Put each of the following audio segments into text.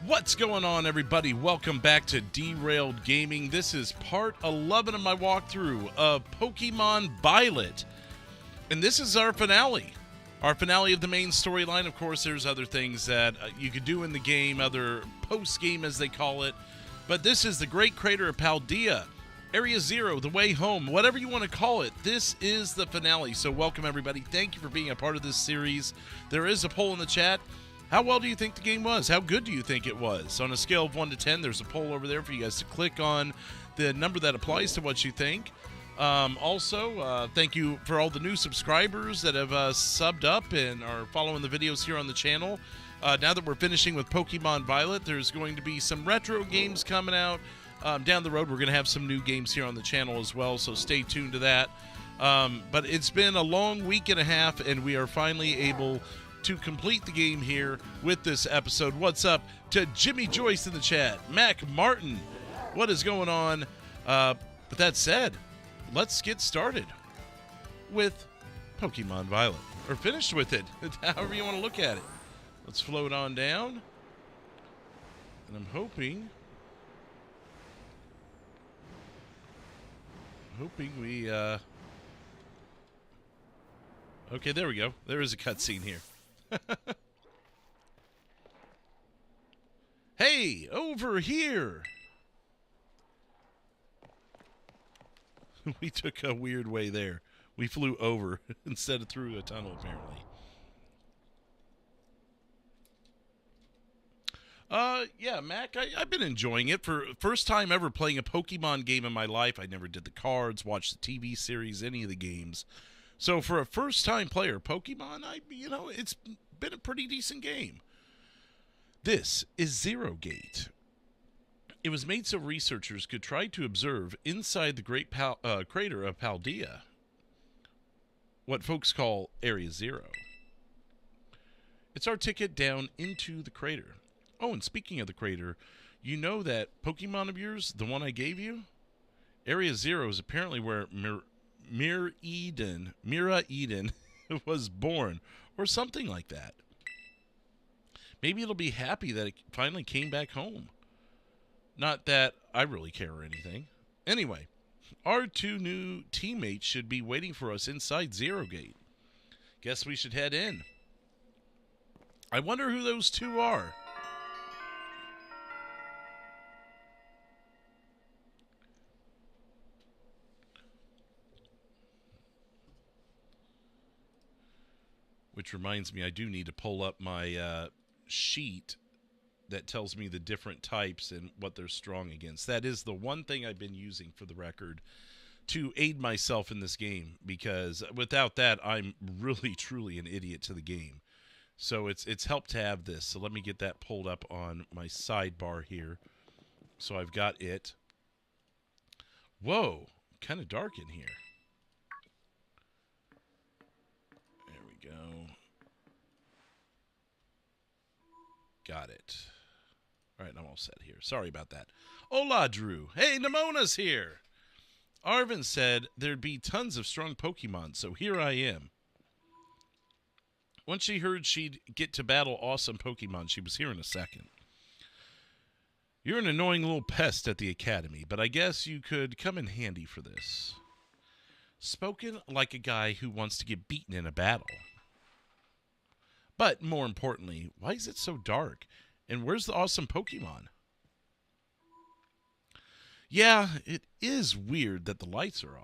What's going on, everybody? Welcome back to Derailed Gaming. This is part 11 of my walkthrough of Pokémon Violet. And this is our finale. Our finale of the main storyline. Of course, there's other things that you could do in the game, other post-game as they call it. But this is the Great Crater of Paldea. Area 0, the way home, whatever you want to call it. This is the finale. So welcome, everybody. Thank you for being a part of this series. There is a poll in the chat. How well do you think the game was? How good do you think it was? On a scale of 1 to 10, there's a poll over there for you guys to click on the number that applies to what you think. Also, thank you for all the new subscribers that have subbed up and are following the videos here on the channel. Now that we're finishing with Pokemon Violet, there's going to be some retro games coming out. Down the road, we're going to have some new games here on the channel as well, so stay tuned to that. But it's been a long week and a half, and we are finally able to complete the game here with this episode. What's up to Jimmy Joyce in the chat? Mac Martin, what is going on? With that said, let's get started with Pokemon Violet. Or finished with it, however you want to look at it. Let's float on down. And I'm hoping we, okay, there we go. There is a cutscene here. Hey, over here! We took a weird way there. We flew over instead of through a tunnel, apparently. Yeah, Mac, I've been enjoying it. For first time ever playing a Pokemon game in my life. I never did the cards, watched the TV series, any of the games. So for a first-time player, Pokemon, it's been a pretty decent game. This is Zero Gate. It was made so researchers could try to observe inside the Great Crater of Paldea, what folks call Area 0. It's our ticket down into the crater. Oh, and speaking of the crater, you know that Pokemon of yours, the one I gave you? Area 0 is apparently where Miraidon was born, or something like that. Maybe it'll be happy that it finally came back home. Not that I really care or anything. Anyway, our two new teammates should be waiting for us inside Zero Gate. Guess we should head in. I wonder who those two are. Which reminds me, I do need to pull up my sheet that tells me the different types and what they're strong against. That is the one thing I've been using, for the record, to aid myself in this game, because without that, I'm really, truly an idiot to the game. So it's helped to have this. So let me get that pulled up on my sidebar here. So I've got it. Whoa, kind of dark in here. Go. Got it. All right, I'm all set here. Sorry about that. Hola, Drew. Hey, Nemona's here. Arven said there'd be tons of strong Pokemon, so here I am. Once she heard she'd get to battle awesome Pokemon, she was here in a second. You're an annoying little pest at the academy, but I guess you could come in handy for this. Spoken like a guy who wants to get beaten in a battle. But more importantly, why is it so dark? And where's the awesome Pokemon? Yeah, it is weird that the lights are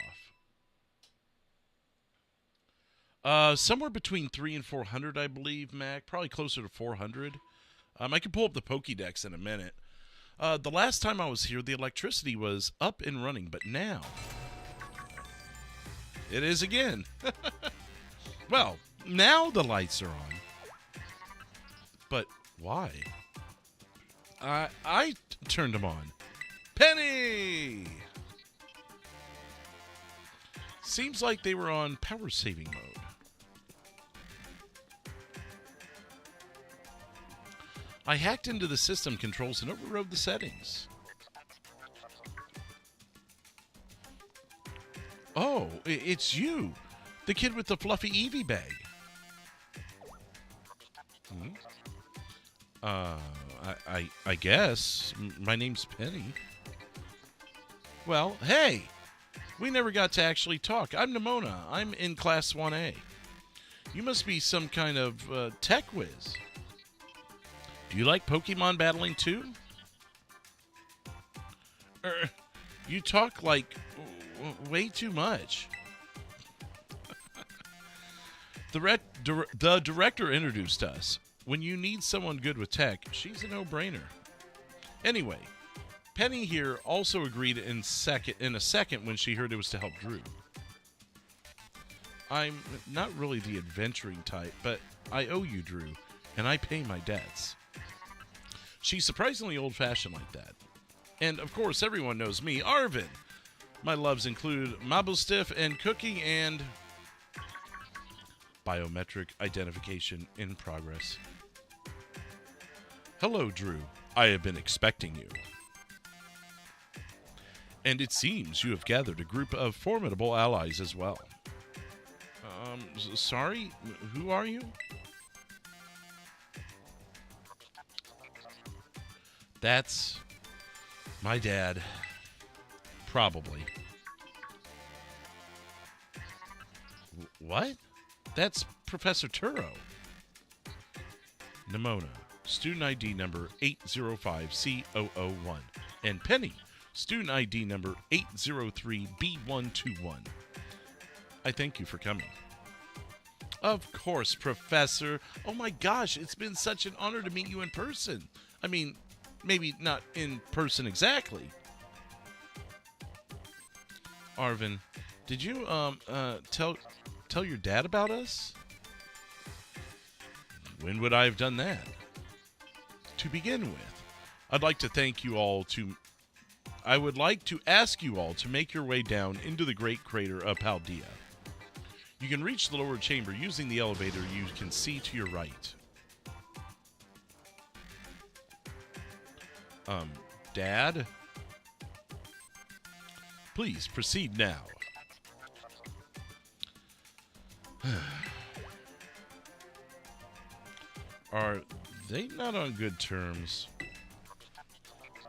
off. Somewhere between 300 and 400, I believe, Mac. Probably closer to 400. I can pull up the Pokédex in a minute. The last time I was here, the electricity was up and running, but now it is again. Well, now the lights are on. But why? I turned them on. Penny! Seems like they were on power saving mode. I hacked into the system controls and overrode the settings. Oh, it's you. The kid with the fluffy Eevee bag. I guess. My name's Penny. Well, hey! We never got to actually talk. I'm Nemona. I'm in Class 1A. You must be some kind of tech whiz. Do you like Pokemon battling too? You talk like way too much. The director introduced us. When you need someone good with tech, she's a no-brainer. Anyway, Penny here also agreed in a second when she heard it was to help Drew. I'm not really the adventuring type, but I owe you, Drew, and I pay my debts. She's surprisingly old-fashioned like that. And, of course, everyone knows me, Arven. My loves include marble stiff and cooking and biometric identification in progress. Hello, Drew. I have been expecting you. And it seems you have gathered a group of formidable allies as well. Sorry? Who are you? That's my dad. Probably. What? That's Professor Turo. Nemona, student ID number 805C001. And Penny, student ID number 803B121. I thank you for coming. Of course, Professor. Oh my gosh, it's been such an honor to meet you in person. I mean, maybe not in person exactly. Arven, did you tell your dad about us? When would I have done that? To begin with, I would like to ask you all to make your way down into the Great Crater of Paldea. You can reach the lower chamber using the elevator you can see to your right. Dad? Please proceed now. Are they not on good terms?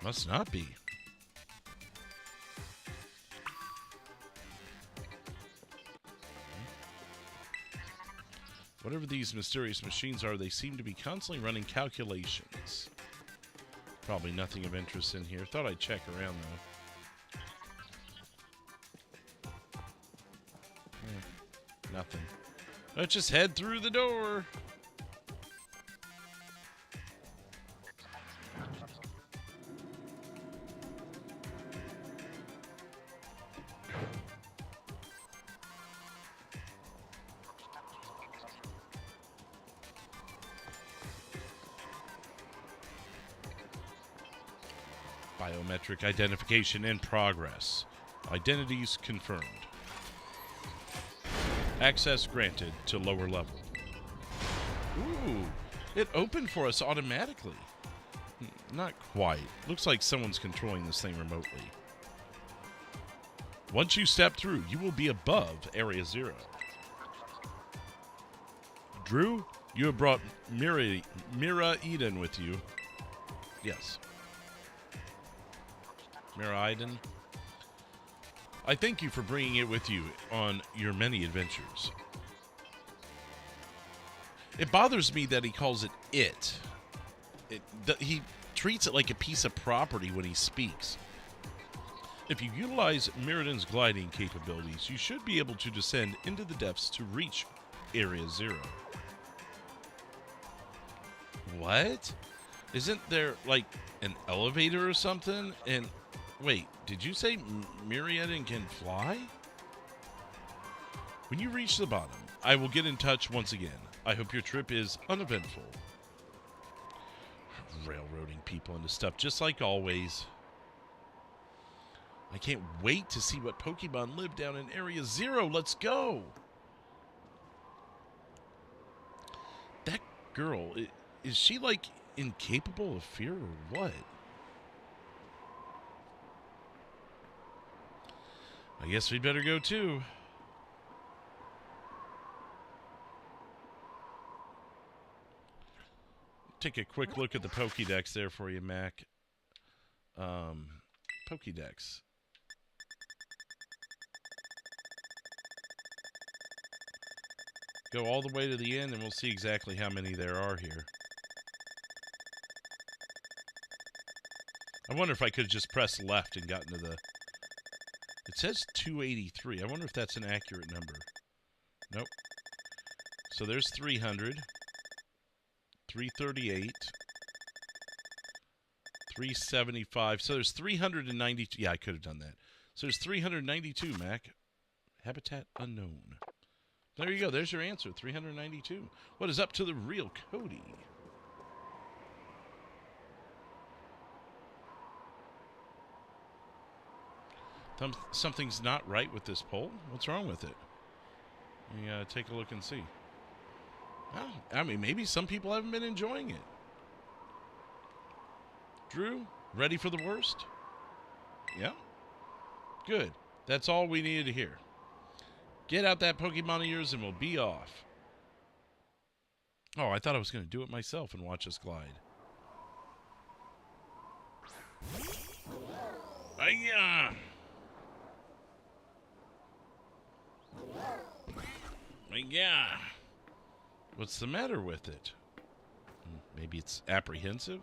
Must not be. Whatever these mysterious machines are, they seem to be constantly running calculations. Probably nothing of interest in here. Thought I'd check around, though. Nothing. Let's just head through the door. Biometric identification in progress. Identities confirmed. Access granted to lower level. Ooh, it opened for us automatically. Not quite. Looks like someone's controlling this thing remotely. Once you step through, you will be above Area 0. Drew, you have brought Miraidon with you. Yes. Miraidon. I thank you for bringing it with you on your many adventures. It bothers me that he calls it. He treats it like a piece of property when he speaks. If you utilize Miraidon's gliding capabilities, you should be able to descend into the depths to reach Area 0. What? Isn't there, like, an elevator or something? And, wait, did you say Miraidon can fly? When you reach the bottom, I will get in touch once again. I hope your trip is uneventful. Railroading people into stuff just like always. I can't wait to see what Pokemon live down in Area 0. Let's go! That girl, is she, like, incapable of fear or what? I guess we'd better go too. take a quick look at the Pokédex there for you, Mac. Pokédex. Go all the way to the end and we'll see exactly how many there are here. I wonder if I could have just pressed left and gotten to the... It says 283. I wonder if that's an accurate number. Nope. So there's 300. 338. 375. So there's 392. Yeah, I could have done that. So there's 392, Mac. Habitat unknown. There you go. There's your answer. 392. What is up to the real Cody? Something's not right with this poll. What's wrong with it? You gotta take a look and see. Well, I mean, maybe some people haven't been enjoying it. Drew, ready for the worst? Yeah? Good. That's all we needed to hear. Get out that Pokemon of yours and we'll be off. Oh, I thought I was going to do it myself and watch us glide. Hi-ya! Yeah. What's the matter with it? Maybe it's apprehensive?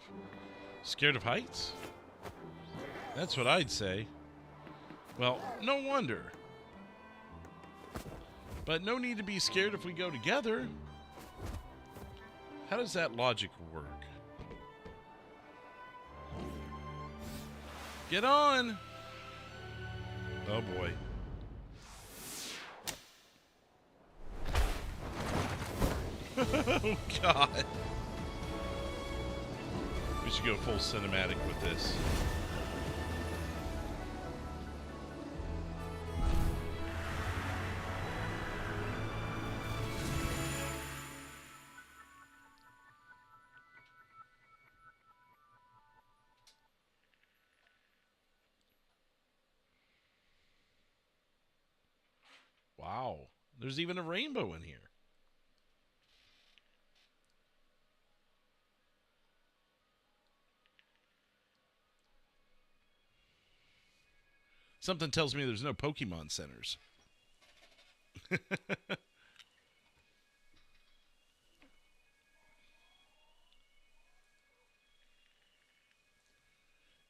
Scared of heights? That's what I'd say. Well, no wonder. But no need to be scared if we go together. How does that logic work? Get on! Oh boy. Oh, God. We should go full cinematic with this. Wow. There's even a rainbow in here. Something tells me there's no Pokemon centers.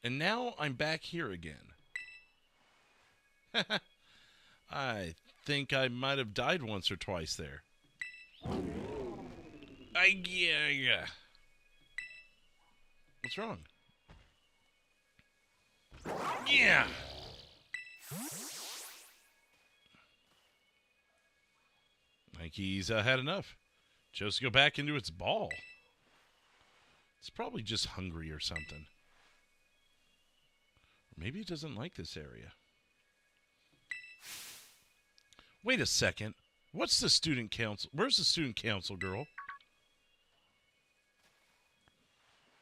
And now I'm back here again. I think I might have died once or twice there. Yeah. What's wrong? Yeah. Like he's had enough. Chose to go back into its ball. It's probably just hungry or something. Or maybe it doesn't like this area. Wait a second. What's the student council? Where's the student council girl?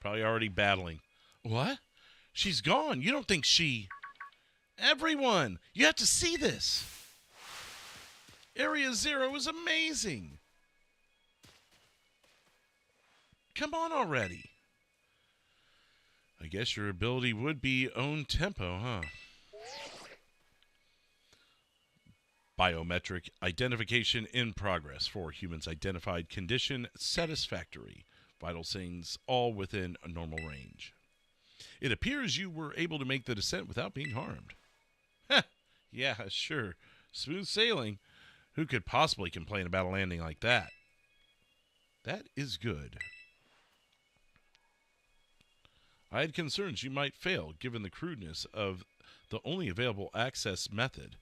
Probably already battling. What? She's gone. You don't think she... Everyone, you have to see this. Area 0 is amazing. Come on already. I guess your ability would be own tempo, huh? Biometric identification in progress for humans identified condition satisfactory. Vital signs all within a normal range. It appears you were able to make the descent without being harmed. Heh, yeah, sure. Smooth sailing. Who could possibly complain about a landing like that? That is good. I had concerns you might fail, given the crudeness of the only available access method.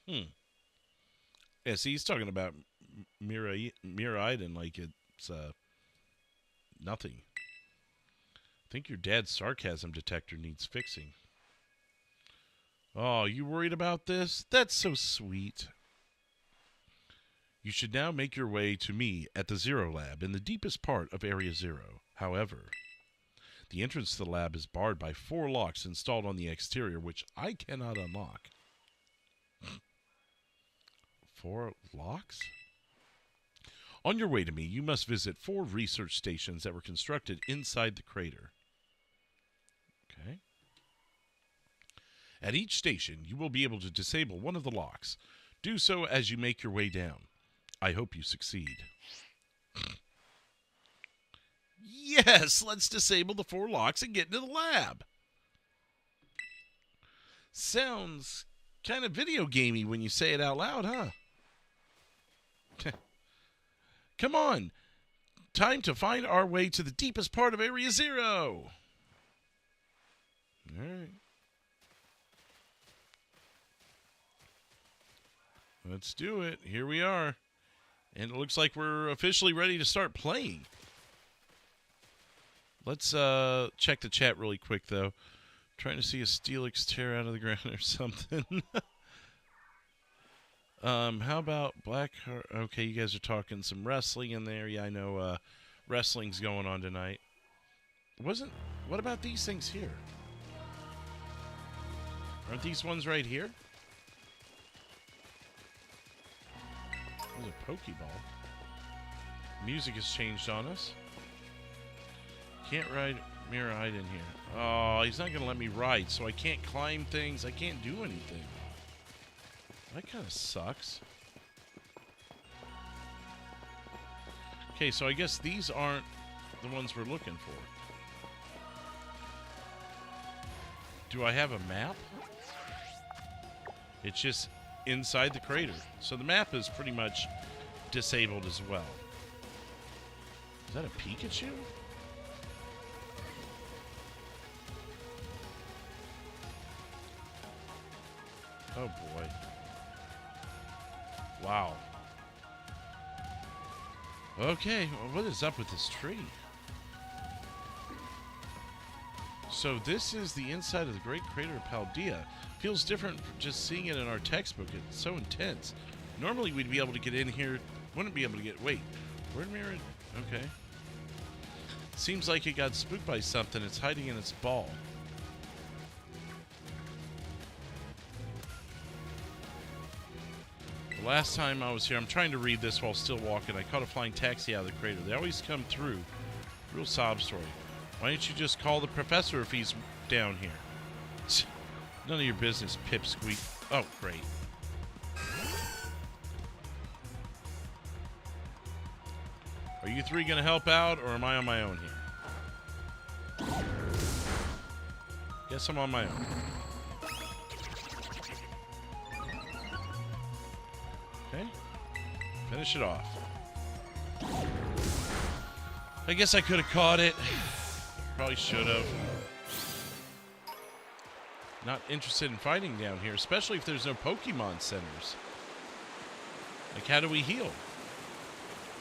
Yeah, see, he's talking about Miraidon like it's nothing. I think your dad's sarcasm detector needs fixing. Oh, you worried about this? That's so sweet. You should now make your way to me at the Zero Lab in the deepest part of Area 0. However, the entrance to the lab is barred by 4 locks installed on the exterior, which I cannot unlock. 4 locks? On your way to me, you must visit 4 research stations that were constructed inside the crater. Okay. At each station, you will be able to disable one of the locks. Do so as you make your way down. I hope you succeed. Yes, let's disable the 4 locks and get into the lab. Sounds kind of video gamey when you say it out loud, huh? Come on. Time to find our way to the deepest part of Area 0. All right. Let's do it. Here we are. And it looks like we're officially ready to start playing. Let's check the chat really quick, though. Trying to see a Steelix tear out of the ground or something. How about Blackheart? Okay, you guys are talking some wrestling in there. Yeah, I know wrestling's going on tonight. What about these things here? Aren't these ones right here? There's a Pokeball. Music has changed on us. Can't ride Miraidon here. Oh, he's not going to let me ride, so I can't climb things. I can't do anything. That kind of sucks. Okay, so I guess these aren't the ones we're looking for. Do I have a map? It's just inside the crater. So the map is pretty much disabled as well. Is that a Pikachu? Oh boy. Wow. Okay, well, what is up with this tree? So this is the inside of the Great Crater of Paldea. Feels different from just seeing it in our textbook. It's so intense. Normally we'd be able to get in here. Wouldn't be able to get... Wait. Where'd Miraidon... Okay. Seems like it got spooked by something. It's hiding in its ball. The last time I was here... I'm trying to read this while still walking. I caught a flying taxi out of the crater. They always come through. Real sob story. Why don't you just call the professor if he's down here? None of your business, pipsqueak. Oh, great. Are you 3 going to help out, or am I on my own here? Guess I'm on my own. Okay. Finish it off. I guess I could have caught it. Probably should have. Not interested in fighting down here, especially if there's no Pokemon centers. Like, how do we heal?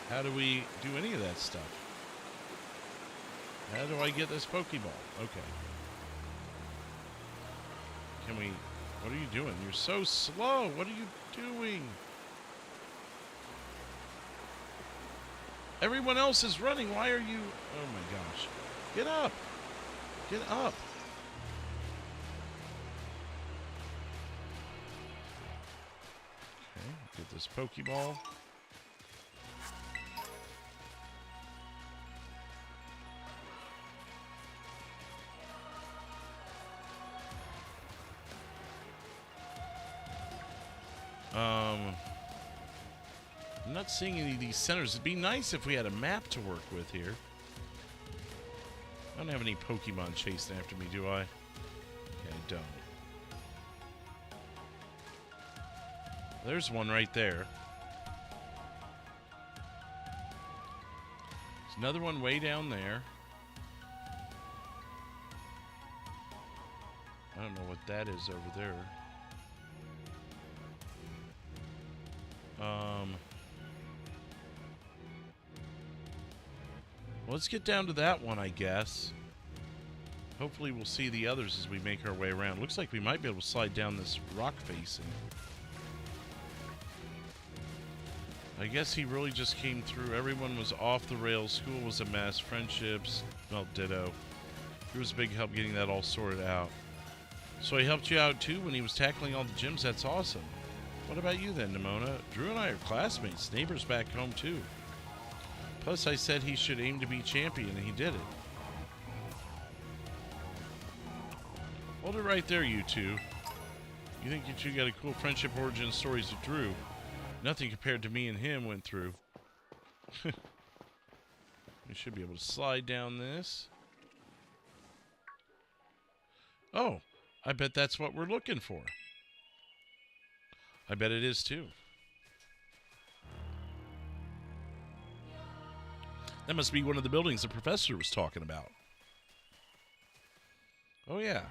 How do we do any of that stuff? How do I get this Pokeball? Okay. Can we... What are you doing? You're so slow. What are you doing? Everyone else is running. Why are you... Oh, my gosh. Get up. Get up. Get this Pokeball. I'm not seeing any of these centers. It'd be nice if we had a map to work with here. I don't have any Pokemon chasing after me, do I? Okay, I don't. There's one right there. There's another one way down there. I don't know what that is over there. Let's get down to that one, I guess. Hopefully we'll see the others as we make our way around. Looks like we might be able to slide down this rock facing. I guess he really just came through. Everyone was off the rails. School was a mess. Friendships, well, ditto. He was a big help getting that all sorted out. So he helped you out too when he was tackling all the gyms. That's awesome. What about you then, Nemona? Drew and I are classmates, neighbors back home too. Plus, I said he should aim to be champion, and he did it. Hold it right there, you two. You think you two got a cool friendship origin stories of Drew. Nothing compared to me and him went through. We should be able to slide down this. Oh, I bet that's what we're looking for. I bet it is too. That must be one of the buildings the professor was talking about. Oh yeah.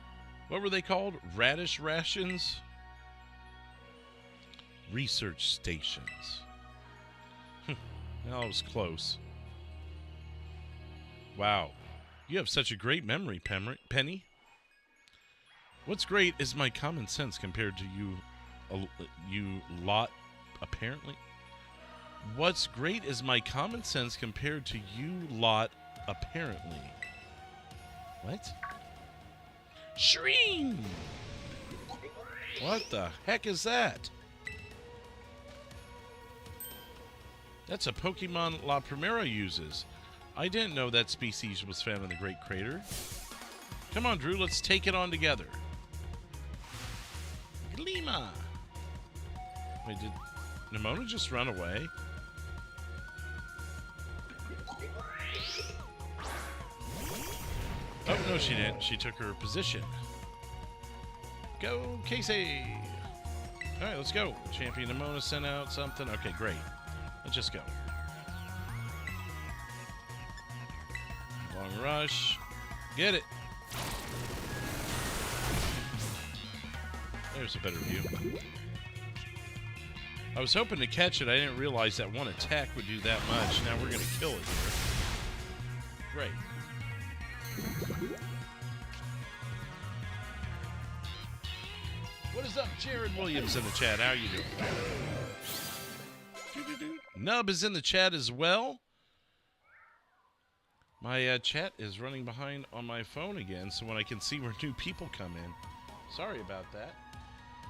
What were they called? Radish rations? Research stations. That was close. Wow. You have such a great memory, Penny. What's great is my common sense compared to you lot, apparently. What's great is my common sense compared to you lot, apparently. What? Shreen! What the heck is that? That's a Pokemon La Primera uses. I didn't know that species was found in the Great Crater. Come on, Drew, let's take it on together. Glima! Wait, did Nemona just run away? Oh, no, she didn't. She took her position. Go, Casey! Alright, let's go. Champion Nemona sent out something. Okay, great. Let's just go. Long rush. Get it. There's a better view. I was hoping to catch it. I didn't realize that one attack would do that much. Now we're going to kill it here. Great. What is up, Jared Williams in the chat? How you doing? Nub is in the chat as well. My chat is running behind on my phone again, so when I can see where new people come in. Sorry about that.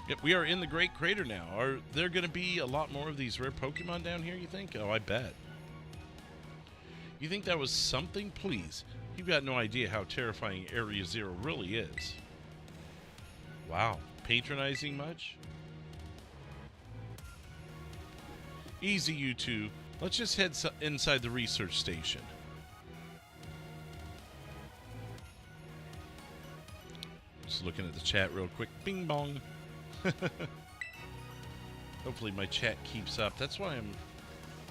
Yep, we are in the Great Crater now. Are there going to be a lot more of these rare Pokemon down here, you think? Oh, I bet. You think that was something? Please. You've got no idea how terrifying Area Zero really is. Wow. Patronizing much? Easy, you two. Let's just head inside the research station. Just looking at the chat real quick. Bing bong. Hopefully my chat keeps up. That's why I'm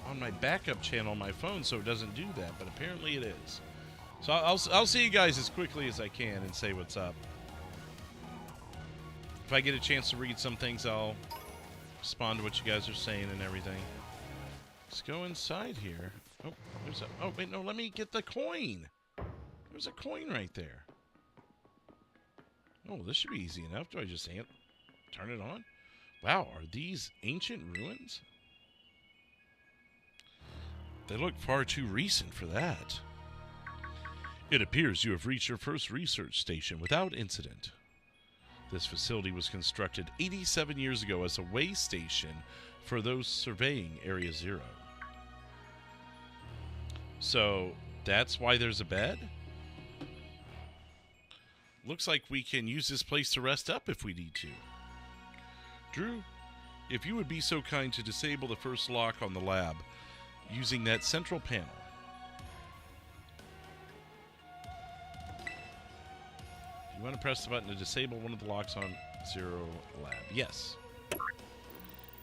on my backup channel on my phone, so it doesn't do that, but apparently it is. So I'll see you guys as quickly as I can and say what's up. If I get a chance to read some things, I'll respond to what you guys are saying and everything. Let's go inside here. Oh, there's a... Oh, wait, no, let me get the coin. There's a coin right there. Oh, this should be easy enough. Do I just turn it on? Wow, are these ancient ruins? They look far too recent for that. It appears you have reached your first research station without incident. This facility was constructed 87 years ago as a way station for those surveying Area Zero. So, that's why there's a bed? Looks like we can use this place to rest up if we need to. Drew, if you would be so kind to disable the first lock on the lab using that central panel. You want to press the button to disable one of the locks on Zero Lab. Yes.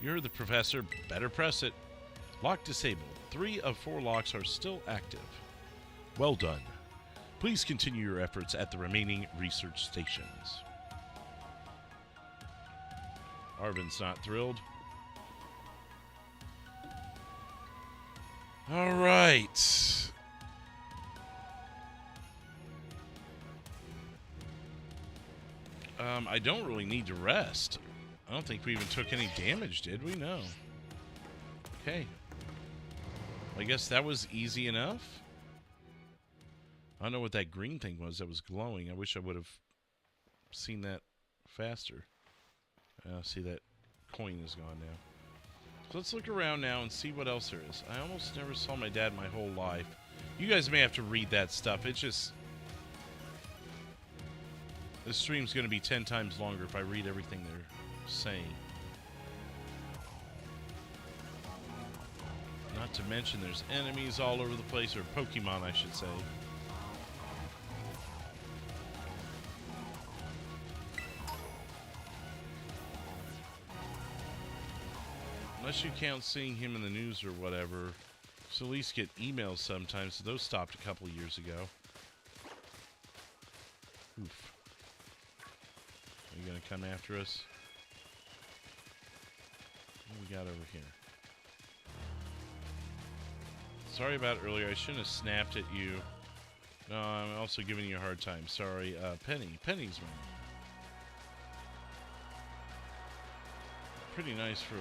You're the professor. Better press it. Lock disabled. 3 of 4 locks are still active. Well done. Please continue your efforts at the remaining research stations. Arven's not thrilled. All right. I don't really need to rest. I don't think we even took any damage, did we? No. Okay. I guess that was easy enough. I don't know what that green thing was that was glowing. I wish I would have seen that faster. See, that coin is gone now. So let's look around now and see what else there is. I almost never saw my dad my whole life. You guys may have to read that stuff. It's just... This stream's going to be 10 times longer if I read everything they're saying. Not to mention there's enemies all over the place, or Pokemon, I should say. Unless you count seeing him in the news or whatever. So at least get emails sometimes. So those stopped a couple of years ago. Oof. Are you going to come after us? What do we got over here? Sorry about earlier. I shouldn't have snapped at you. No, I'm also giving you a hard time. Sorry. Penny. Penny's mine. Pretty nice for...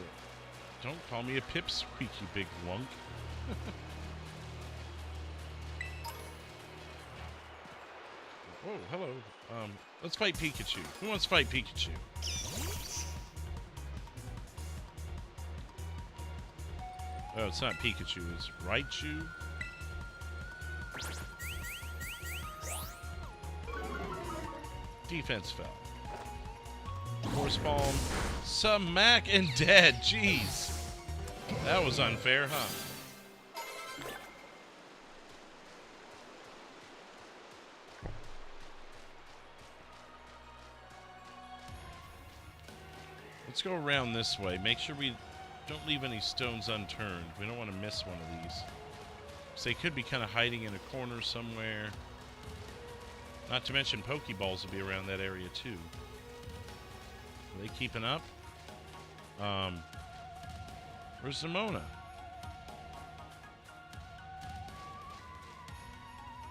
Don't call me a pipsqueak, you big lunk. Whoa, hello. Let's fight Pikachu. Who wants to fight Pikachu? Oh, it's not Pikachu, it's Raichu. Defense fell. Force Palm. Smack and dead. Jeez. That was unfair, huh? Let's go around this way. Make sure we don't leave any stones unturned. We don't want to miss one of these. So they could be kind of hiding in a corner somewhere. Not to mention Pokeballs will be around that area too. Are they keeping up? Where's Nemona?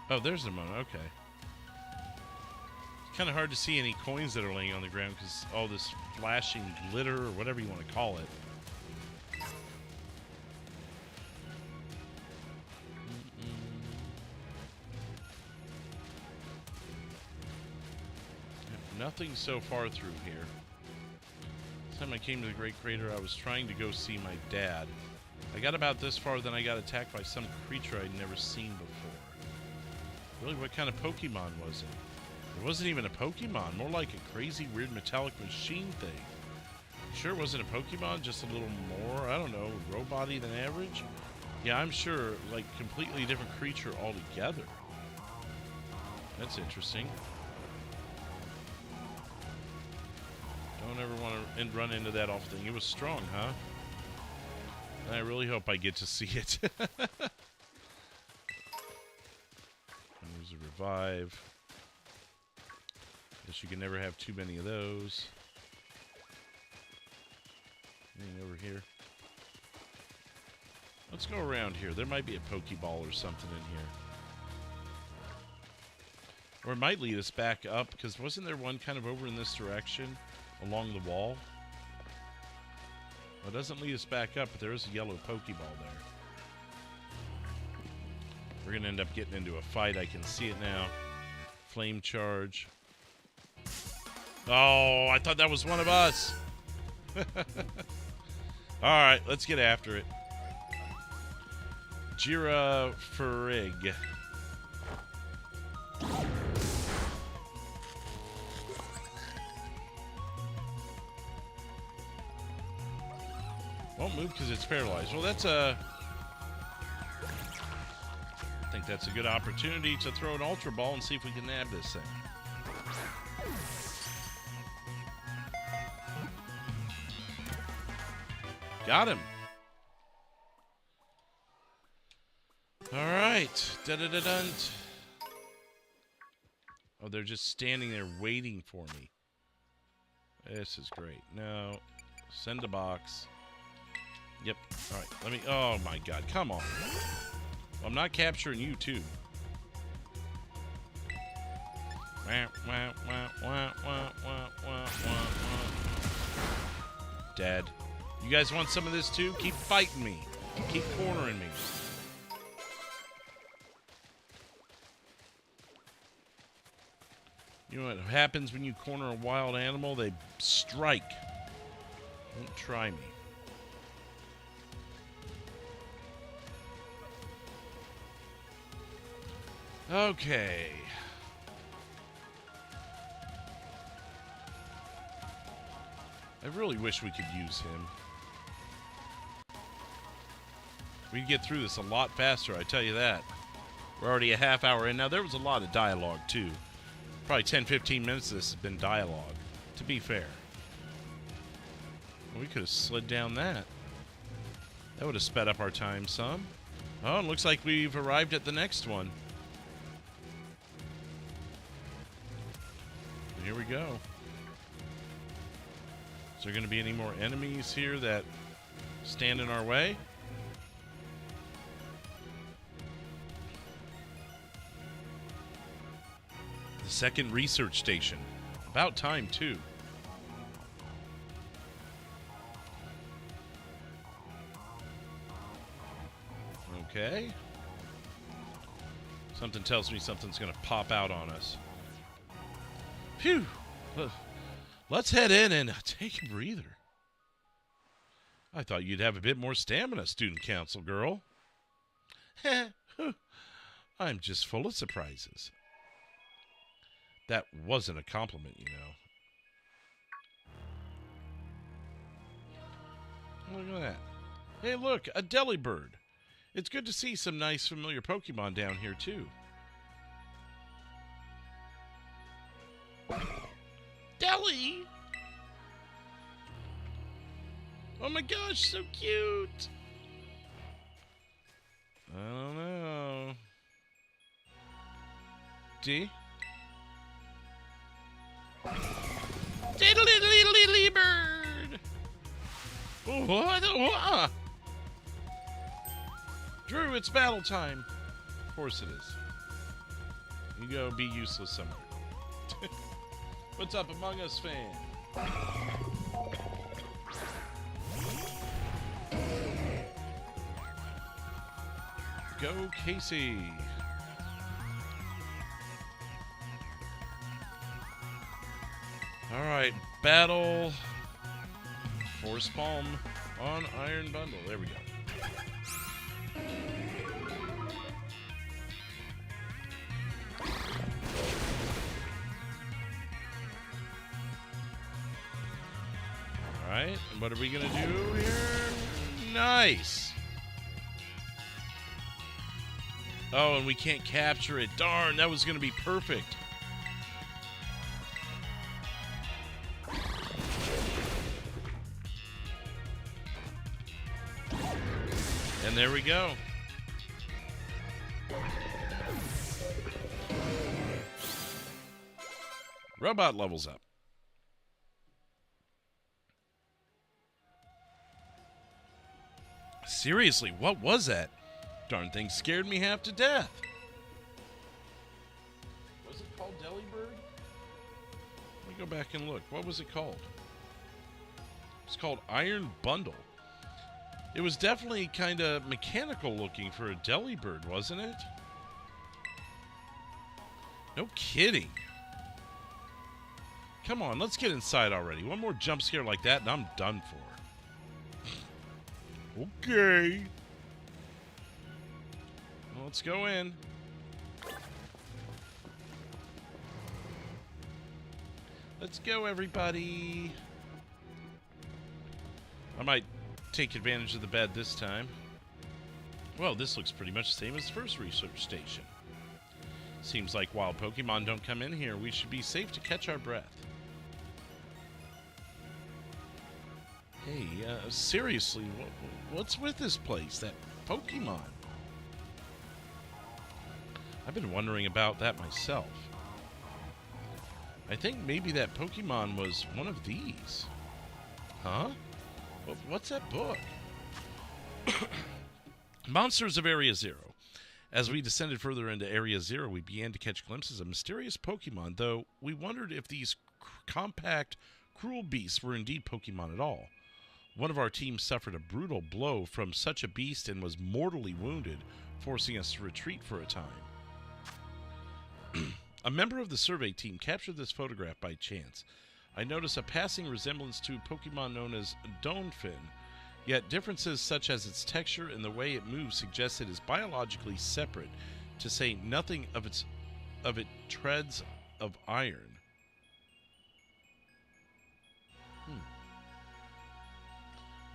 Oh, there's Nemona. Okay. It's kind of hard to see any coins that are laying on the ground because all this flashing glitter or whatever you want to call it. Nothing so far through here. Last time I came to the Great Crater, I was trying to go see my dad. I got about this far, then I got attacked by some creature I'd never seen before. Really, what kind of Pokemon was it? It wasn't even a Pokemon, more like a crazy, weird metallic machine thing. Sure it wasn't a Pokemon, just a little more, I don't know, robot-y than average? Yeah, I'm sure, like, completely different creature altogether. That's interesting. Don't ever want to run into that off thing. It was strong, huh? And I really hope I get to see it. And there's a revive. Guess you can never have too many of those. Anything over here? Let's go around here. There might be a Pokeball or something in here. Or it might lead us back up, because wasn't there one kind of over in this direction? Along the wall. Well, it doesn't lead us back up, but there is a yellow Pokeball there. We're going to end up getting into a fight. I can see it now. Flame charge. Oh, I thought that was one of us. Alright, let's get after it. Jira Ferrig. Won't move because it's paralyzed. Well, that's a... I think that's a good opportunity to throw an Ultra Ball and see if we can nab this thing. Got him. Alright. Da-da-da-dunt. Oh, they're just standing there waiting for me. This is great. No. Send a box. Yep. All right. Let me... Oh, my God. Come on. I'm not capturing you, too. Dad. You guys want some of this, too? Keep fighting me. Keep cornering me. You know what happens when you corner a wild animal? They strike. Don't try me. Okay. I really wish we could use him. We could get through this a lot faster, I tell you that. We're already a half hour in. Now, there was a lot of dialogue, too. Probably 10-15 minutes of this has been dialogue, to be fair. Well, we could have slid down that. That would have sped up our time some. Oh, it looks like we've arrived at the next one. Here we go. Is there going to be any more enemies here that stand in our way? The second research station. About time, too. Okay. Something tells me something's going to pop out on us. Phew. Let's head in and take a breather. I thought you'd have a bit more stamina, student council girl. I'm just full of surprises. That wasn't a compliment, you know. Look at that. Hey, look, a Delibird. It's good to see some nice familiar Pokemon down here, too. Deli! Oh my gosh, so cute! I don't know. D? Diddly bird! What? Drew, it's battle time. Of course it is. You go be useless somewhere. What's up, Among Us fan? Go, Casey. Alright, battle Force Palm on Iron Bundle. There we go. Alright, and what are we gonna do here? Nice! Oh, and we can't capture it. Darn, that was gonna be perfect. And there we go. Robot levels up. Seriously, what was that? Darn thing scared me half to death. Was it called Delibird? Let me go back and look. What was it called? It's called Iron Bundle. It was definitely kind of mechanical looking for a Delibird, wasn't it? No kidding. Come on, let's get inside already. One more jump scare like that and I'm done for. Okay. Well, let's go in. Let's go, everybody. I might take advantage of the bed this time. Well, this looks pretty much the same as the first research station. Seems like while Pokemon don't come in here, we should be safe to catch our breath. Hey, seriously, what's with this place? That Pokemon? I've been wondering about that myself. I think maybe that Pokemon was one of these. Huh? What's that book? Monsters of Area Zero. As we descended further into Area Zero, we began to catch glimpses of mysterious Pokemon, though we wondered if these compact, cruel beasts were indeed Pokemon at all. One of our team suffered a brutal blow from such a beast and was mortally wounded, forcing us to retreat for a time. A member of the survey team captured this photograph by chance. I noticed a passing resemblance to a Pokemon known as Donphin, yet differences such as its texture and the way it moves suggest it is biologically separate, to say nothing of it treads of iron.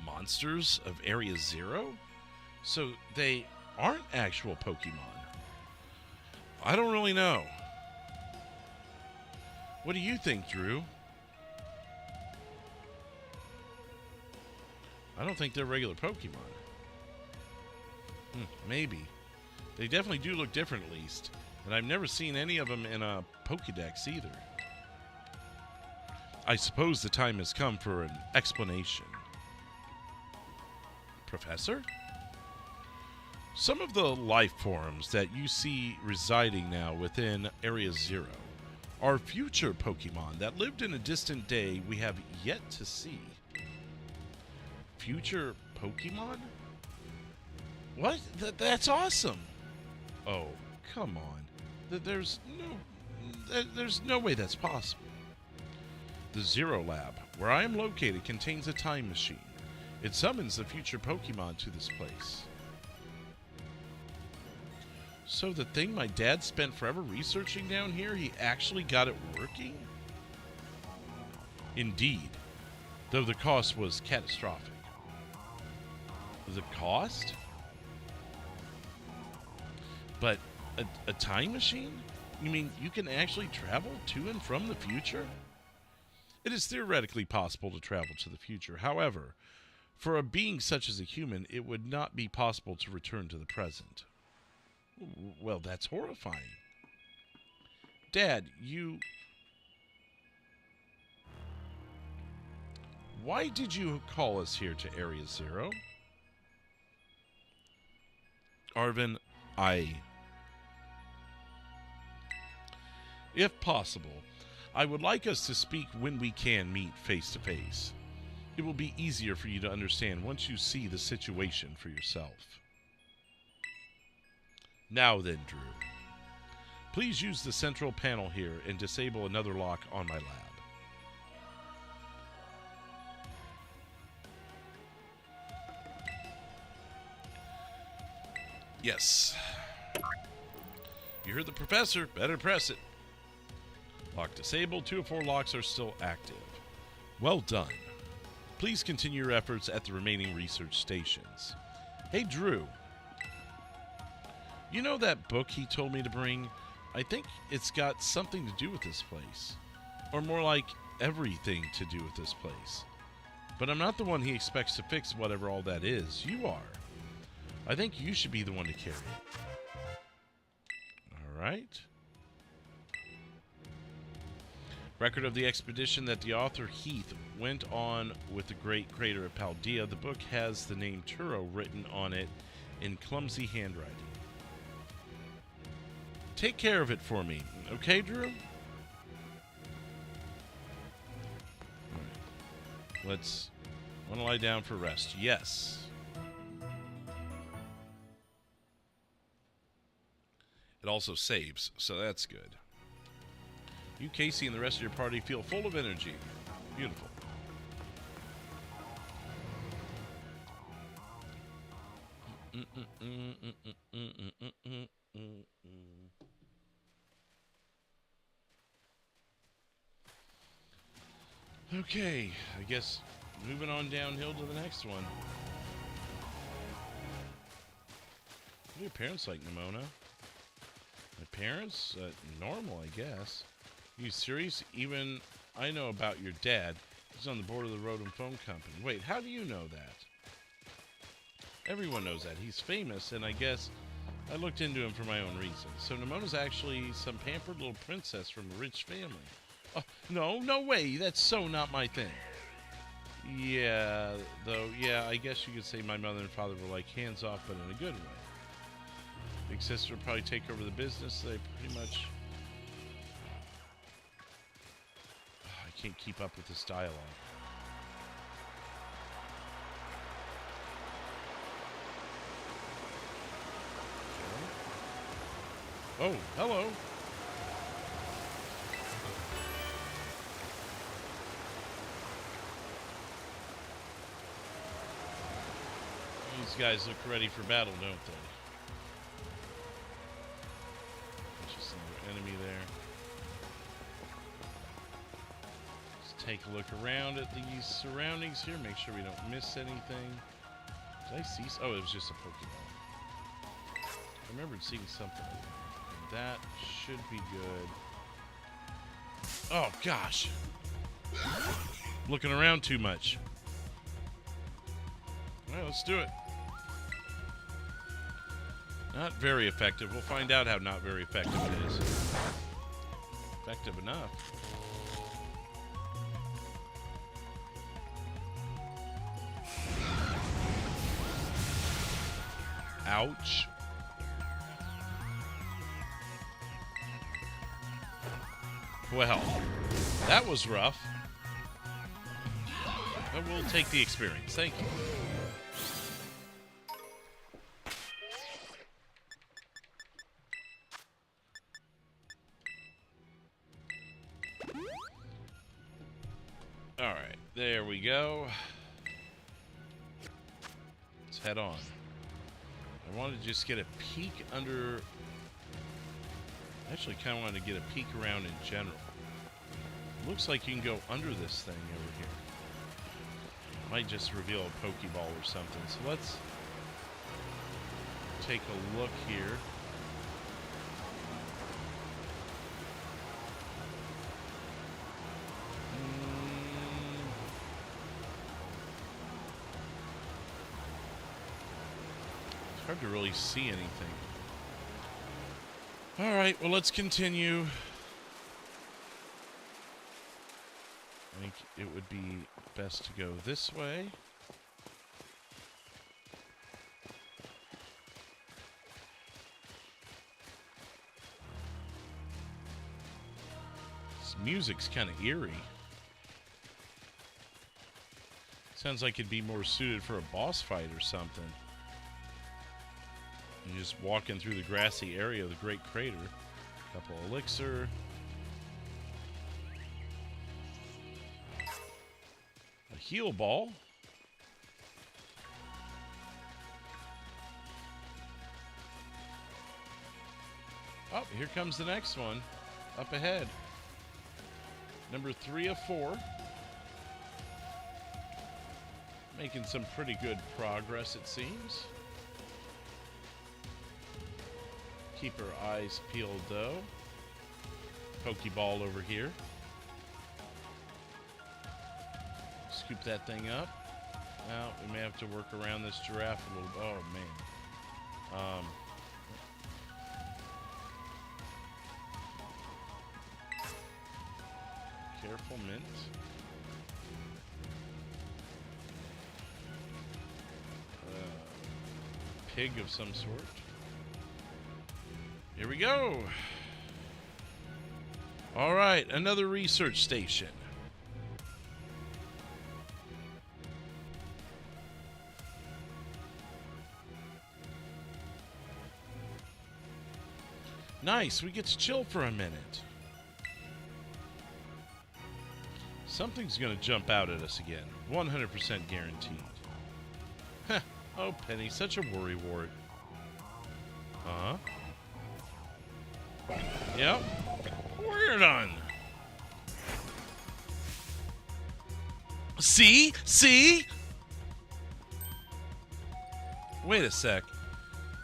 Monsters of Area Zero? So they aren't actual Pokemon. I don't really know. What do you think, Drew? I don't think they're regular Pokemon. Maybe. They definitely do look different, at least. And I've never seen any of them in a Pokédex either. I suppose the time has come for an explanation. Professor? Some of the life forms that you see residing now within Area Zero are future Pokemon that lived in a distant day we have yet to see. Future Pokemon? What? That's awesome! Oh, come on. There's no way that's possible. The Zero Lab, where I am located, contains a time machine. It summons the future Pokemon to this place. So the thing my dad spent forever researching down here, he actually got it working? Indeed, though the cost was catastrophic. The cost? But a time machine? You mean you can actually travel to and from the future? It is theoretically possible to travel to the future. However, for a being such as a human, it would not be possible to return to the present. Well, that's horrifying. Dad, why did you call us here to Area Zero? Arven, if possible, I would like us to speak when we can meet face to face. It will be easier for you to understand once you see the situation for yourself. Now then, Drew. Please use the central panel here and disable another lock on my lab. Yes. You heard the professor. Better press it. Lock disabled. 2 of 4 locks are still active. Well done. Please continue your efforts at the remaining research stations. Hey, Drew. You know that book he told me to bring? I think it's got something to do with this place. Or more like everything to do with this place. But I'm not the one he expects to fix whatever all that is. You are. I think you should be the one to carry it. Alright. Record of the expedition that the author Heath went on with the Great Crater of Paldea. The book has the name Turo written on it in clumsy handwriting. Take care of it for me. Okay, Drew? Alright. Let's... want to lie down for rest. Yes. It also saves, so that's good. You, Casey, and the rest of your party feel full of energy. Beautiful. Okay, I guess moving on downhill to the next one. What are your parents like, Nemona? My parents? Normal, I guess. Are you serious? Even I know about your dad. He's on the board of the Road and Phone Company. Wait, how do you know that? Everyone knows that. He's famous, and I guess I looked into him for my own reasons. So Nemona's actually some pampered little princess from a rich family. Oh, no way. That's so not my thing. Yeah, though, yeah, I guess you could say my mother and father were like hands off, but in a good way. Big sister would probably take over the business. So they pretty much... Oh, I can't keep up with this dialogue. Oh, hello. These guys look ready for battle, don't they? take a look around at these surroundings here, make sure we don't miss anything. Did I see? Oh, it was just a Pokeball. I remembered seeing something. And that should be good. Oh, gosh. Looking around too much. All right, let's do it. Not very effective. We'll find out how not very effective it is. Effective enough. Ouch. Well, that was rough. But we'll take the experience. Thank you. All right, there we go. Let's head on. I wanted to just get a peek under... Actually, kind of wanted to get a peek around in general. Looks like you can go under this thing over here. Might just reveal a Pokeball or something. So let's take a look here. It's hard to really see anything. All right, well, let's continue. I think it would be best to go this way. This music's kind of eerie. Sounds like it'd be more suited for a boss fight or something. You're just walking through the grassy area of the Great Crater. Couple elixir. A heal ball. Oh, here comes the next one. Up ahead. Number 3 of 4. Making some pretty good progress, it seems. Keep our eyes peeled, though. Pokeball over here. Scoop that thing up. Now, we may have to work around this giraffe a little. Oh, man. Careful, Mint. Pig of some sort. Here we go. All right, another research station. Nice, we get to chill for a minute. Something's gonna jump out at us again. 100% guaranteed. Heh. Oh, Penny, such a worrywart. Uh-huh. Yep. We're done. See? See? Wait a sec.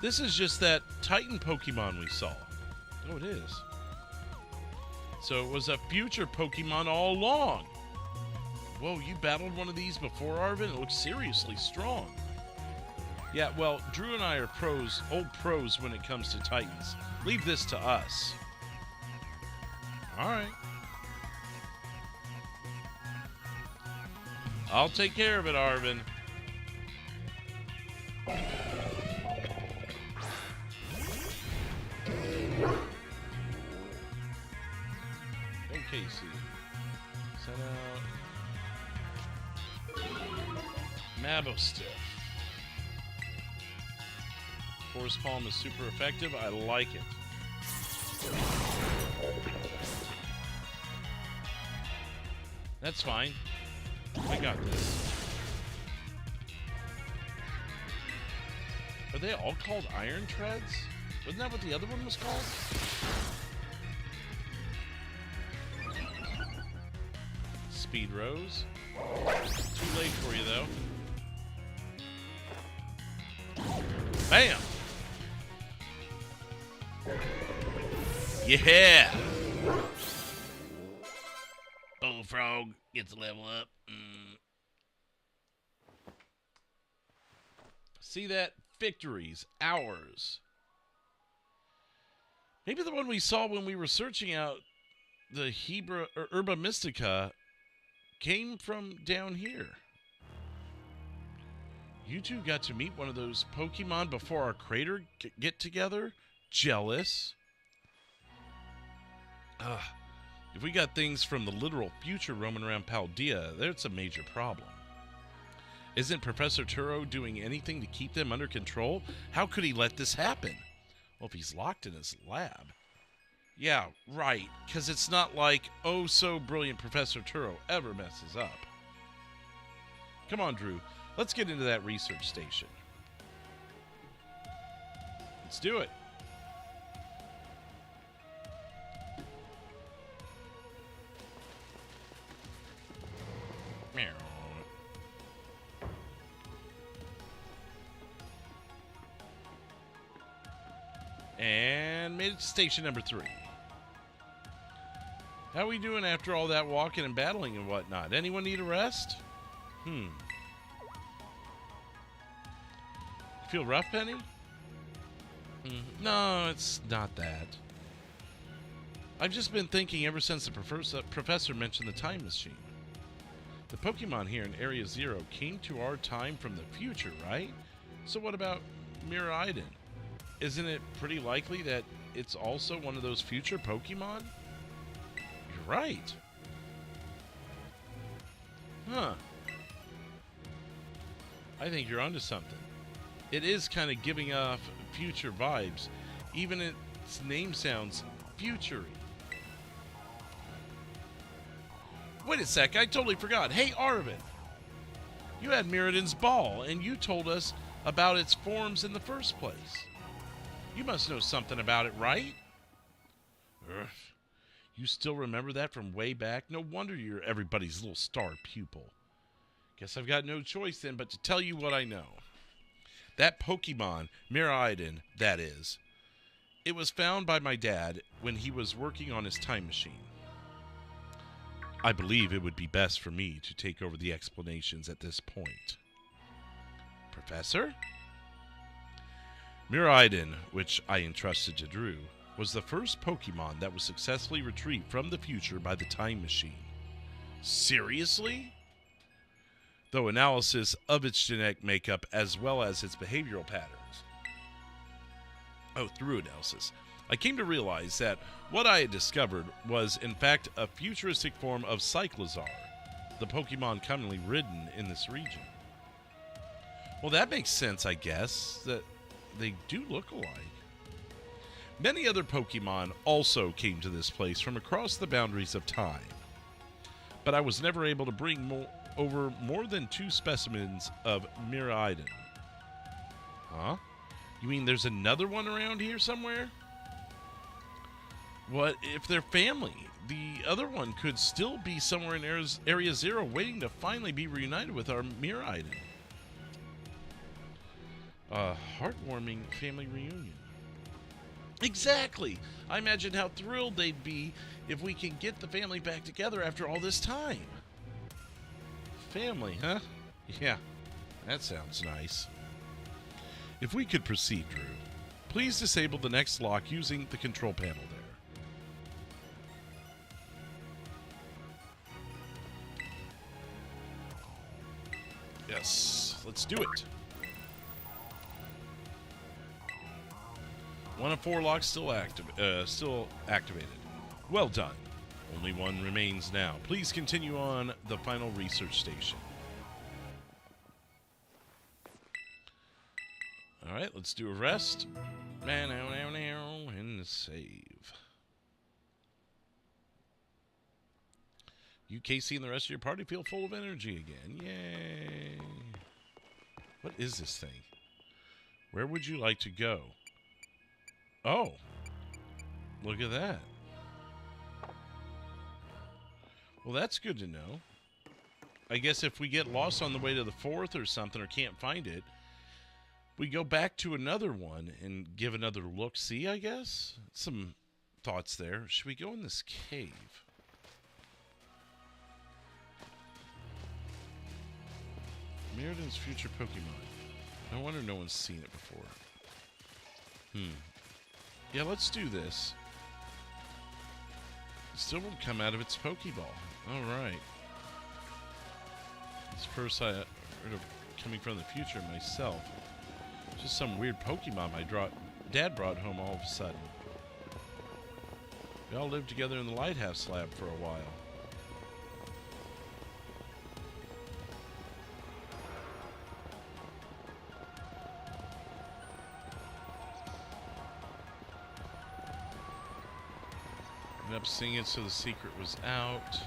This is just that Titan Pokemon we saw. Oh, it is. So it was a future Pokemon all along. Whoa, you battled one of these before, Arven? It looks seriously strong. Yeah, well, Drew and I are pros, old pros when it comes to Titans. Leave this to us. All right. I'll take care of it, Arven. Hey, Casey. Send out Mabostiff. Force Palm is super effective. I like it. That's fine. I got this. Are they all called Iron Treads? Wasn't that what the other one was called? speed, Rose. Too late for you, though. Bam! Yeah! Bullfrog gets a level up. See that? Victories. Ours. Maybe the one we saw when we were searching out the Herba Mystica came from down here. You two got to meet one of those Pokemon before our crater get-together? Jealous. If we got things from the literal future roaming around Paldea, that's a major problem. Isn't Professor Turo doing anything to keep them under control? How could he let this happen? Well, if he's locked in his lab. Yeah, right, because it's not like oh-so-brilliant Professor Turo ever messes up. Come on, Drew. Let's get into that research station. Let's do it. And made it to station number 3. How are we doing after all that walking and battling and whatnot? Anyone need a rest? Feel rough, Penny? No, it's not that. I've just been thinking ever since the professor mentioned the time machine. The Pokemon here in Area 0 came to our time from the future, right? So what about Miraidon? Isn't it pretty likely that it's also one of those future Pokemon? You're right. Huh. I think you're onto something. It is kind of giving off future vibes. Even its name sounds future-y. Wait a sec, I totally forgot. Hey, Arven. You had Miraidon's ball, and you told us about its forms in the first place. You must know something about it, right? You still remember that from way back? No wonder you're everybody's little star pupil. Guess I've got no choice then but to tell you what I know. That Pokemon, Miraidon, that is, it was found by my dad when he was working on his time machine. I believe it would be best for me to take over the explanations at this point. Professor? Miraidon, which I entrusted to Drew, was the first Pokemon that was successfully retrieved from the future by the time machine. Seriously? Though analysis of its genetic makeup as well as its behavioral patterns. Through analysis, I came to realize that what I had discovered was in fact a futuristic form of Cyclizar, the Pokemon commonly ridden in this region. Well, that makes sense, I guess, that they do look alike. Many other Pokemon also came to this place from across the boundaries of time. But I was never able to bring over more than 2 specimens of Miraidon. Huh? You mean there's another one around here somewhere? What if they're family? The other one could still be somewhere in Area 0 waiting to finally be reunited with our Miraidon. A heartwarming family reunion. Exactly! I imagine how thrilled they'd be if we can get the family back together after all this time. Family, huh? Yeah, that sounds nice. If we could proceed, Drew, please disable the next lock using the control panel there. Yes, let's do it. 1 of 4 locks still activated. Well done. Only one remains now. Please continue on the final research station. Alright, let's do a rest. And save. You, Casey, and the rest of your party feel full of energy again. Yay! What is this thing? Where would you like to go? Oh, look at that. Well, that's good to know. I guess if we get lost on the way to the 4th or something, or can't find it, we go back to another one and give another look-see, I guess? Some thoughts there. Should we go in this cave? Miraidon's future Pokemon. No wonder no one's seen it before. Yeah, let's do this. It still won't come out of its Pokeball. Alright. It's first I heard of coming from the future myself. Just some weird Pokemon my dad brought home all of a sudden. We all lived together in the lighthouse lab for a while. Ended up seeing it so the secret was out.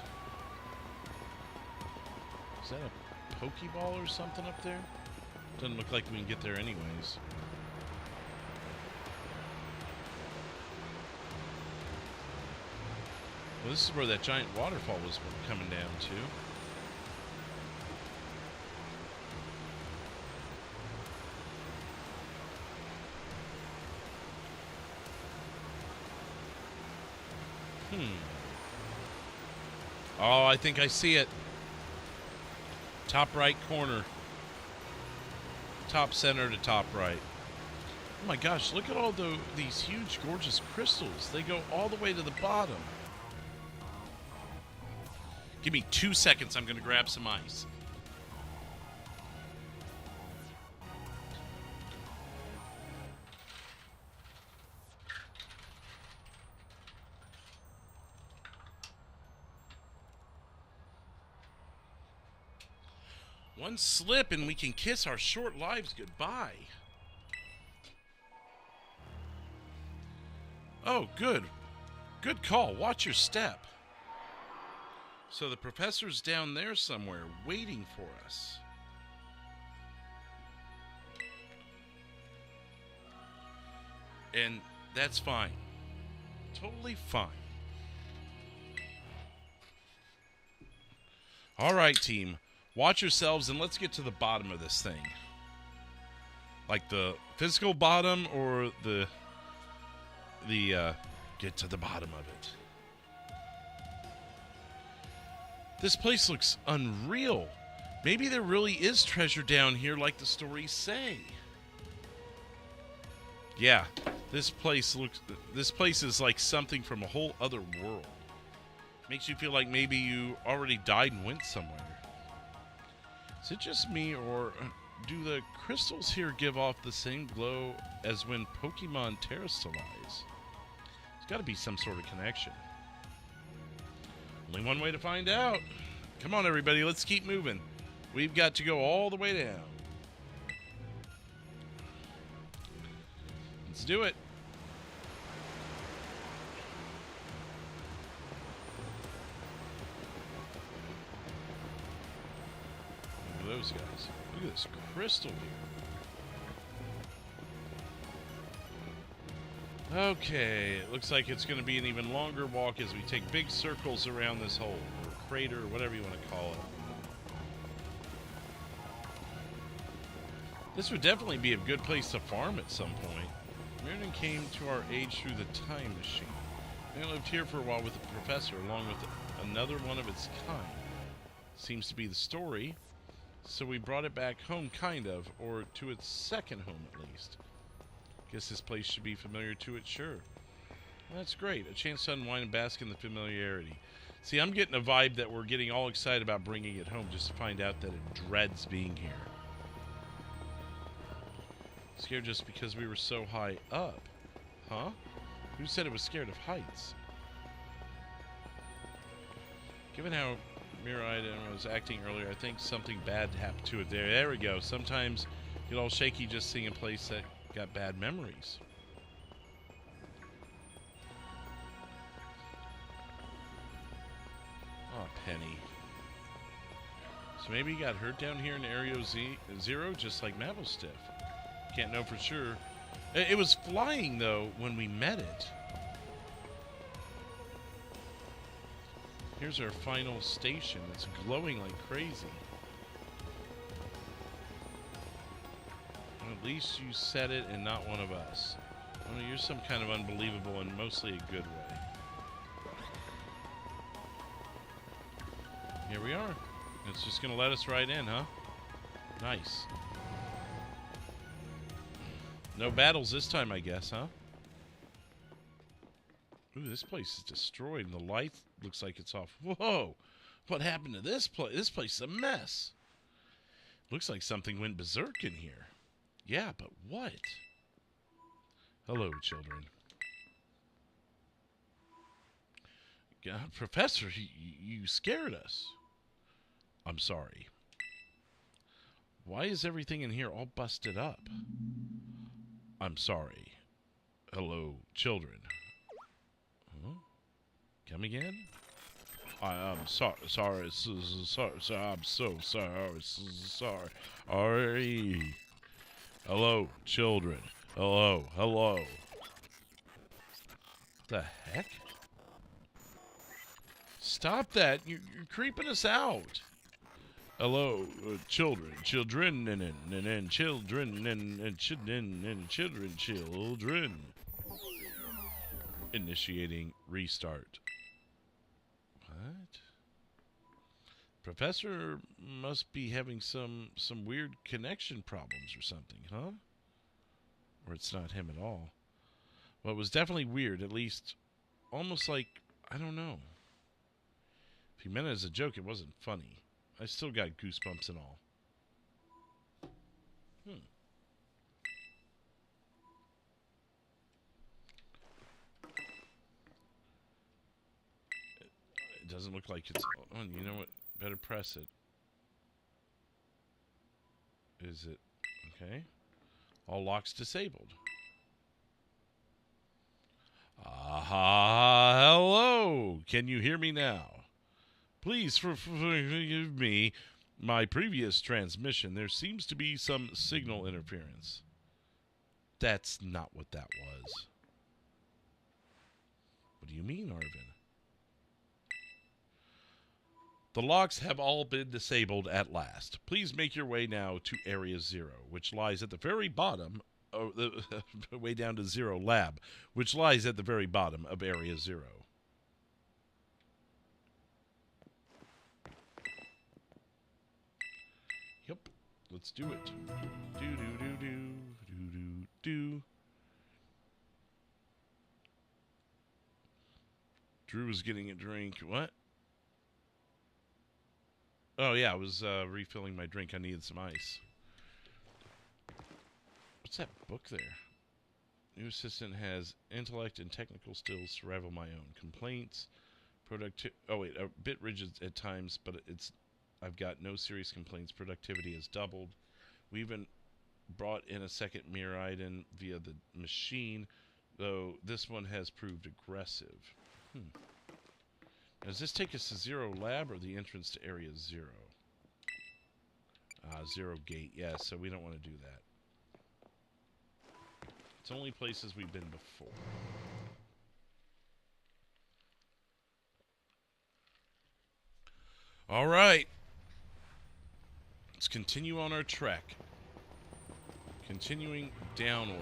Is that a Pokeball or something up there? Doesn't look like we can get there anyways. Well, this is where that giant waterfall was coming down to. Oh, I think I see it. Top right corner. Top center to top right. Oh my gosh, look at all these huge, gorgeous crystals. They go all the way to the bottom. Give me 2 seconds. I'm going to grab some ice. One slip and we can kiss our short lives goodbye. Oh, good. Good call. Watch your step. So the professor's down there somewhere waiting for us. And that's fine. Totally fine. All right, team. Watch yourselves and let's get to the bottom of this thing. Like the physical bottom or the get to the bottom of it. This place looks unreal. Maybe there really is treasure down here like the stories say. Yeah, this place is like something from a whole other world. Makes you feel like maybe you already died and went somewhere. Is it just me, or do the crystals here give off the same glow as when Pokemon terrestrialize? There's got to be some sort of connection. Only one way to find out. Come on, everybody, let's keep moving. We've got to go all the way down. Let's do it. Look at those guys. Look at this crystal here. Okay, it looks like it's going to be an even longer walk as we take big circles around this hole, or crater, or whatever you want to call it. This would definitely be a good place to farm at some point. Miraidon came to our age through the time machine. It lived here for a while with the professor, along with another one of its kind. Seems to be the story. So we brought it back home, kind of, or to its second home at least. Guess this place should be familiar to it, sure. Well, that's great. A chance to unwind and bask in the familiarity. See, I'm getting a vibe that we're getting all excited about bringing it home just to find out that it dreads being here. Scared just because we were so high up. Huh? Who said it was scared of heights? Given how Miraidon was acting earlier, I think something bad happened to it there. There we go. Sometimes you get all shaky just seeing a place that got bad memories. Oh, Penny. So maybe he got hurt down here in Area Zero, just like Mapplestiff. Can't know for sure. It was flying, though, when we met it. Here's our final station. It's glowing like crazy. At least you said it and not one of us. I mean, you're some kind of unbelievable and mostly a good way. Here we are. It's just going to let us right in, huh? Nice. No battles this time, I guess, huh? Ooh, this place is destroyed and the light looks like it's off. Whoa! What happened to this place? This place is a mess. Looks like something went berserk in here. Yeah, but what? Hello, children. God, Professor, you scared us. I'm sorry. Why is everything in here all busted up? I'm sorry. Hello, children. Huh? Come again? I'm sorry. I'm so sorry. Hello, children. Hello. What the heck? Stop that. You're creeping us out. Hello, children. Initiating restart. What? Professor must be having some weird connection problems or something, huh? Or it's not him at all. Well, it was definitely weird, at least almost like, I don't know. If he meant it as a joke, it wasn't funny. I still got goosebumps and all. It doesn't look like it's on. You know what? Better press it. Is it? Okay. All locks disabled. Aha! Hello! Can you hear me now? Please forgive me. My previous transmission, there seems to be some signal interference. That's not what that was. What do you mean, Arven? The locks have all been disabled at last. Please make your way now to Area 0, which lies at the very bottom of the way down to 0 Lab, which lies at the very bottom of Area 0. Yep, let's do it. Do. Drew was getting a drink. What? Oh, yeah, I was refilling my drink. I needed some ice. What's that book there? New assistant has intellect and technical skills to rival my own. Complaints, oh, wait, a bit rigid at times, but I've got no serious complaints. Productivity has doubled. We even brought in a second Miraidon via the machine, though this one has proved aggressive. Does this take us to 0 Lab or the entrance to Area 0? 0 Gate, yeah, so we don't want to do that. It's only places we've been before. All right. Let's continue on our trek. Continuing downward.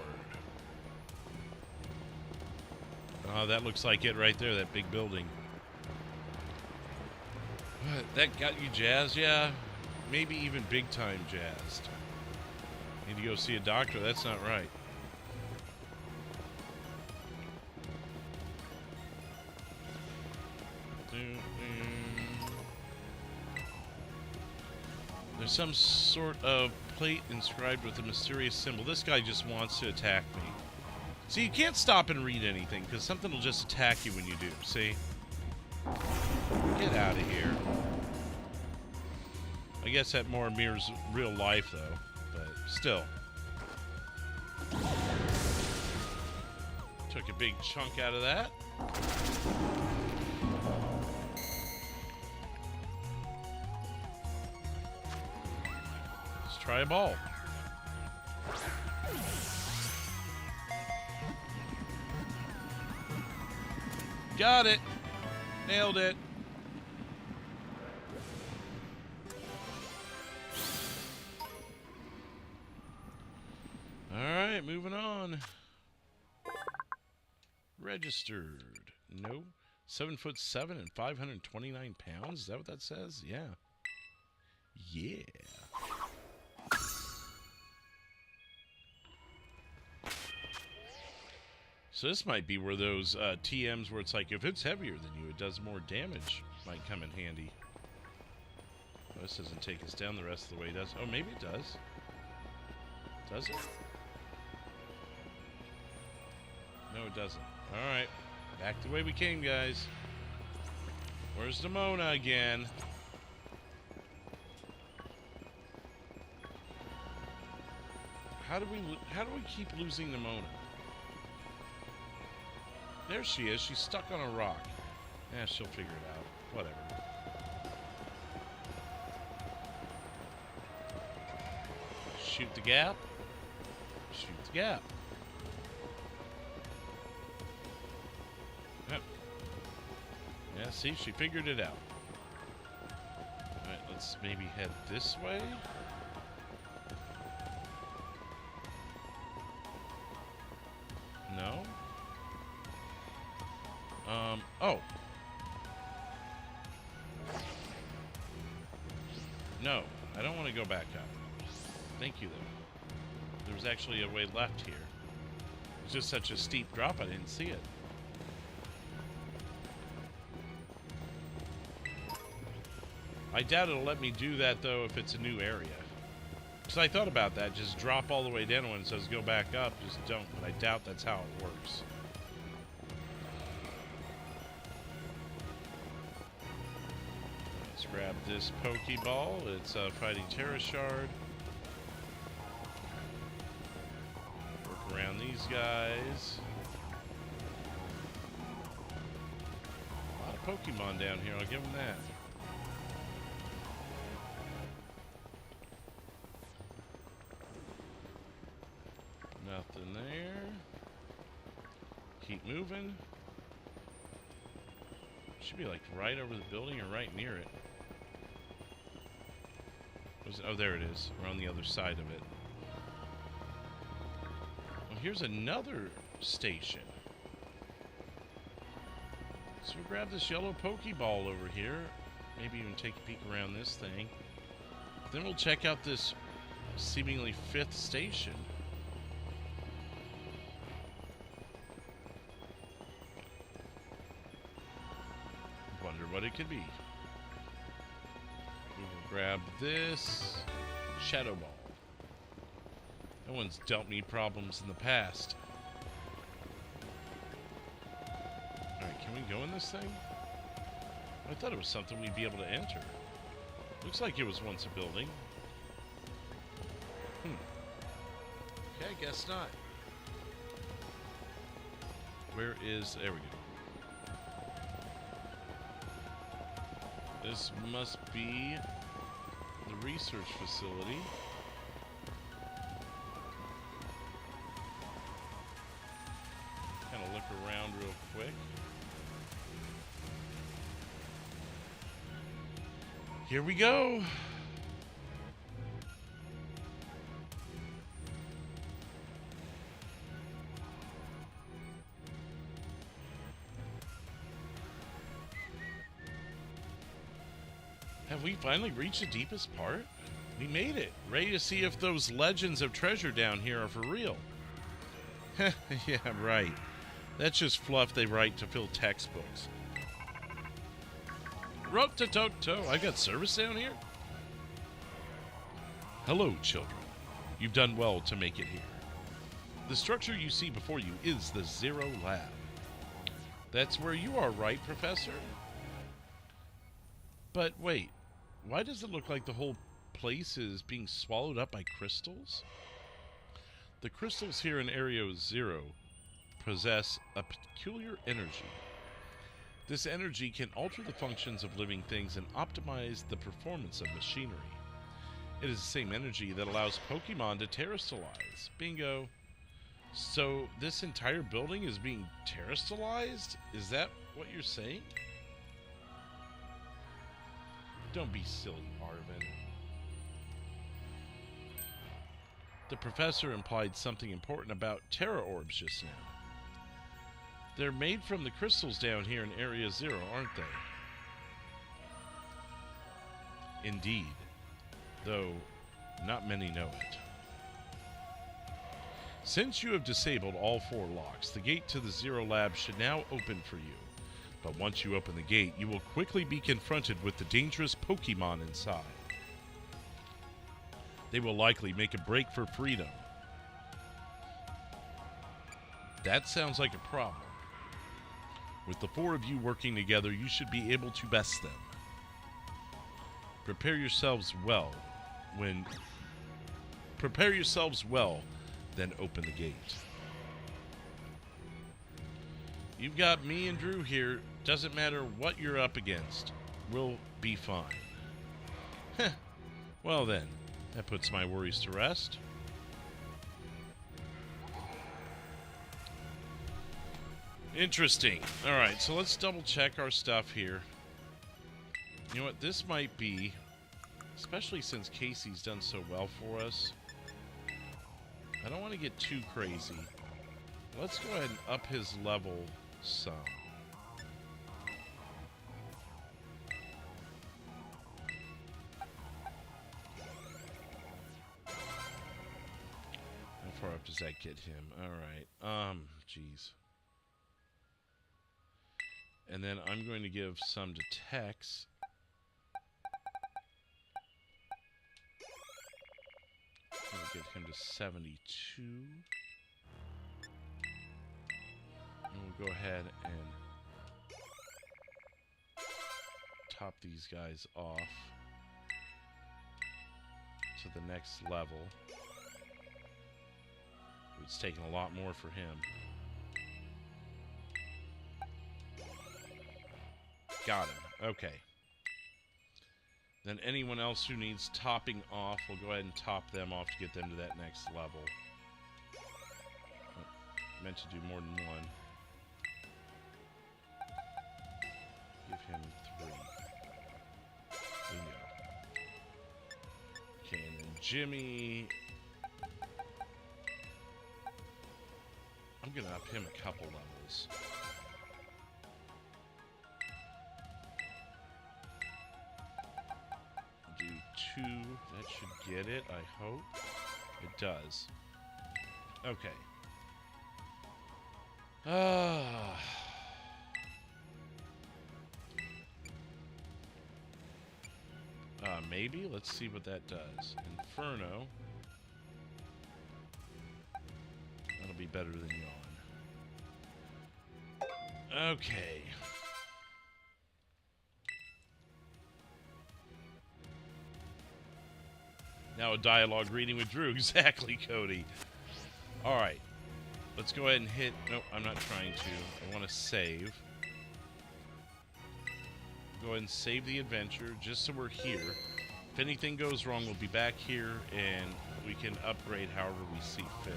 That looks like it right there, that big building. That got you jazzed? Yeah. Maybe even big time jazzed. Need to go see a doctor? That's not right. There's some sort of plate inscribed with a mysterious symbol. This guy just wants to attack me. See, you can't stop and read anything, because something will just attack you when you do. See? Get out of here. I guess that more mirrors real life, though. But still. Took a big chunk out of that. Let's try a ball. Got it. Nailed it. Alright, moving on. Registered. No. 7'7" and 529 pounds? Is that what that says? Yeah. Yeah. So this might be where those TMs where it's like, if it's heavier than you, it does more damage, might come in handy. Oh, this doesn't take us down the rest of the way, does it? Oh, maybe it does. Does it? No, it doesn't. Alright. Back the way we came, guys. Where's Nemona again? How do we keep losing Nemona? There she is. She's stuck on a rock. Yeah, she'll figure it out. Whatever. Shoot the gap. Shoot the gap. Yep. Yeah, see, she figured it out. Alright, let's maybe head this way. No? Oh. No, I don't want to go back up. Thank you, though. There was actually a way left here. It was just such a steep drop, I didn't see it. I doubt it'll let me do that, though, if it's a new area. Because I thought about that. Just drop all the way down when it says go back up. Just don't. But I doubt that's how it works. Let's grab this Pokeball. It's fighting Terra Shard. Work around these guys. A lot of Pokemon down here. I'll give them that. Nothing there. Keep moving. Should be like right over the building or right near it. Oh, there it is. We're on the other side of it. Well, here's another station. So we'll grab this yellow Pokeball over here. Maybe even take a peek around this thing. Then we'll check out this seemingly 5th station. Wonder what it could be. We will grab this Shadow Ball. No one's dealt me problems in the past. Alright, can we go in this thing? I thought it was something we'd be able to enter. Looks like it was once a building. Okay, guess not. Where is... There we go. This must be the research facility. Kind of look around real quick. Here we go. Have we finally reached the deepest part? We made it. Ready to see if those legends of treasure down here are for real. Yeah, right. That's just fluff they write to fill textbooks. Rotototo, I got service down here? Hello, children. You've done well to make it here. The structure you see before you is the Zero Lab. That's where you are, right, Professor? But wait. Why does it look like the whole place is being swallowed up by crystals? The crystals here in Area 0 possess a peculiar energy. This energy can alter the functions of living things and optimize the performance of machinery. It is the same energy that allows Pokemon to terrestrialize. Bingo. So this entire building is being terrestrialized? Is that what you're saying? Don't be silly, Arven. The professor implied something important about Terra Orbs just now. They're made from the crystals down here in Area 0, aren't they? Indeed. Though, not many know it. Since you have disabled all 4 locks, the gate to the Zero Lab should now open for you. But once you open the gate, you will quickly be confronted with the dangerous Pokémon inside. They will likely make a break for freedom. That sounds like a problem. With the 4 of you working together, you should be able to best them. Prepare yourselves well, then open the gate. You've got me and Drew here. Doesn't matter what you're up against. We'll be fine. Heh. Well then, that puts my worries to rest. Interesting. Alright, so let's double check our stuff here. You know what, this might be, especially since Casey's done so well for us, I don't want to get too crazy. Let's go ahead and up his level some. How far up does that get him? Alright, geez. And then I'm going to give some to Tex. I'm going to get him to 72. And we'll go ahead and top these guys off to the next level. It's taken a lot more for him. Got him. Okay. Then anyone else who needs topping off, we'll go ahead and top them off to get them to that next level. I meant to do more than one. Give him 3. Bingo. Okay, and then Jimmy. I'm going to up him a couple levels. Do 2. That should get it, I hope. It does. Okay. Maybe? Let's see what that does. Inferno. That'll be better than Yawn. Okay. Now a dialogue reading with Drew. Exactly, Cody. Alright. Let's go ahead and hit... Nope, I'm not trying to. I want to save. Go ahead and save the adventure, just so we're here. If anything goes wrong, we'll be back here, and we can upgrade however we see fit.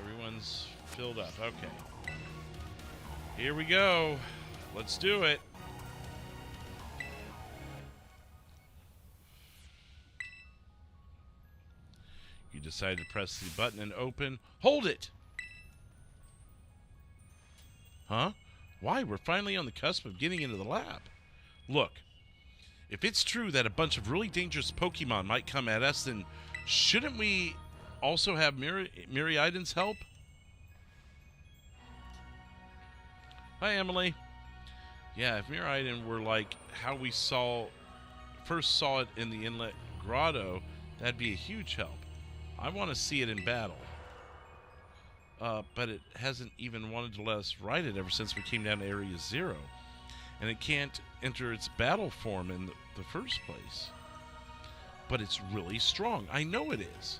Everyone's filled up. Okay. Here we go. Let's do it. You decide to press the button and open. Hold it! Huh? Why? We're finally on the cusp of getting into the lab. Look, if it's true that a bunch of really dangerous Pokemon might come at us, then shouldn't we also have Miraidon's help? Hi, Emily. Yeah, if Miraidon were like how we first saw it in the Inlet Grotto, that'd be a huge help. I want to see it in battle. But it hasn't even wanted to let us ride it ever since we came down to Area 0. And it can't enter its battle form in the first place. But it's really strong. I know it is.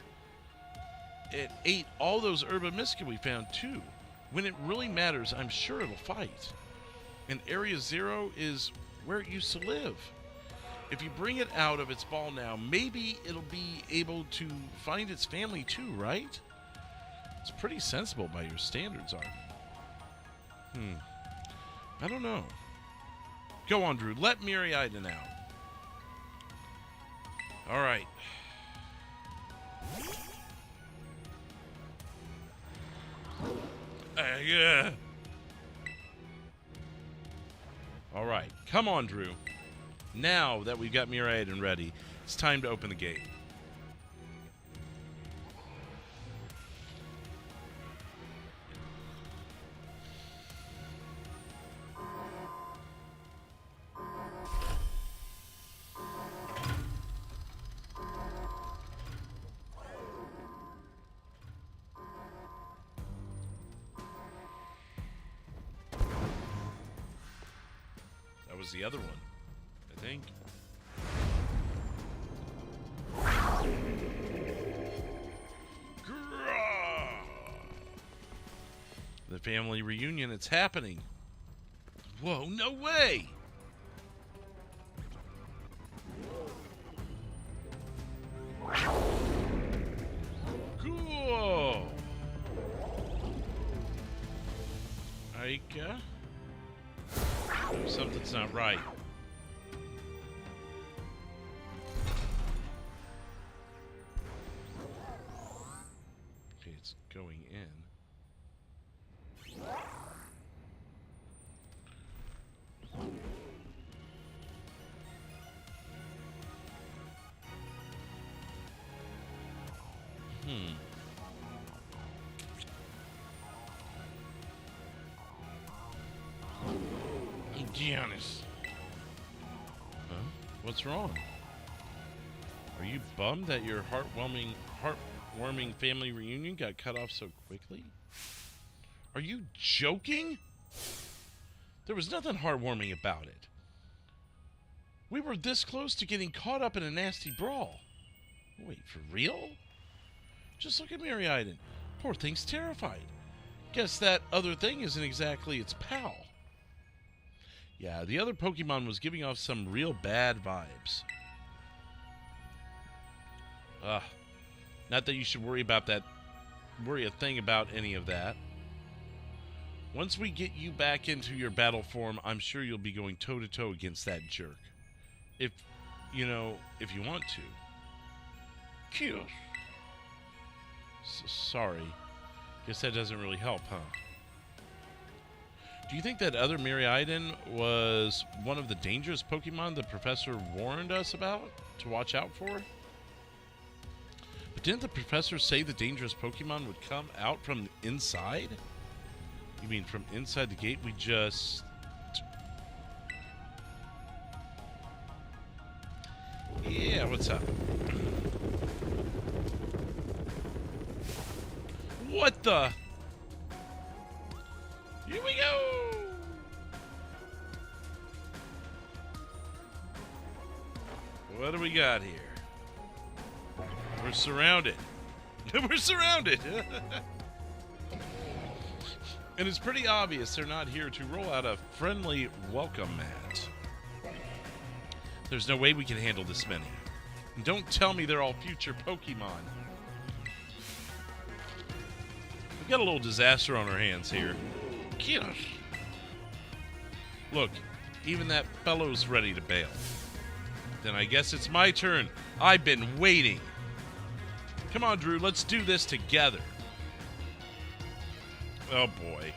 It ate all those Herba Mystica we found, too. When it really matters, I'm sure it'll fight. And Area 0 is where it used to live. If you bring it out of its ball now, maybe it'll be able to find its family, too, right? It's pretty sensible by your standards, Arven. I don't know. Go on, Drew. Let Miraidon out. All right. Yeah. All right, come on, Drew. Now that we've got Miraidon ready, it's time to open the gate. That was the other one, I think. The family reunion, it's happening. Whoa, no way! Cool! Aika? Something's not right. Okay, it's going in. Giannis. Huh? What's wrong? Are you bummed that your heartwarming family reunion got cut off so quickly? Are you joking? There was nothing heartwarming about it. We were this close to getting caught up in a nasty brawl. Wait, for real? Just look at Miraidon. Poor thing's terrified. Guess that other thing isn't exactly its pal. Yeah, the other Pokemon was giving off some real bad vibes. Not that you should worry a thing about any of that. Once we get you back into your battle form, I'm sure you'll be going toe-to-toe against that jerk. If you want to. Cute. Sorry. Guess that doesn't really help, huh? Do you think that other Miraidon was one of the dangerous Pokemon the professor warned us about to watch out for? But didn't the professor say the dangerous Pokemon would come out from the inside? You mean from inside the gate we just... Yeah, what's up? What the... Here we go! What do we got here? We're surrounded. We're surrounded! And it's pretty obvious they're not here to roll out a friendly welcome mat. There's no way we can handle this many. And don't tell me they're all future Pokemon. We've got a little disaster on our hands here. Look, even that fellow's ready to bail. Then I guess it's my turn. I've been waiting. Come on, Drew, let's do this together. Oh, boy.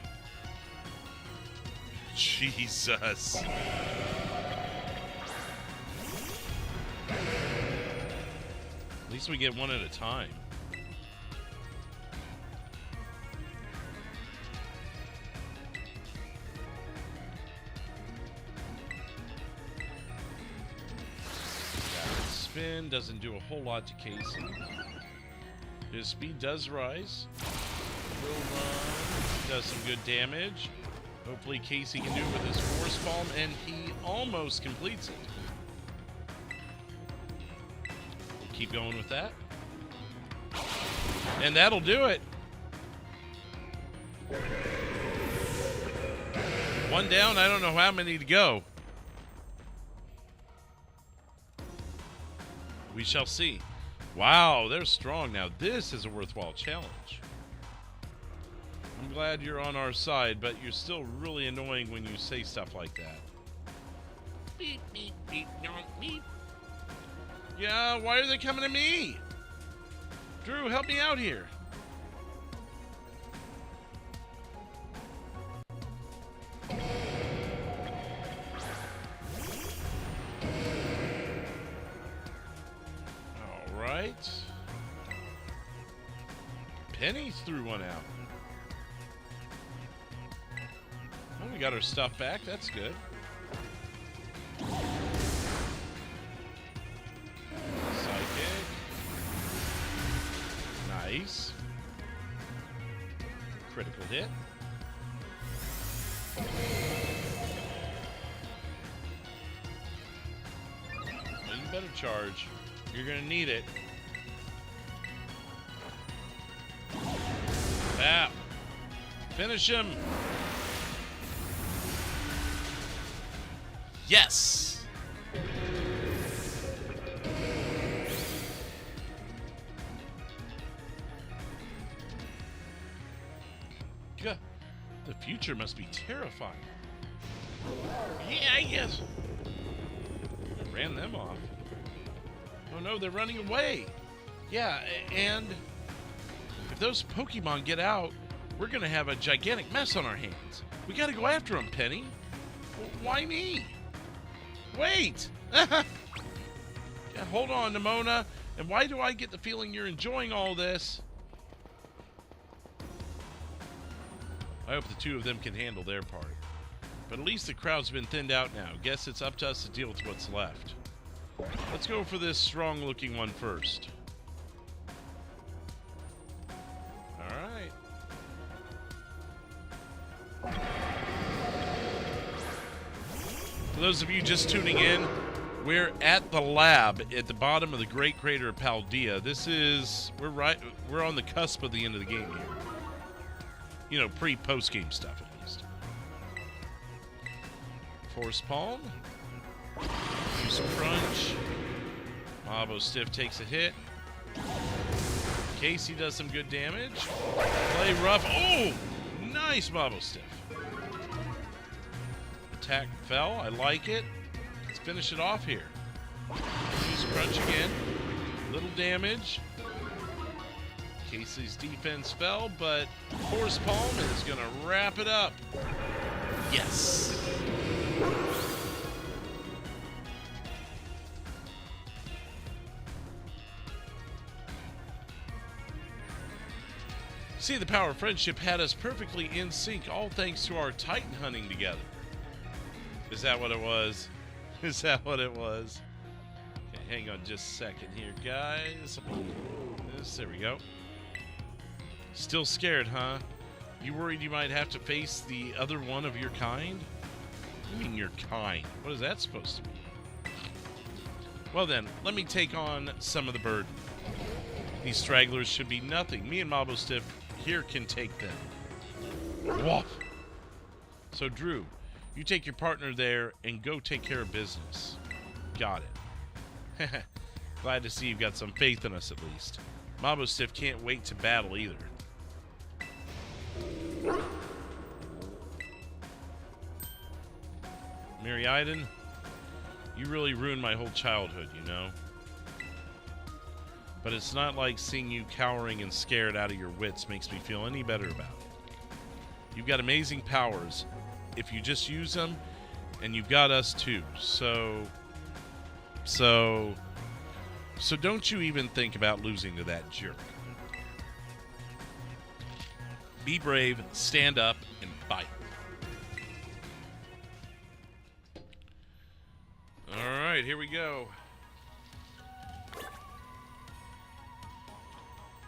Jesus. At least we get one at a time. Spin doesn't do a whole lot to Casey. His speed does rise. Will run. Does some good damage. Hopefully Casey can do it with his Force Palm, and he almost completes it. We'll keep going with that. And that'll do it. One down, I don't know how many to go. We shall see. Wow, they're strong now. This is a worthwhile challenge. I'm glad you're on our side, but you're still really annoying when you say stuff like that. Beep, beep, beep, don't beep. Yeah, why are they coming to me? Drew, help me out here. All right. Penny threw one out. Well, we got our stuff back. That's good. Psychic. Nice. Critical hit. Well, you better charge. You're gonna need it. Bap. Finish him. Yes. God, the future must be terrifying. Yeah, yes. I ran them off. Oh no, they're running away. Yeah, and if those Pokemon get out, we're gonna have a gigantic mess on our hands. We gotta go after them, Penny. Why me? Wait! Yeah, hold on, Nemona. And why do I get the feeling you're enjoying all this? I hope the two of them can handle their part. But at least the crowd's been thinned out now. Guess it's up to us to deal with what's left. Let's go for this strong-looking one first. Alright. For those of you just tuning in, we're at the lab at the bottom of the Great Crater of Paldea. We're on the cusp of the end of the game here. You know, pre-post-game stuff at least. Force Palm. Use Crunch. Mabo Stiff takes a hit. Casey does some good damage. Play rough. Oh! Nice Mabo Stiff. Attack fell. I like it. Let's finish it off here. Use Crunch again. Little damage. Casey's defense fell, but Force Palm is going to wrap it up. Yes. See, the power of friendship had us perfectly in sync, all thanks to our Titan hunting together. Is that what it was? Is that what it was? Okay, hang on just a second here, guys. There we go. Still scared, huh? You worried you might have to face the other one of your kind? What do you mean your kind? What is that supposed to be? Well then, let me take on some of the burden. These stragglers should be nothing. Me and Mabo Stiff here can take them. Woof. So Drew, you take your partner there and go take care of business. Got it. Glad to see you've got some faith in us at least. Mabo Stiff can't wait to battle either. Miraidon, you really ruined my whole childhood, you know? But it's not like seeing you cowering and scared out of your wits makes me feel any better about it. You've got amazing powers if you just use them, and you've got us too. So don't you even think about losing to that jerk. Be brave, stand up, and fight. Alright, here we go.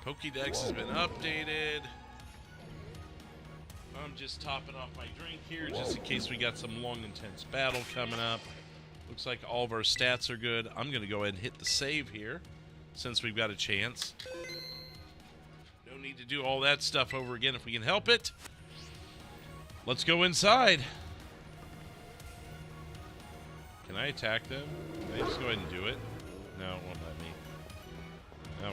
Pokédex has been updated. I'm just topping off my drink here just in case we got some long, intense battle coming up. Looks like all of our stats are good. I'm going to go ahead and hit the save here since we've got a chance. No need to do all that stuff over again if we can help it. Let's go inside. Can I attack them? Can I just go ahead and do it? No, it won't let me. Oh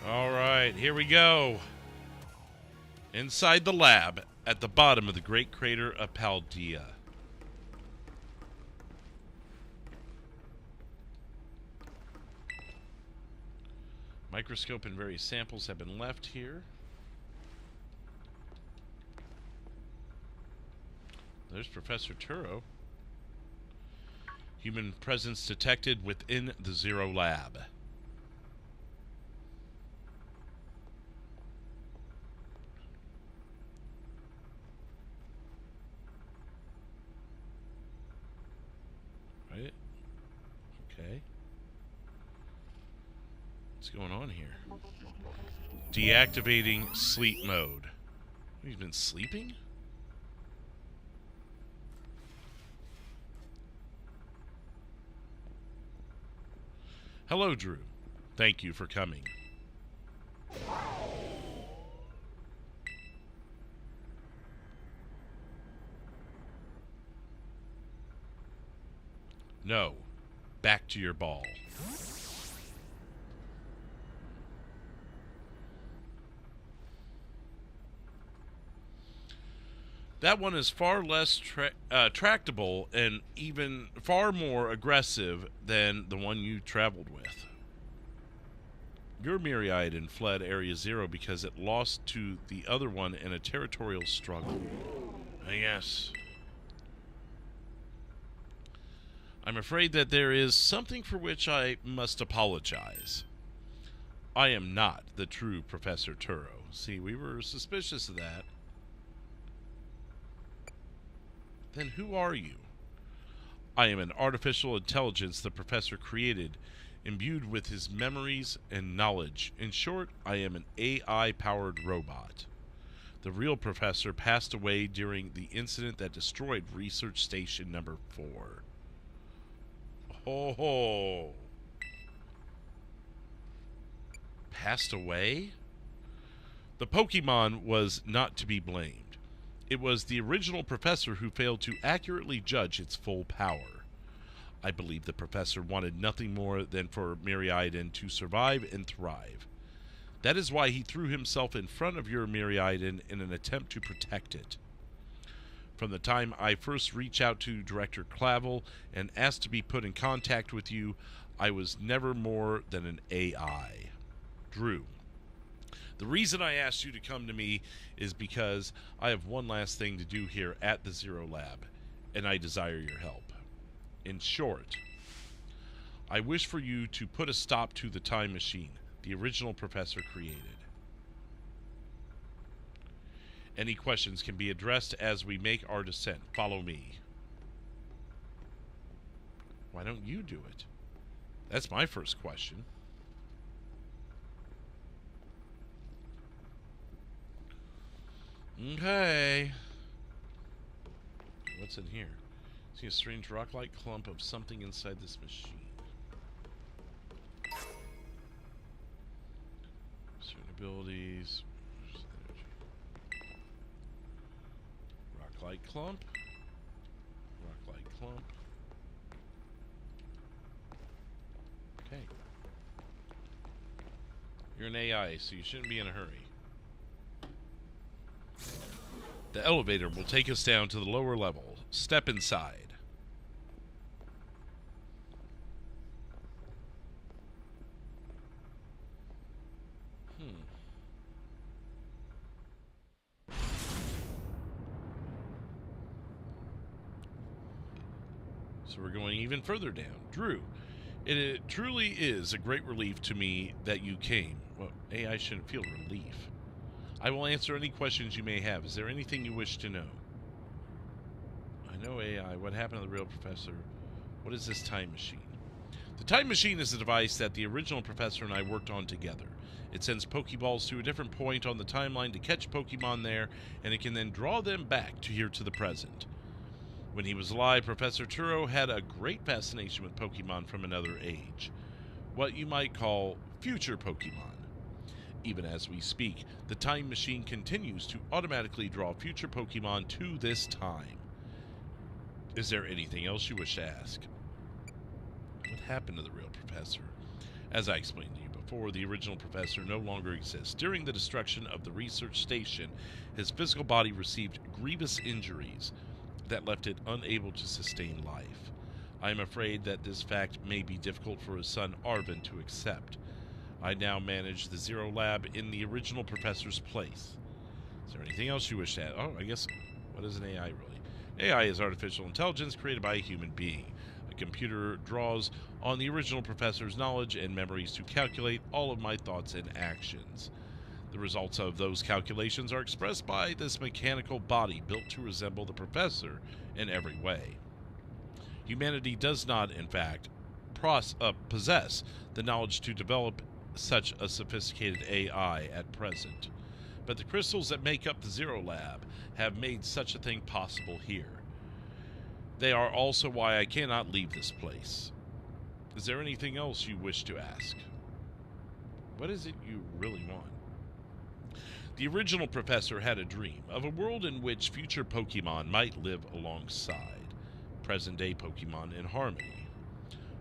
well. Alright, here we go. Inside the lab at the bottom of the Great Crater of Paldea. Microscope and various samples have been left here. There's Professor Turo. Human presence detected within the Zero Lab. Right? Okay. What's going on here? Deactivating sleep mode. He's been sleeping? Hello, Drew. Thank you for coming. No. Back to your ball. That one is far less tractable and even far more aggressive than the one you traveled with. Your Miraidon fled Area Zero because it lost to the other one in a territorial struggle. Yes. I'm afraid that there is something for which I must apologize. I am not the true Professor Turo. See, we were suspicious of that. Then who are you? I am an artificial intelligence the professor created, imbued with his memories and knowledge. In short, I am an AI-powered robot. The real professor passed away during the incident that destroyed Research Station number 4. Oh. Passed away? The Pokemon was not to be blamed. It was the original professor who failed to accurately judge its full power. I believe the professor wanted nothing more than for Miraidon to survive and thrive. That is why he threw himself in front of your Miraidon in an attempt to protect it. From the time I first reached out to Director Clavell and asked to be put in contact with you, I was never more than an AI. Drew. The reason I asked you to come to me is because I have one last thing to do here at the Zero Lab, and I desire your help. In short, I wish for you to put a stop to the time machine the original professor created. Any questions can be addressed as we make our descent. Follow me. Why don't you do it? That's my first question. Okay. What's in here? See a strange rock-like clump of something inside this machine. Certain abilities. Rock-like clump. Rock-like clump. Okay. You're an AI, so you shouldn't be in a hurry. The elevator will take us down to the lower level. Step inside. So we're going even further down. Drew, it truly is a great relief to me that you came. Well, AI shouldn't feel relief. I will answer any questions you may have. Is there anything you wish to know? I know AI. What happened to the real professor? What is this time machine? The time machine is a device that the original professor and I worked on together. It sends Pokeballs to a different point on the timeline to catch Pokemon there, and it can then draw them back to here to the present. When he was alive, Professor Turo had a great fascination with Pokemon from another age. What you might call future Pokemon. Even as we speak, the time machine continues to automatically draw future Pokemon to this time. Is there anything else you wish to ask? What happened to the real professor? As I explained to you before, the original professor no longer exists. During the destruction of the research station, his physical body received grievous injuries that left it unable to sustain life. I am afraid that this fact may be difficult for his son Arven to accept. I now manage the Zero Lab in the original professor's place. Is there anything else you wish to add? Oh, I guess, what is an AI really? AI is artificial intelligence created by a human being. A computer draws on the original professor's knowledge and memories to calculate all of my thoughts and actions. The results of those calculations are expressed by this mechanical body built to resemble the professor in every way. Humanity does not, in fact, possess the knowledge to develop such a sophisticated AI at present. But the crystals that make up the Zero Lab have made such a thing possible here. They are also why I cannot leave this place. Is there anything else you wish to ask? What is it you really want? The original professor had a dream of a world in which future Pokemon might live alongside present-day Pokemon in harmony.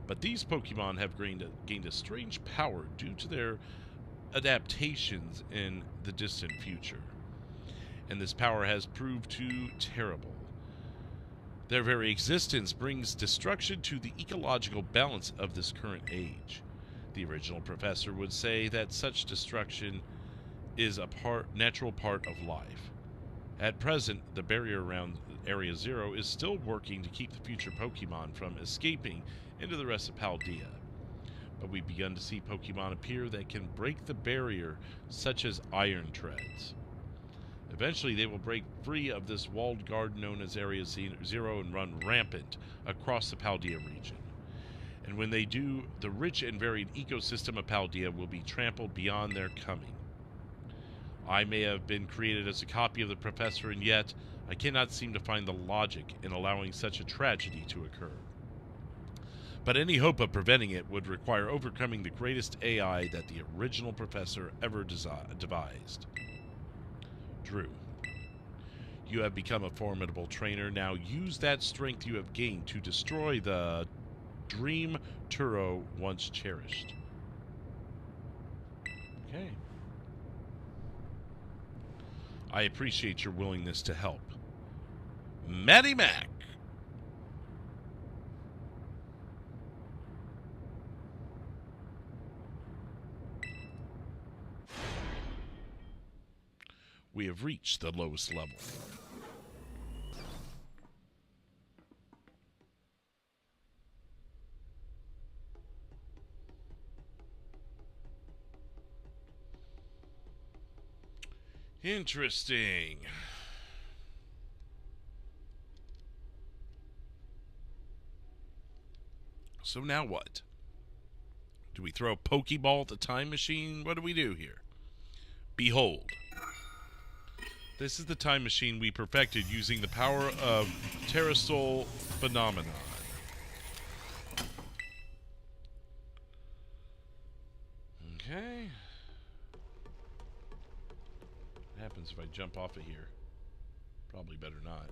But these Pokemon have gained a strange power due to their adaptations in the distant future. And this power has proved too terrible. Their very existence brings destruction to the ecological balance of this current age. The original professor would say that such destruction is a natural part of life. At present, the barrier around Area Zero is still working to keep the future Pokemon from escaping into the rest of Paldea. But we've begun to see Pokemon appear that can break the barrier, such as Iron Treads. Eventually, they will break free of this walled garden known as Area Zero and run rampant across the Paldea region. And when they do, the rich and varied ecosystem of Paldea will be trampled beyond their coming. I may have been created as a copy of the professor, and yet I cannot seem to find the logic in allowing such a tragedy to occur. But any hope of preventing it would require overcoming the greatest AI that the original professor ever devised. Drew, you have become a formidable trainer. Now use that strength you have gained to destroy the dream Turo once cherished. Okay. I appreciate your willingness to help. Matty Mac. We have reached the lowest level. Interesting. So now what? Do we throw a Pokeball at the time machine? What do we do here? Behold. This is the time machine we perfected using the power of Terrasol Phenomenon. Okay. What happens if I jump off of here? Probably better not.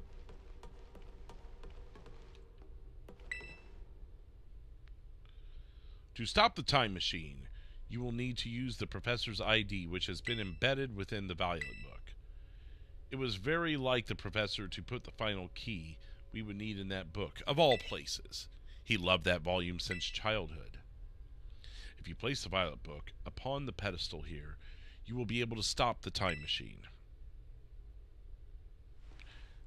To stop the time machine, you will need to use the professor's ID, which has been embedded within the Violet book. It was very like the professor to put the final key we would need in that book, of all places. He loved that volume since childhood. If you place the Violet book upon the pedestal here, you will be able to stop the time machine.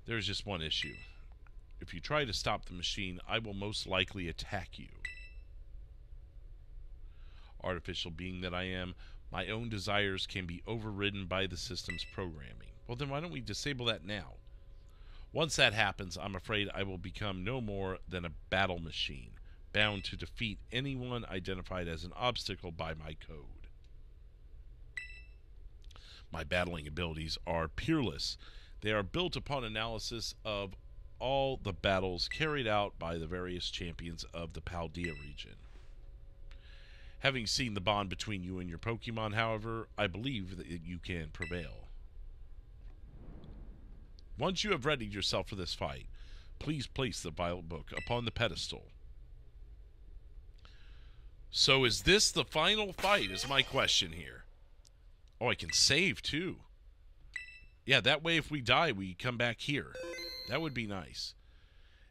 There's just one issue. If you try to stop the machine, I will most likely attack you. Artificial being that I am, my own desires can be overridden by the system's programming. Well, then why don't we disable that now? Once that happens, I'm afraid I will become no more than a battle machine, bound to defeat anyone identified as an obstacle by my code. My battling abilities are peerless. They are built upon analysis of all the battles carried out by the various champions of the Paldea region. Having seen the bond between you and your Pokemon, however, I believe that you can prevail. Once you have readied yourself for this fight, please place the Violet book upon the pedestal. So is this the final fight, is my question here. Oh, I can save too. Yeah, that way if we die, we come back here. That would be nice.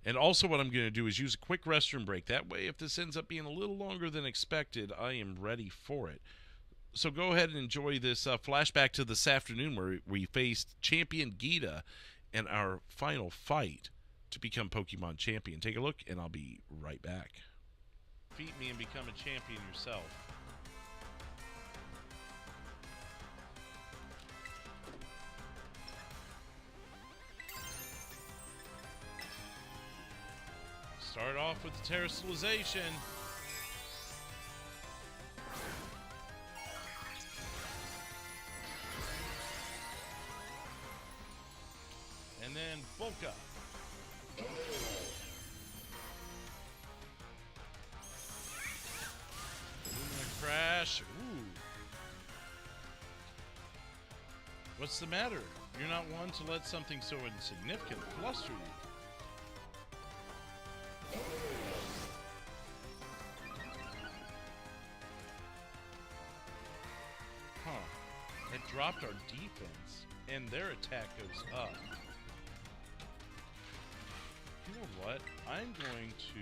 And also what I'm going to do is use a quick restroom break. That way, if this ends up being a little longer than expected, I am ready for it. So go ahead and enjoy this flashback to this afternoon where we faced Champion Gita in our final fight to become Pokemon Champion. Take a look, and I'll be right back. Defeat me and become a champion yourself. Start off with the terrestrialization. And then bulk up. Crash. Ooh. What's the matter? You're not one to let something so insignificant fluster you. Huh. It dropped our defense, and their attack goes up. You know what? I'm going to...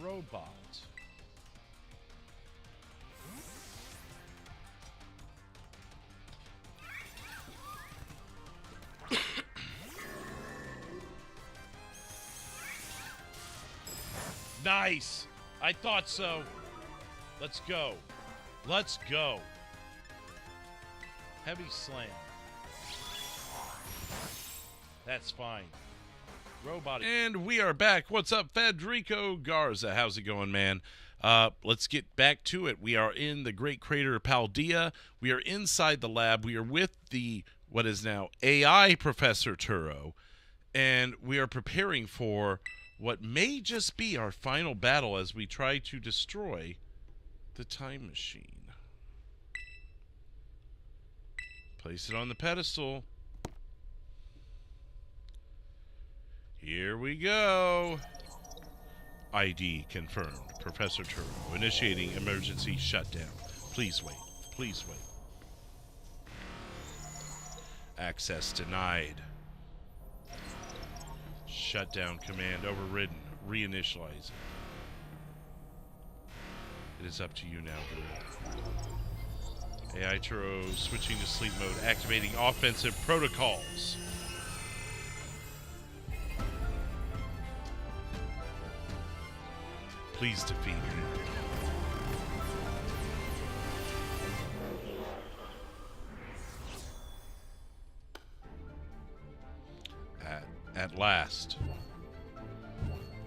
Robot. Nice! I thought so. Let's go. Let's go. Heavy slam. That's fine. Robot. And we are back. What's up, Federico Garza? How's it going, man? Let's get back to it. We are in the Great Crater of Paldea. We are inside the lab. We are with the, what is now, AI Professor Turo. And we are preparing for what may just be our final battle as we try to destroy the time machine. Place it on the pedestal. Here we go. ID confirmed. Professor Turo initiating emergency shutdown. Please wait. Please wait. Access denied. Shutdown command overridden. Reinitializing. It is up to you now, Drew. AI Turo switching to sleep mode, activating offensive protocols. Please defeat me. At last.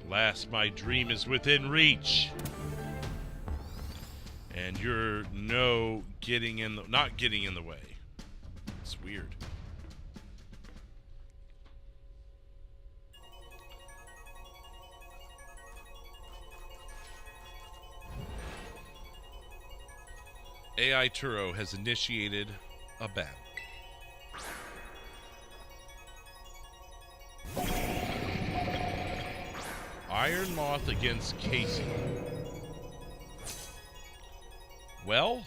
Last, my dream is within reach. And you're not getting in the way. It's weird. AI Turo has initiated a battle. Iron Moth against Casey. Well,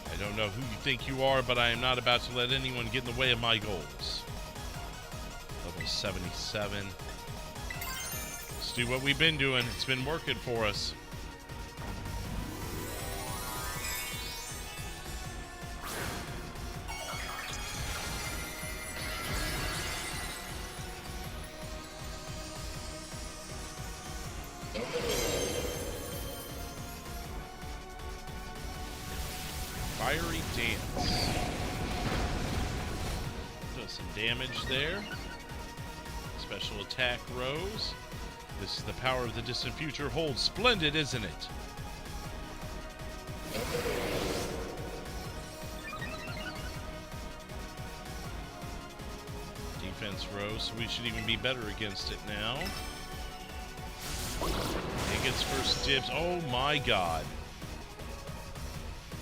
I don't know who you think you are, but I am not about to let anyone get in the way of my goals. Level 77. Let's do what we've been doing. It's been working for us. Fiery Dance. Does some damage there. Special attack rose. This is the power of the distant future. Holds splendid, isn't it? Defense rose, so we should even be better against it now. It gets first dibs. Oh my god.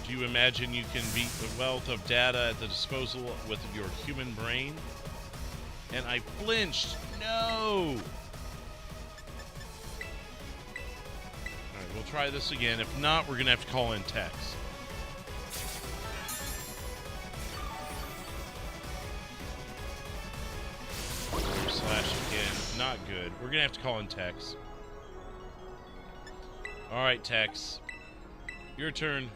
Do you imagine you can beat the wealth of data at the disposal with your human brain? And I flinched. No! we'll try this again. If not, we're going to have to call in Tex. Slash again. Not good. We're going to have to call in Tex. Alright, Tex. Your turn.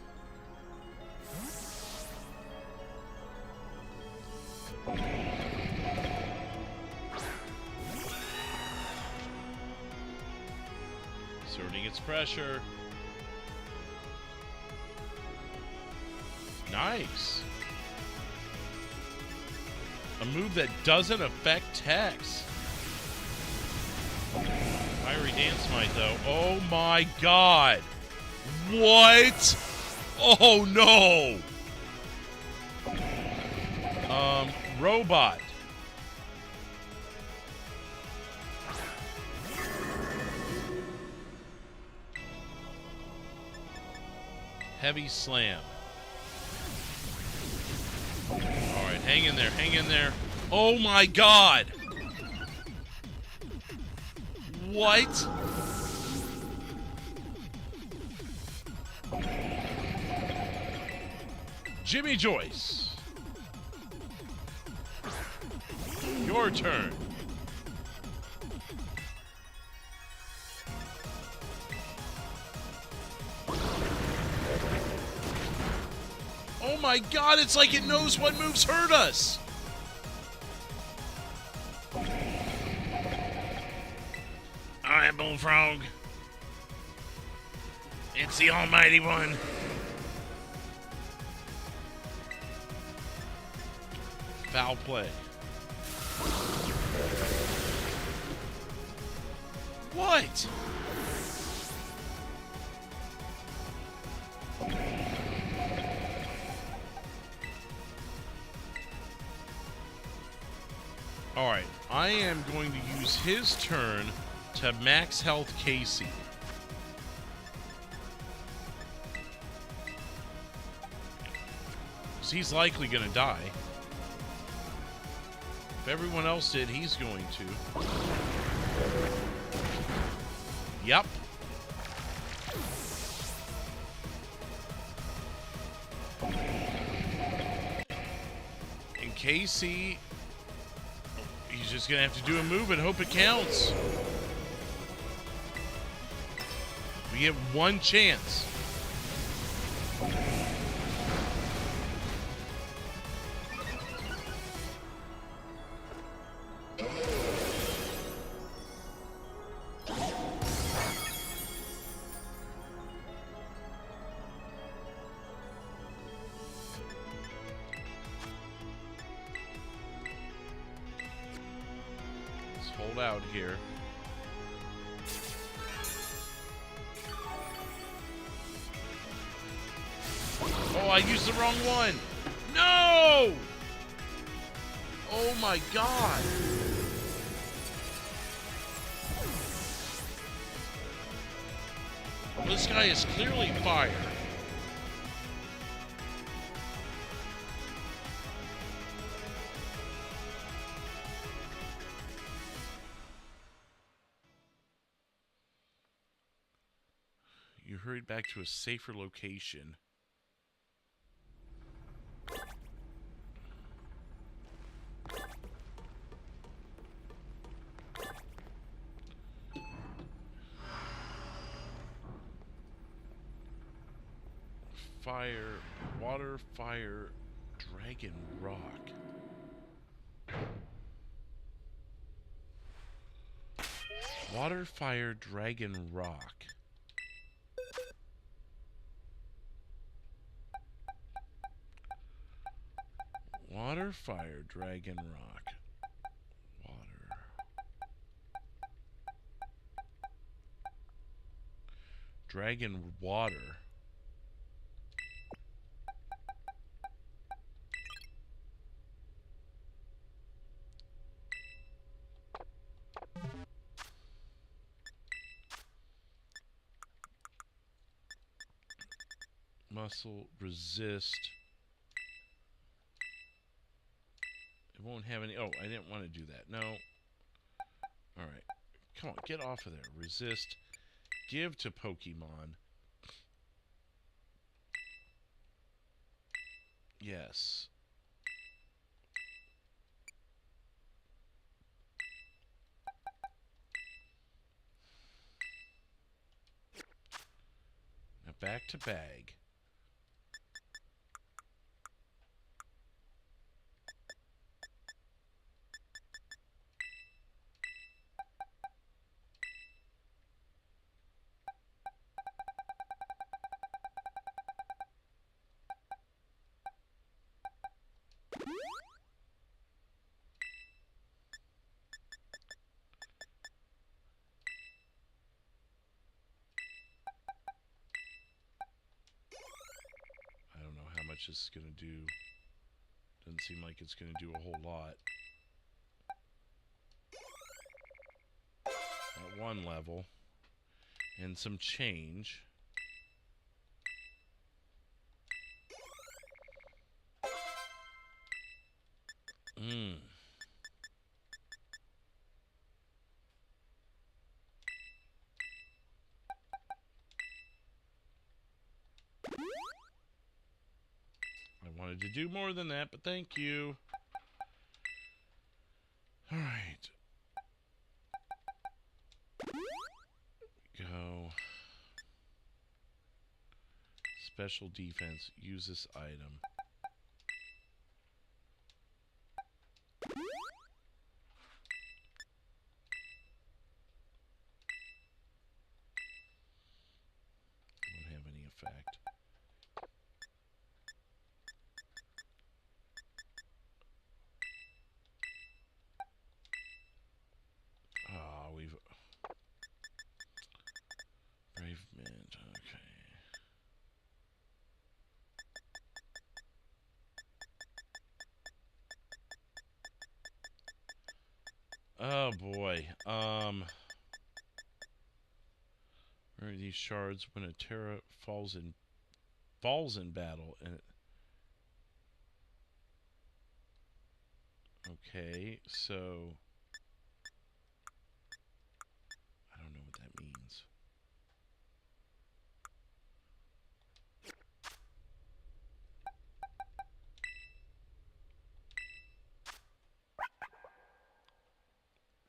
Asserting its pressure. Nice. A move that doesn't affect Tex. Fiery Dance Might, though. Oh my god. What? Oh no. Robot. Heavy Slam. Alright, hang in there, hang in there. Oh my god! What? Jimmy Joyce. Your turn. Oh my god, it's like it knows what moves hurt us! Alright, Bullfrog. It's the Almighty One. Foul play. What? Alright, I am going to use his turn to max health Casey. Because he's likely going to die. If everyone else did, he's going to. Yep. And Casey, he's just going to have to do a move and hope it counts. We get one chance. Hold out here. Oh, I used the wrong one. No! Oh my god. This guy is clearly fire. You hurried back to a safer location. Fire, water, fire, dragon, rock. Water, fire, dragon, rock. Water, fire, dragon, rock. Water. Dragon, water. Muscle, resist. It won't have any. Oh, I didn't want to do that. No. Alright. Come on, get off of there. Resist. give to Pokemon. Yes. Now back to bag. I don't know how much this is going to do. Doesn't seem like it's going to do a whole lot. At one level. And some change. I wanted to do more than that, but thank you. All right. Go. Special defense. Use this item. Won't have any effect. Oh, we've... Brave Mint, okay. Oh boy. Where are these shards when a Terra falls in battle and okay, so I don't know what that means.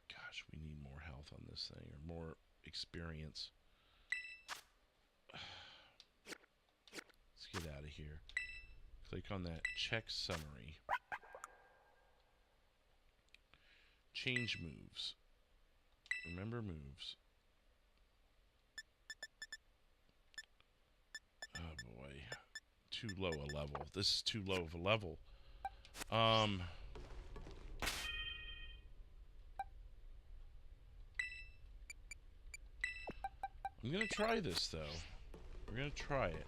Gosh, we need more health on this thing, or more experience. Let's get out of here. Click on that check summary. Change moves. Remember moves. Oh boy. Too low a level. This is too low of a level. I'm gonna try this though. We're gonna try it.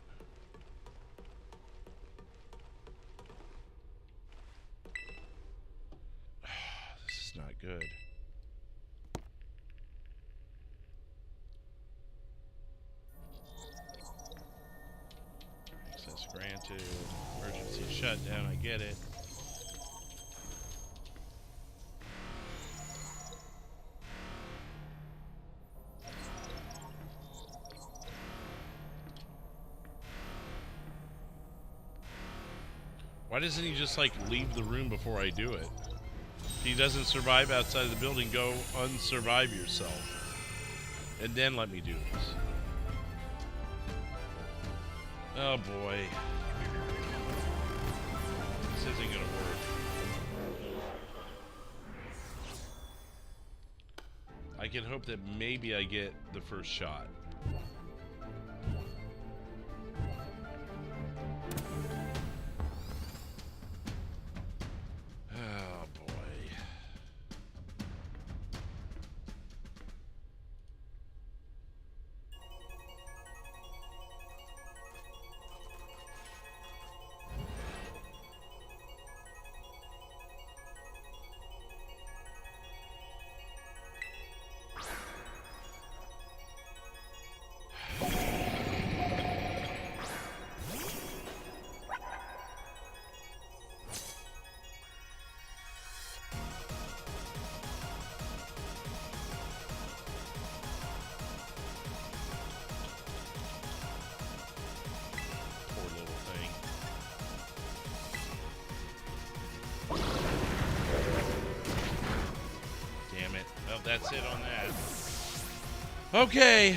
This is not good. Access granted. Emergency shutdown, I get it. Why doesn't he just, like, leave the room before I do it? If he doesn't survive outside of the building, go unsurvive yourself. And then let me do this. Oh, boy. This isn't gonna work. I can hope that maybe I get the first shot. That's it on that. Okay.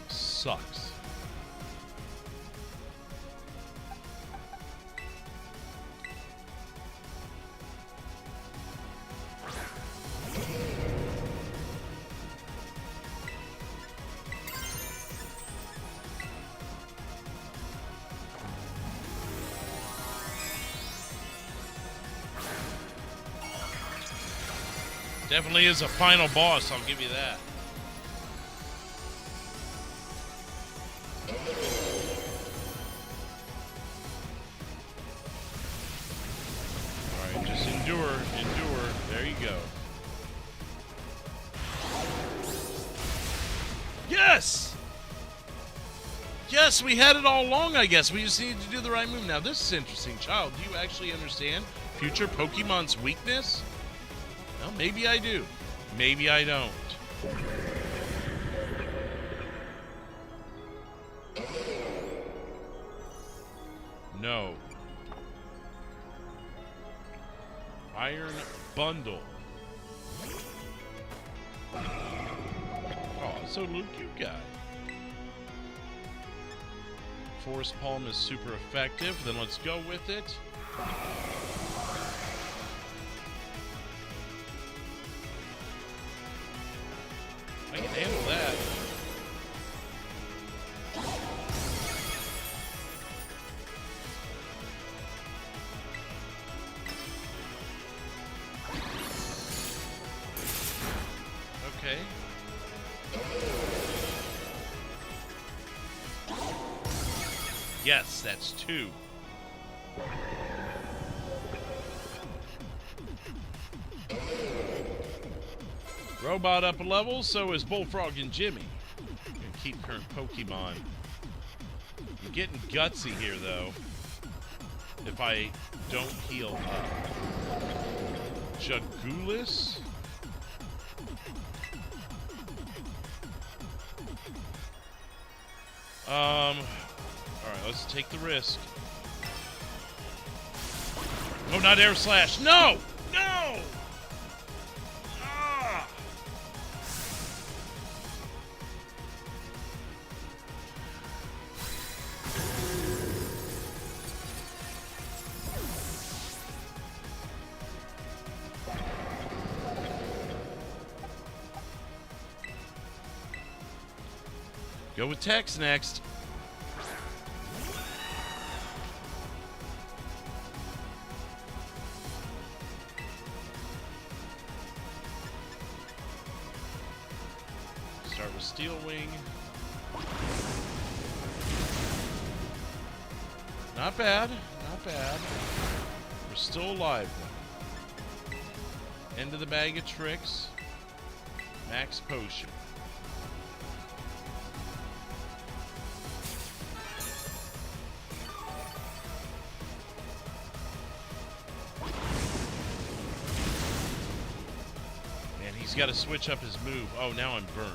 Sucks. Definitely is a final boss, I'll give you that. Alright, just endure. There you go. Yes! Yes, we had it all along, I guess. We just needed to do the right move. Now, this is interesting. Child, do you actually understand future Pokemon's weakness? Well, maybe I do. Maybe I don't. No. Iron Bundle. Oh, so Luke, you got it. Force Palm is super effective. Then let's go with it. I can handle that. Okay. Yes, that's 2. Robot up a level, so is Bullfrog and Jimmy. Gonna keep current Pokemon. I'm getting gutsy here, though. If I don't heal up. Jugulis? Alright, let's take the risk. Oh, not Air Slash. No! No! Ah! Go with Tex next. Start with Steel Wing. Not bad, not bad. We're still alive. End of the bag of tricks. Max Potion. He's got to switch up his move. Oh, now I'm burned.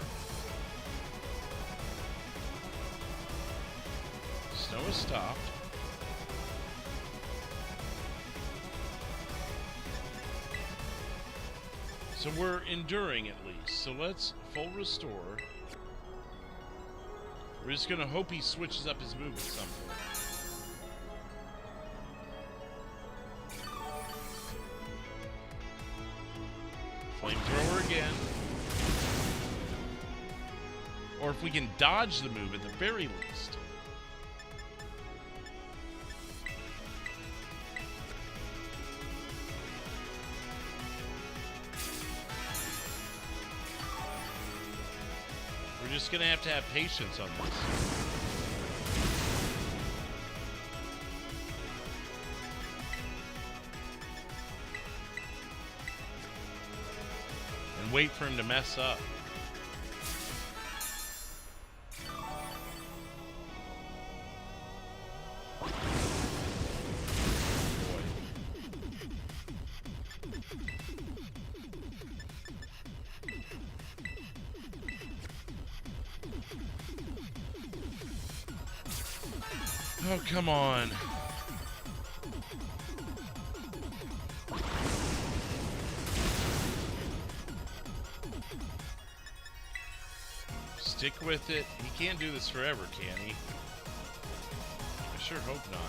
Snow has stopped. So we're enduring at least. So let's full restore. We're just going to hope he switches up his move at some point. Flamethrower again. Or if we can dodge the move at the very least. We're just going to have patience on this. Wait for him to mess up. Oh, come on. Stick with it. He can't do this forever, can he? I sure hope not.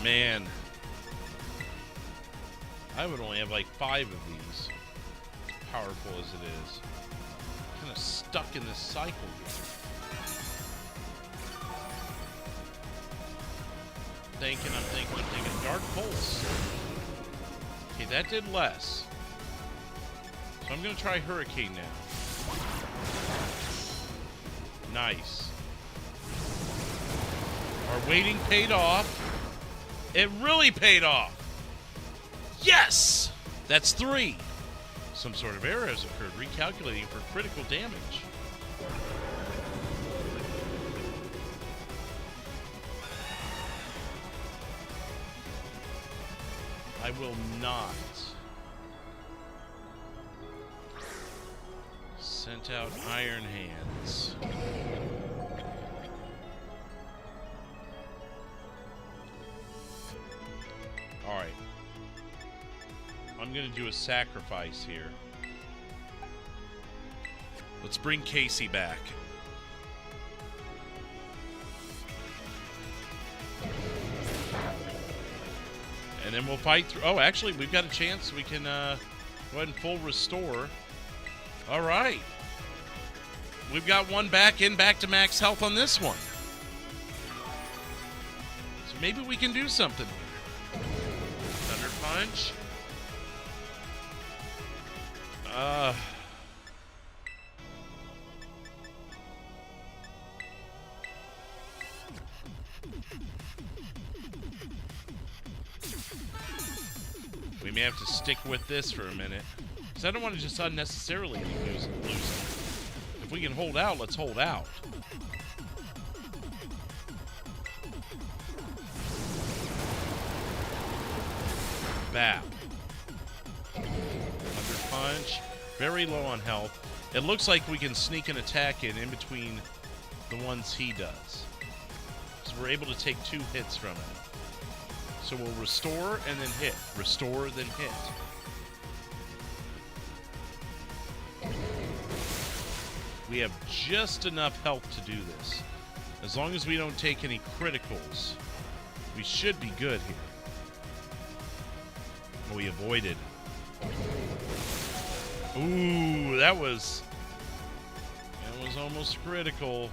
Man, I would only have like 5 of these, as powerful as it is. Kind of stuck in this cycle here. I'm thinking Dark Pulse. Okay, that did less. So I'm going to try Hurricane now. Nice. Our waiting paid off. It really paid off. Yes! That's 3. Some sort of error has occurred, recalculating for critical damage. I will not. Sent out Iron Hands. Alright. I'm going to do a sacrifice here. Let's bring Casey back. And then we'll fight through... Oh, actually, we've got a chance. We can go ahead and full restore. Alright. We've got one back to max health on this one. So maybe we can do something. Punch. We may have to stick with this for a minute, because I don't want to just unnecessarily lose it. If we can hold out, let's hold out. Bap. Thunder Punch. Very low on health. It looks like we can sneak an attack in between the ones he does. So we're able to take 2 hits from him. So we'll restore and then hit. Restore, then hit. We have just enough health to do this. As long as we don't take any criticals, we should be good here. We avoided. Ooh, that was almost critical.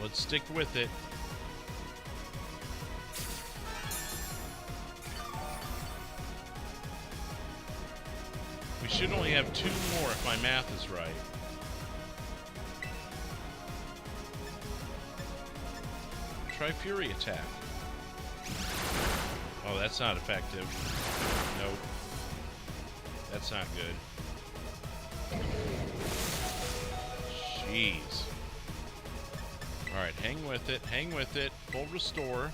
Let's stick with it. We should only have 2 more if my math is right. Try Fury Attack. Oh, that's not effective. Nope. That's not good. Jeez. Alright, hang with it. Hang with it. Full restore.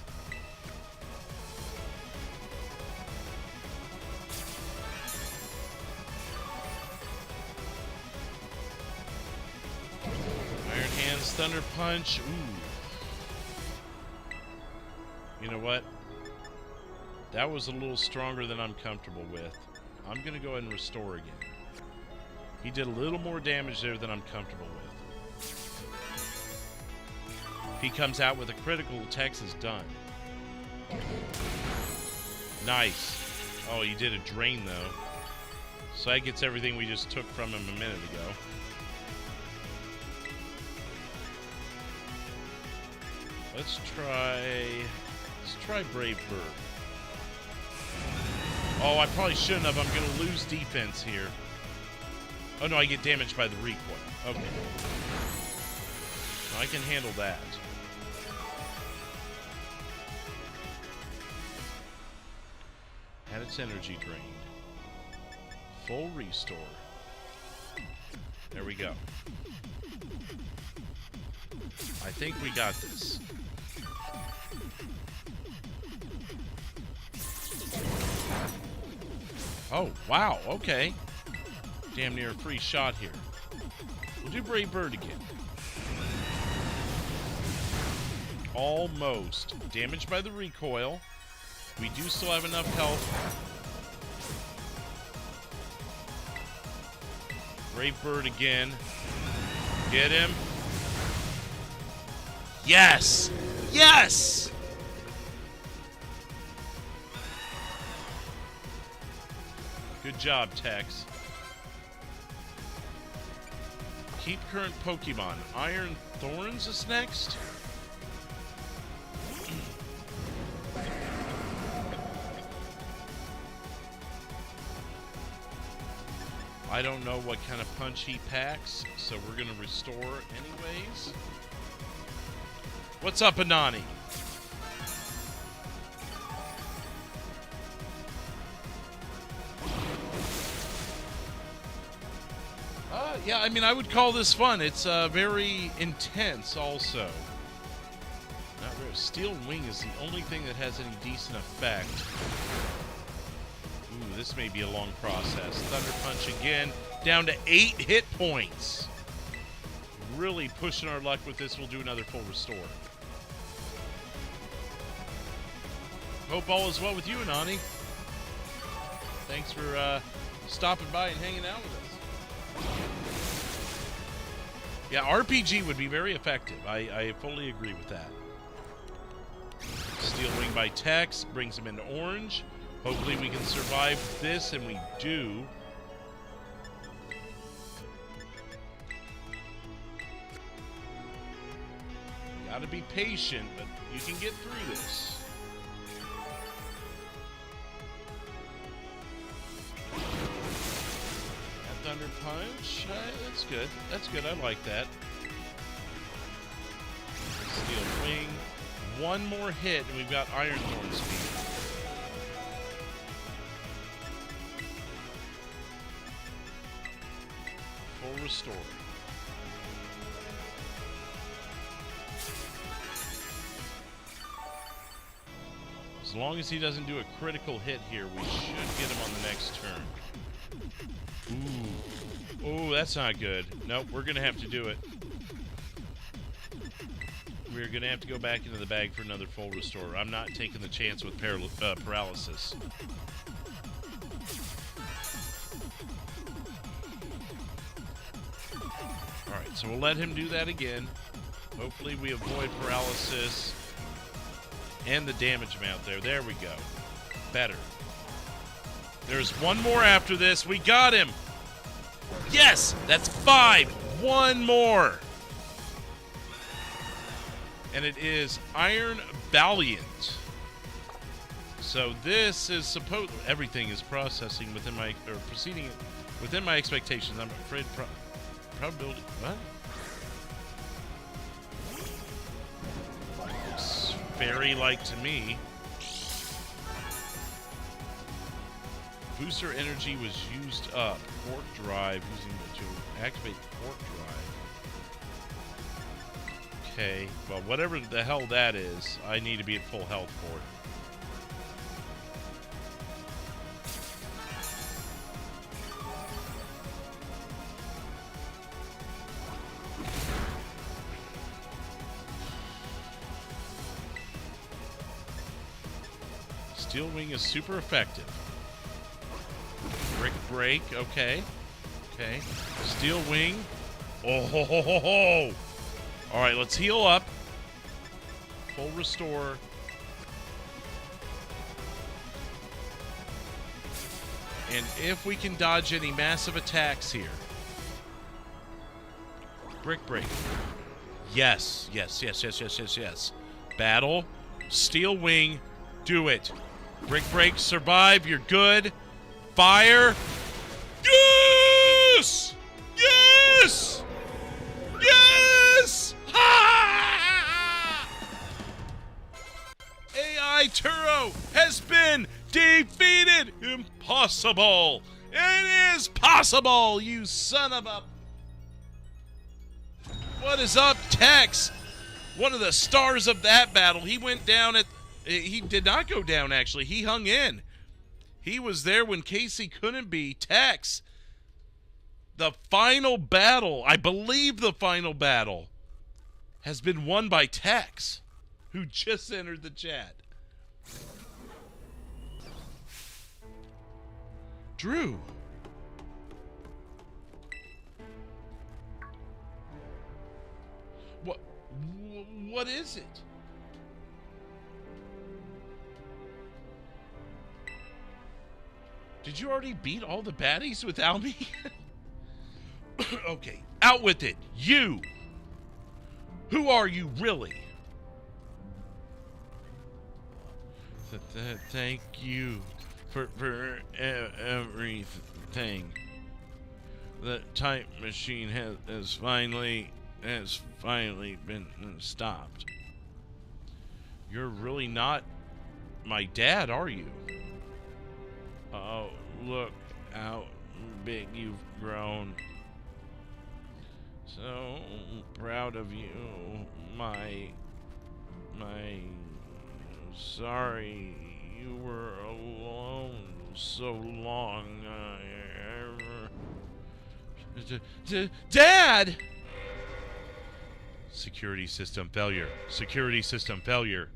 Iron Hands, Thunder Punch. Ooh. You know what? That was a little stronger than I'm comfortable with. I'm going to go ahead and restore again. He did a little more damage there than I'm comfortable with. If he comes out with a critical, Tex is done. Nice. Oh, he did a drain, though. So that gets everything we just took from him a minute ago. Let's try Brave Bird. Oh, I probably shouldn't have. I'm going to lose defense here. Oh, no, I get damaged by the recoil. Okay. I can handle that. Had its energy drained. Full restore. There we go. I think we got this. Oh, wow, okay. Damn near a free shot here. We'll do Brave Bird again. Almost. Damaged by the recoil. We do still have enough health. Brave Bird again. Get him. Yes! Yes! Good job, Tex. Keep current Pokemon. Iron Thorns is next? I don't know what kind of punch he packs, so we're going to restore anyways. What's up, Anani? Yeah, I mean, I would call this fun. It's very intense also. Not very. Steel Wing is the only thing that has any decent effect. Ooh, this may be a long process. Thunder Punch again, down to 8 hit points. Really pushing our luck with this. We'll do another full restore. Hope all is well with you, Anani. Thanks for stopping by and hanging out with us. Yeah, RPG would be very effective. I fully agree with that. Steel Wing by Tex brings him into orange. Hopefully we can survive this, and we do. You gotta be patient, but you can get through this. Thunder Punch. That's good. That's good. I like that. Steel Wing. One more hit, and we've got Iron Thorn speed. Full restore. As long as he doesn't do a critical hit here, we should get him on the next turn. Ooh. Oh, that's not good. Nope, we're going to have to do it. We're going to have to go back into the bag for another full restore. I'm not taking the chance with paralysis. Alright, so we'll let him do that again. Hopefully we avoid paralysis and the damage amount there. There we go. Better. There's one more after this. We got him. Yes, that's 5. One more. And it is Iron Valiant. So this is supposed... Everything is processing within my... Or proceeding within my expectations. I'm afraid... Probability... What? Looks fairy-like to me. Booster energy was used up. Port drive, using it to activate the port drive. Okay, well, whatever the hell that is, I need to be at full health for it. Steel Wing is super effective. Brick Break, okay. Okay. Steel Wing. Oh, ho, ho, ho, ho. All right, let's heal up. Full restore. And if we can dodge any massive attacks here. Brick Break. Yes, yes, yes, yes, yes, yes, yes. Battle. Steel Wing. Do it. Brick Break, survive. You're good. Fire. Yes! Yes! Yes! Ha! AI Turo has been defeated. Impossible. It is possible, you son of a... What is up, Tex? One of the stars of that battle. He went down at... He did not go down, actually. He hung in. He was there when Casey couldn't be. Tex, the final battle, I believe the final battle, has been won by Tex, who just entered the chat. Drew. What is it? Did you already beat all the baddies without me? Okay, out with it. You. Who are you really? Thank you for everything. The time machine has finally been stopped. You're really not my dad, are you? Oh, look how big you've grown. So proud of you, my sorry you were alone so long. Dad! Security system failure. Security system failure.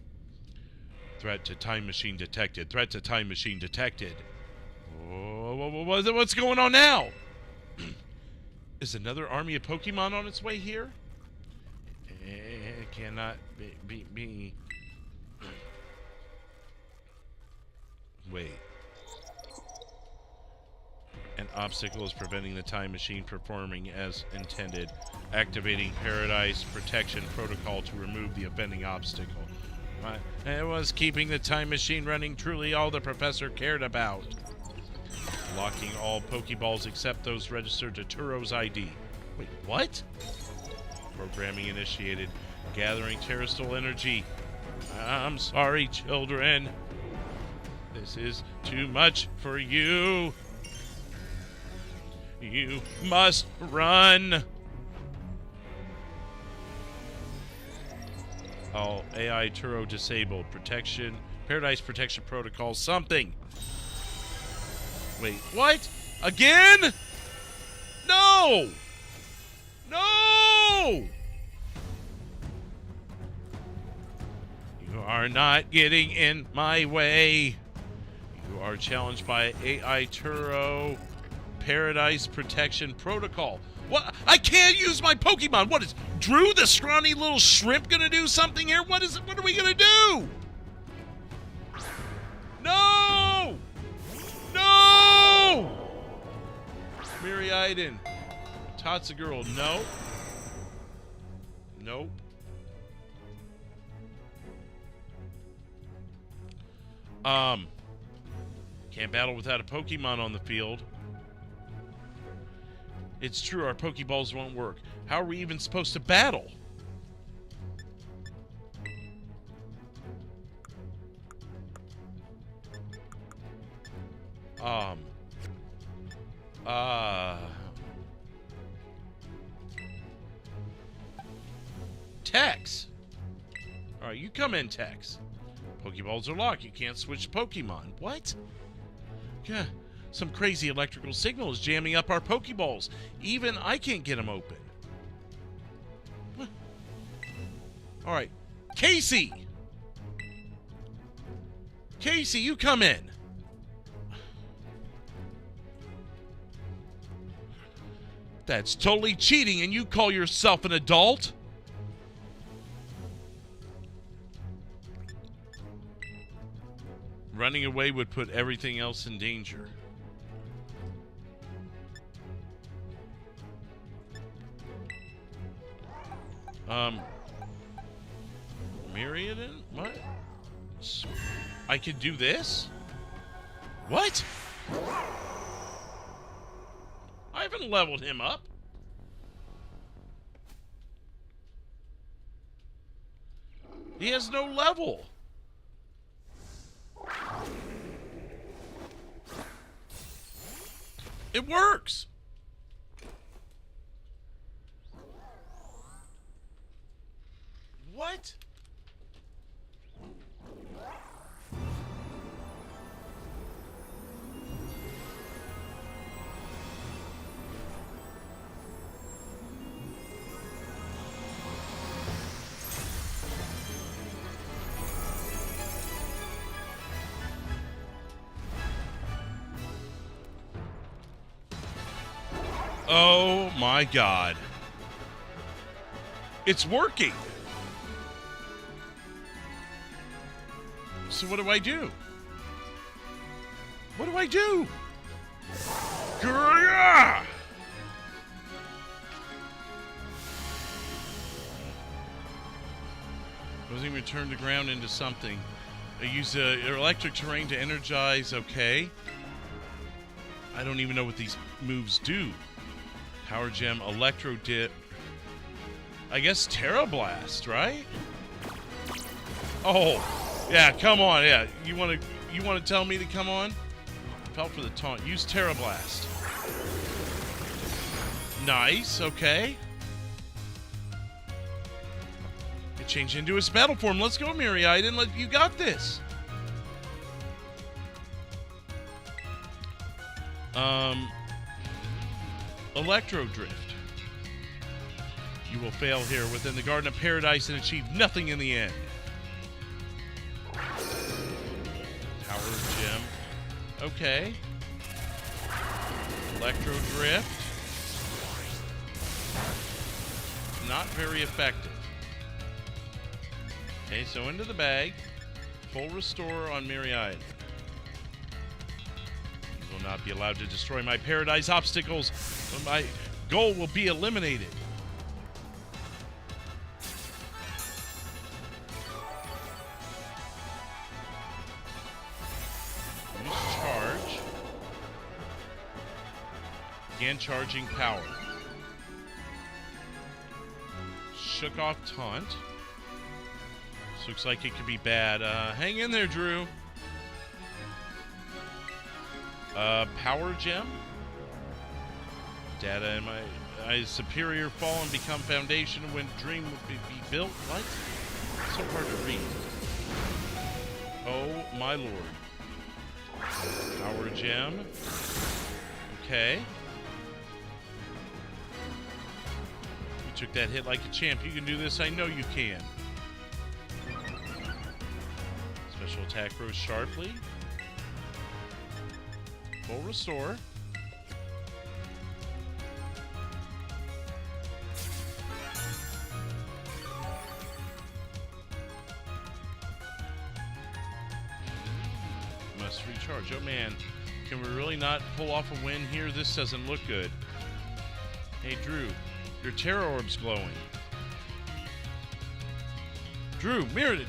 Threat to time machine detected. Threat to time machine detected. What's going on now? Is another army of Pokemon on its way here? It cannot be. Wait. An obstacle is preventing the time machine performing as intended. Activating Paradise Protection Protocol to remove the offending obstacle. It was keeping the time machine running, truly all the professor cared about. Locking all Pokeballs except those registered to Turo's ID. Wait, what? Programming initiated. Gathering terrestrial energy. I'm sorry, children. This is too much for you. You must run. All AI Turo disabled. Protection. Paradise Protection Protocol. Something. Wait, what? Again? No! No! You are not getting in my way. You are challenged by AI Turo Paradise Protection Protocol. What? I can't use my Pokemon. What is Drew, the scrawny little shrimp, gonna do something here? What is it? What are we gonna do? No! No! Miraidon. Tatsugirl, no. Nope. Can't battle without a Pokemon on the field. It's true, our Pokeballs won't work. How are we even supposed to battle? Tex. Alright, you come in, Tex. Pokeballs are locked. You can't switch Pokemon. What? Yeah, some crazy electrical signal is jamming up our Pokeballs. Even I can't get them open. What? Alright. Casey! Casey, you come in. That's totally cheating, and you call yourself an adult? Running away would put everything else in danger. Miraidon? What? I could do this? What? I haven't leveled him up. He has no level. It works. What? Oh my God. It's working. So what do I do? What do I do? Gah! Causing return to ground into something. I use electric terrain to energize. Okay. I don't even know what these moves do. Power Gem, Electro Dip. I guess Terra Blast, right? Oh, yeah, come on, yeah. You want to tell me to come on? Fell for the taunt. Use Terra Blast. Nice, okay. It changed into its battle form. Let's go, Miraidon. You got this. Electro Drift. You will fail here within the Garden of Paradise and achieve nothing in the end. Power Gem. Okay. Electro Drift. Not very effective. Okay, so into the bag. Full restore on Miraidon. You will not be allowed to destroy my Paradise obstacles. My goal will be eliminated. Use charge. Again, charging power. Shook off taunt. This looks like it could be bad. Hang in there, Drew. Power Gem. Data in my superior fall and become foundation when dream would be built. What? So hard to read. Oh my lord. Power Gem. Okay. You took that hit like a champ. You can do this. I know you can. Special attack rose sharply. Full restore. Must recharge. Oh man, can we really not pull off a win here? This doesn't look good. Hey Drew, your Terra Orb's glowing. Drew, Miraidon,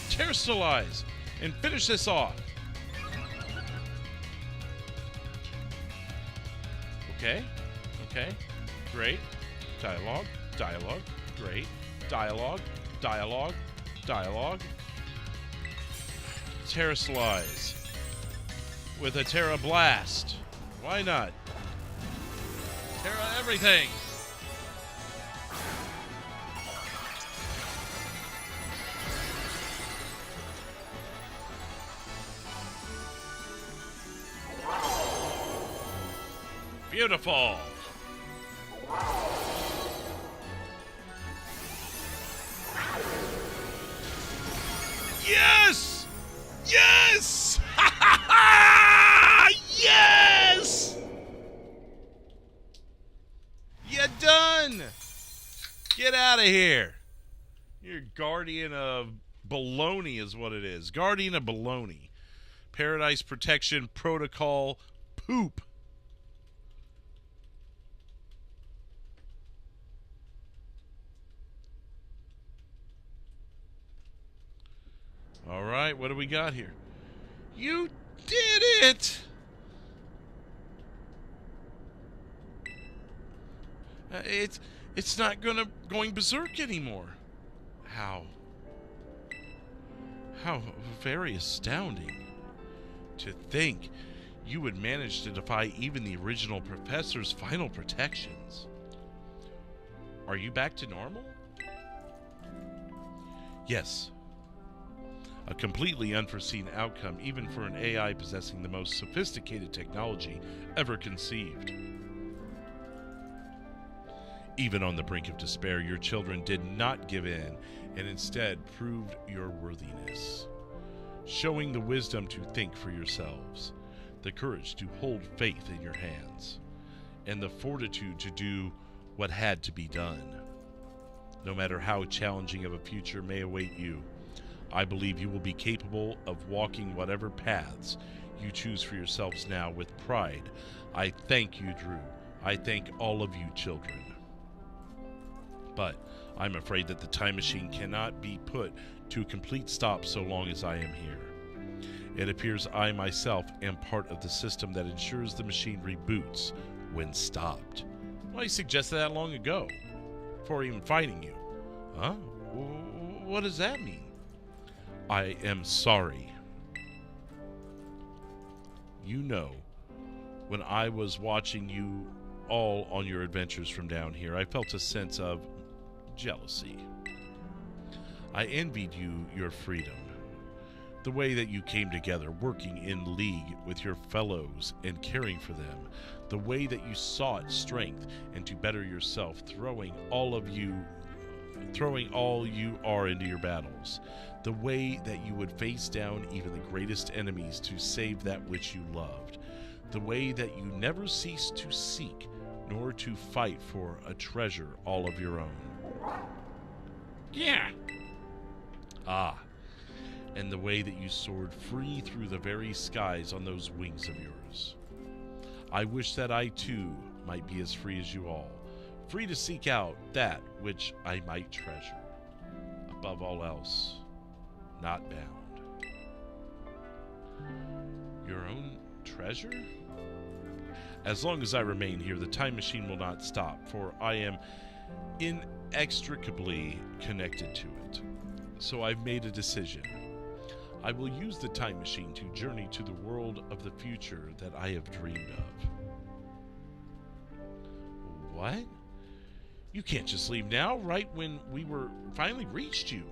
Terrastalize and finish this off. Okay, okay, great. Dialogue, dialogue, great. Dialogue, dialogue, dialogue. Terrastalize with a Terra Blast. Why not? Terra everything. Beautiful. Yes! Yes! Yes! You're done! Get out of here. You're Guardian of Baloney is what it is. Guardian of Baloney. Paradise Protection Protocol poop. All right, what do we got here? You did it! It's not going berserk anymore. How very astounding. To think you would manage to defy even the original professor's final protections. Are you back to normal? Yes, a completely unforeseen outcome even for an AI possessing the most sophisticated technology ever conceived. Even on the brink of despair, your children did not give in and instead proved your worthiness, showing the wisdom to think for yourselves, the courage to hold faith in your hands, and the fortitude to do what had to be done. No matter how challenging of a future may await you, I believe you will be capable of walking whatever paths you choose for yourselves now with pride. I thank you, Drew. I thank all of you children. But I'm afraid that the time machine cannot be put to a complete stop so long as I am here. It appears I myself am part of the system that ensures the machine reboots when stopped. Well, I suggested that long ago, before even fighting you. Huh? What does that mean? I am sorry. You know, when I was watching you all on your adventures from down here, I felt a sense of jealousy. I envied you your freedom, the way that you came together, working in league with your fellows and caring for them, the way that you sought strength and to better yourself, throwing all you are into your battles, the way that you would face down even the greatest enemies to save that which you loved, the way that you never ceased to seek nor to fight for a treasure all of your own. Yeah. Ah, and the way that you soared free through the very skies on those wings of yours. I wish that I too might be as free as you all, free to seek out that which I might treasure. Above all else, not bound. Your own treasure? As long as I remain here, the time machine will not stop, for I am inextricably connected to it. So I've made a decision. I will use the time machine to journey to the world of the future that I have dreamed of. What? You can't just leave now, right when we were finally reached you.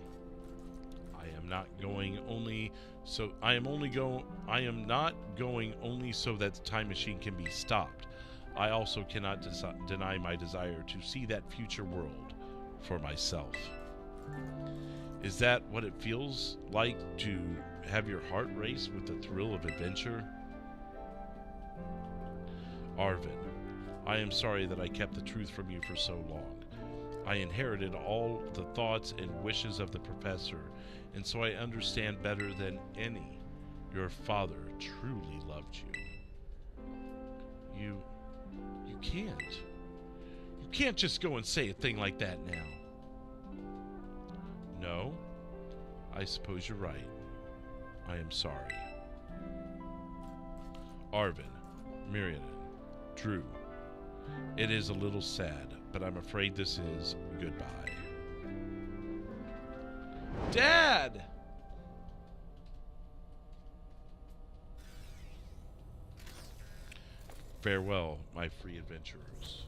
I am not going only so that the time machine can be stopped. I also cannot deny my desire to see that future world for myself. Is that what it feels like to have your heart race with the thrill of adventure? Arven, I am sorry that I kept the truth from you for so long. I inherited all the thoughts and wishes of the professor, and so I understand better than any. Your father truly loved you. You can't. You can't just go and say a thing like that now. No, I suppose you're right. I am sorry. Arven, Miraidon, Drew, it is a little sad, but I'm afraid this is goodbye. Dad! Farewell, my free adventurers.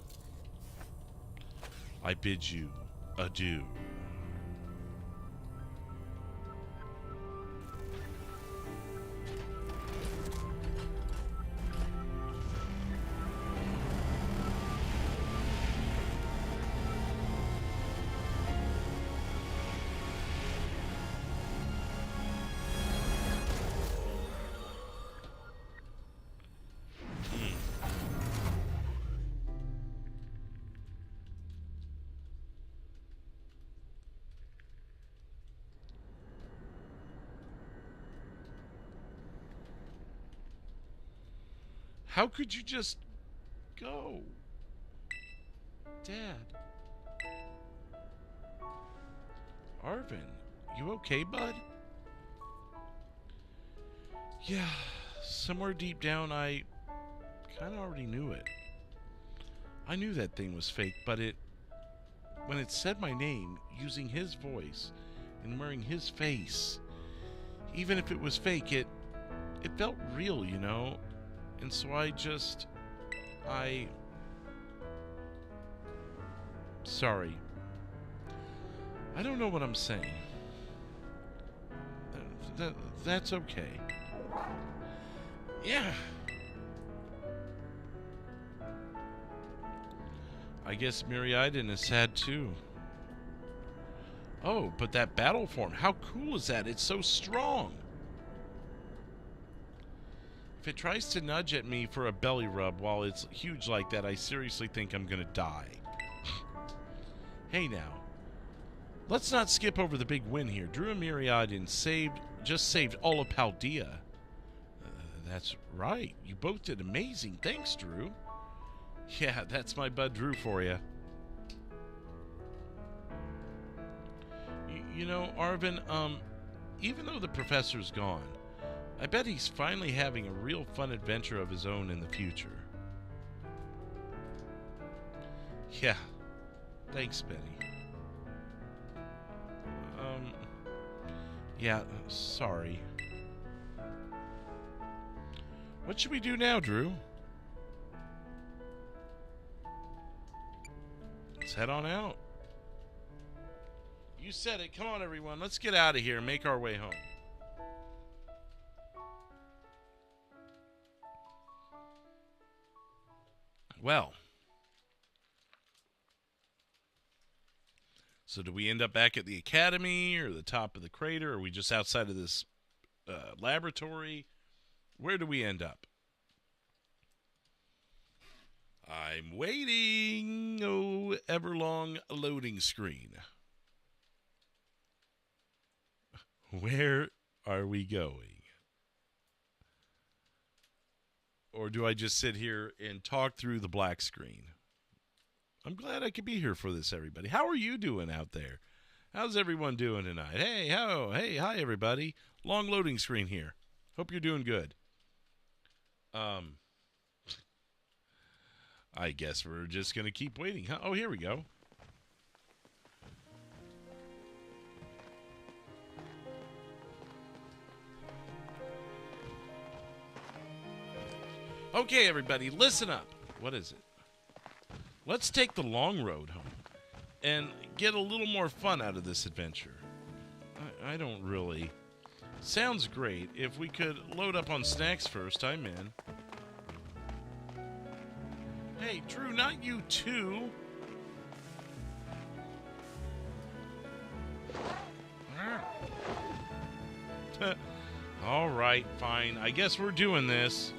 I bid you adieu. How could you just go? Dad. Arven, you okay, bud? Yeah, somewhere deep down I kind of already knew it. I knew that thing was fake, but when it said my name, using his voice and wearing his face, even if it was fake, it felt real, you know? And so sorry. I don't know what I'm saying. That's okay. Yeah. I guess Miraidon is sad too. Oh, but that battle form, how cool is that? It's so strong. If it tries to nudge at me for a belly rub while it's huge like that, I seriously think I'm gonna die. Hey now. Let's not skip over the big win here. Drew and Miraidon just saved all of Paldea. That's right. You both did amazing. Thanks, Drew. Yeah, that's my bud Drew for you. You know, Arven, even though the professor's gone, I bet he's finally having a real fun adventure of his own in the future. Yeah. Thanks, Benny. Yeah, sorry. What should we do now, Drew? Let's head on out. You said it. Come on, everyone. Let's get out of here and make our way home. Well. So do we end up back at the academy or the top of the crater? Or are we just outside of this laboratory? Where do we end up? I'm waiting. Oh, everlong loading screen. Where are we going? Or do I just sit here and talk through the black screen? I'm glad I could be here for this, everybody. How are you doing out there? How's everyone doing tonight? Hey, hi, everybody. Long loading screen here. Hope you're doing good. I guess we're just going to keep waiting. Huh? Oh, here we go. Okay, everybody, listen up. What is it? Let's take the long road home and get a little more fun out of this adventure. I don't really... Sounds great. If we could load up on snacks first, I'm in. Hey, Drew, not you too. All right, fine. I guess we're doing this.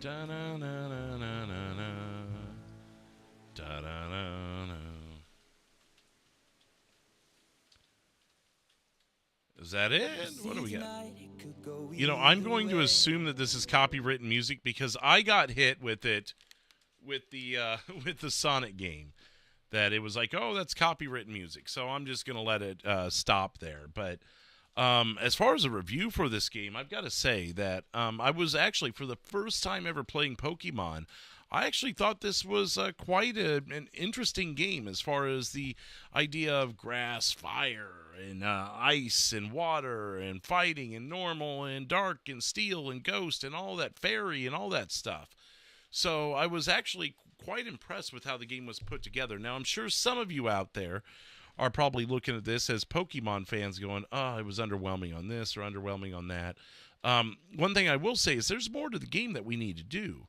Da-na-na-na-na-na-na. Da-da-na-na. Is that it? What do we got? You know, I'm going to assume that this is copywritten music because I got hit with it with the with the Sonic game. That it was like, oh, that's copywritten music. So I'm just going to let it stop there. But as far as a review for this game, I've got to say that I was actually, for the first time ever playing Pokemon, I actually thought this was quite an interesting game as far as the idea of grass, fire, and ice, and water, and fighting, and normal, and dark, and steel, and ghost, and all that fairy, and all that stuff. So I was actually quite impressed with how the game was put together. Now, I'm sure some of you out there are probably looking at this as Pokemon fans going, oh, it was underwhelming on this or underwhelming on that. One thing I will say is there's more to the game that we need to do.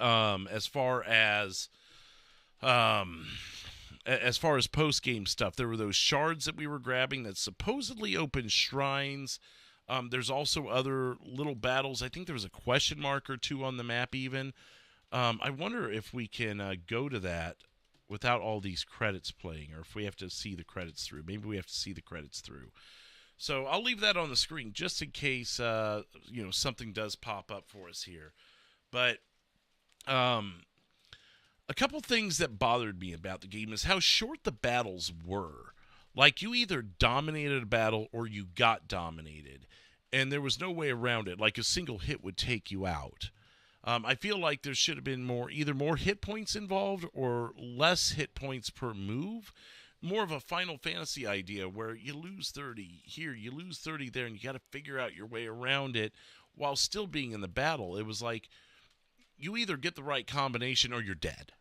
As far as post-game stuff, there were those shards that we were grabbing that supposedly open shrines. There's also other little battles. I think there was a question mark or two on the map even. I wonder if we can go to that without all these credits playing, or if we have to see the credits through. Maybe we have to see the credits through. So I'll leave that on the screen just in case something does pop up for us here. But a couple things that bothered me about the game is how short the battles were. Like, you either dominated a battle or you got dominated, and there was no way around it. Like, a single hit would take you out. I feel like there should have been either more hit points involved or less hit points per move. More of a Final Fantasy idea where you lose 30 here, you lose 30 there, and you got to figure out your way around it while still being in the battle. It was like you either get the right combination or you're dead.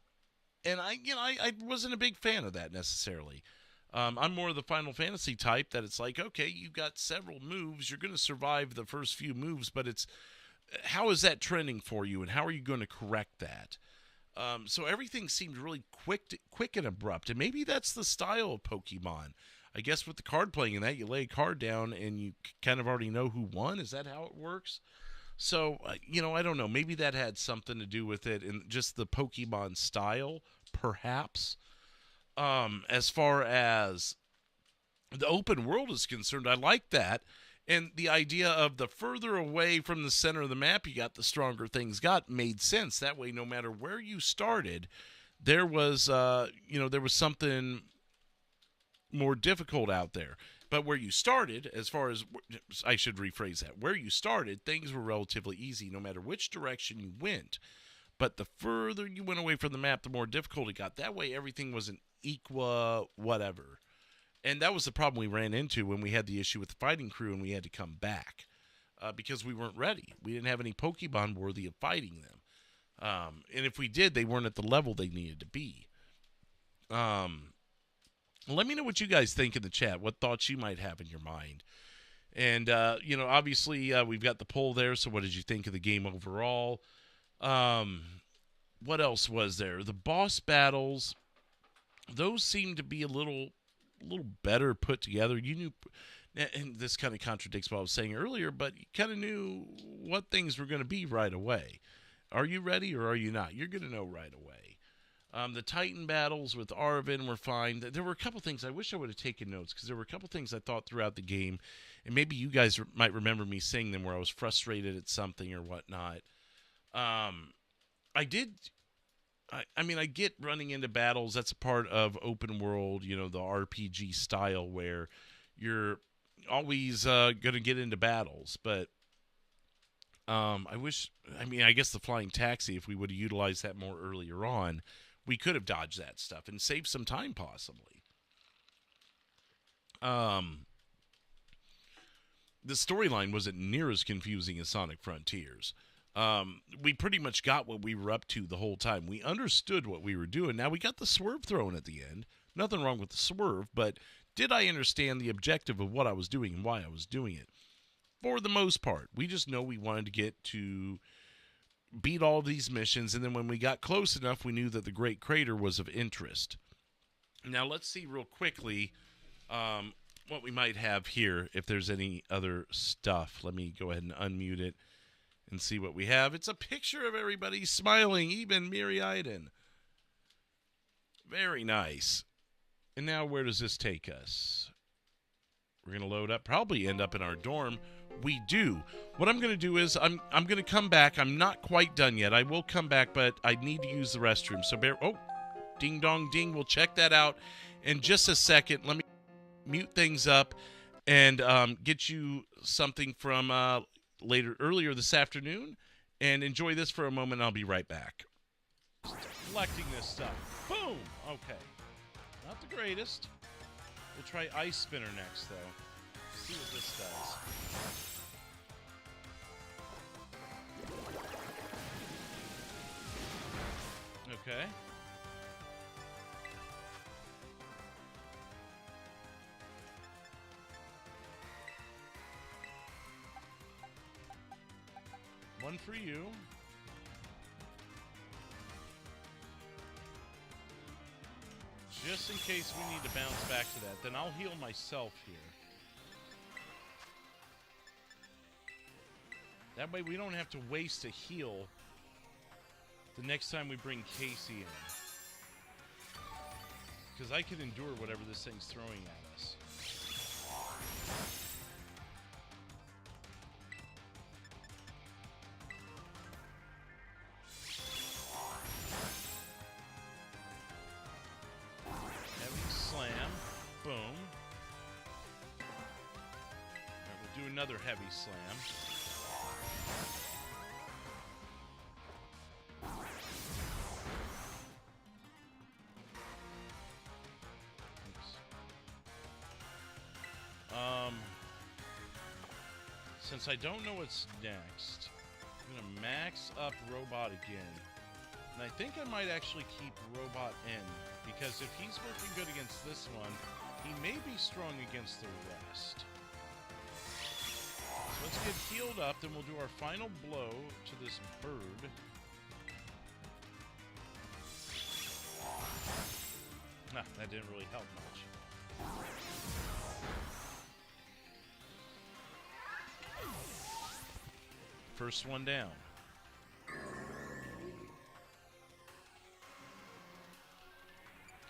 And I wasn't a big fan of that necessarily. I'm more of the Final Fantasy type that it's like, okay, you've got several moves. You're going to survive the first few moves, but it's how is that trending for you, and how are you going to correct that? So everything seemed really quick and abrupt, and maybe that's the style of Pokemon. I guess with the card playing in that, you lay a card down and you kind of already know who won. Is that how it works? So, I don't know. Maybe that had something to do with it and just the Pokemon style, perhaps. As far as the open world is concerned, I like that. And the idea of the further away from the center of the map you got, the stronger things got, made sense. That way, no matter where you started, there was, there was something more difficult out there. But where you started, as far as, I should rephrase that, where you started, things were relatively easy no matter which direction you went. But the further you went away from the map, the more difficult it got. That way, everything was an equa whatever. And that was the problem we ran into when we had the issue with the fighting crew and we had to come back. Because we weren't ready. We didn't have any Pokemon worthy of fighting them. And if we did, they weren't at the level they needed to be. Let me know what you guys think in the chat, what thoughts you might have in your mind. And, obviously we've got the poll there, so what did you think of the game overall? What else was there? The boss battles, those seem to be a little better put together. You knew, and this kind of contradicts what I was saying earlier, but you kind of knew what things were going to be right away. Are you ready or are you not? You're going to know right away. The Titan battles with Arven were fine. There were a couple things. I wish I would have taken notes because there were a couple things I thought throughout the game, and maybe you guys might remember me saying them where I was frustrated at something or whatnot. I get running into battles. That's a part of open world, the RPG style where you're always going to get into battles. But I guess the flying taxi, if we would have utilized that more earlier on, we could have dodged that stuff and saved some time possibly. The storyline wasn't near as confusing as Sonic Frontiers. We pretty much got what we were up to the whole time. We understood what we were doing. Now we got the swerve thrown at the end. Nothing wrong with the swerve, but did I understand the objective of what I was doing and why I was doing it? For the most part, we just know we wanted to get to beat all these missions, and then when we got close enough, we knew that the Great Crater was of interest. Now let's see real quickly what we might have here, if there's any other stuff. Let me go ahead and unmute it and see what we have. It's a picture of everybody smiling, even Miraidon. Very nice. And now where does this take us? We're going to load up, probably end up in our dorm. We do. What I'm going to do is I'm going to come back. I'm not quite done yet. I will come back, but I need to use the restroom. So ding dong ding. We'll check that out in just a second. Let me mute things up and get you something from earlier this afternoon, and enjoy this for a moment. I'll be right back. Collecting this stuff. Boom. Okay. Not the greatest. We'll try Ice Spinner next, though. See what this does. Okay. One for you. Just in case we need to bounce back to that. Then I'll heal myself here. That way we don't have to waste a heal the next time we bring Casey in. Because I can endure whatever this thing's throwing at us. Boom. Right, we'll do another heavy slam. since I don't know what's next, I'm going to max up Robot again. And I think I might actually keep Robot in, because if he's working good against this one, he may be strong against the rest. So let's get healed up, then we'll do our final blow to this bird. Nah, that didn't really help much. First one down.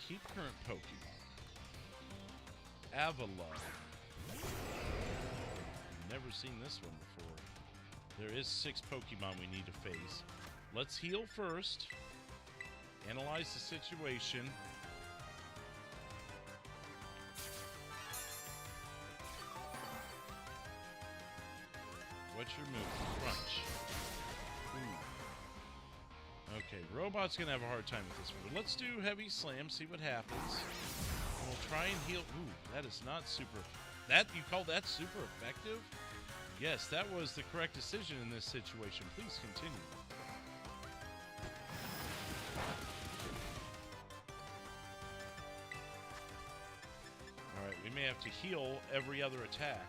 Keep current Pokemon. Avalon. Never seen this one before. There is 6 Pokemon we need to face. Let's heal first. Analyze the situation. What's your move? Crunch. Ooh. Okay, Robot's gonna have a hard time with this one. But let's do Heavy Slam, see what happens. And we'll try and heal. Ooh, that is not super. You call that super effective? Yes, that was the correct decision in this situation. Please continue. Alright, we may have to heal every other attack.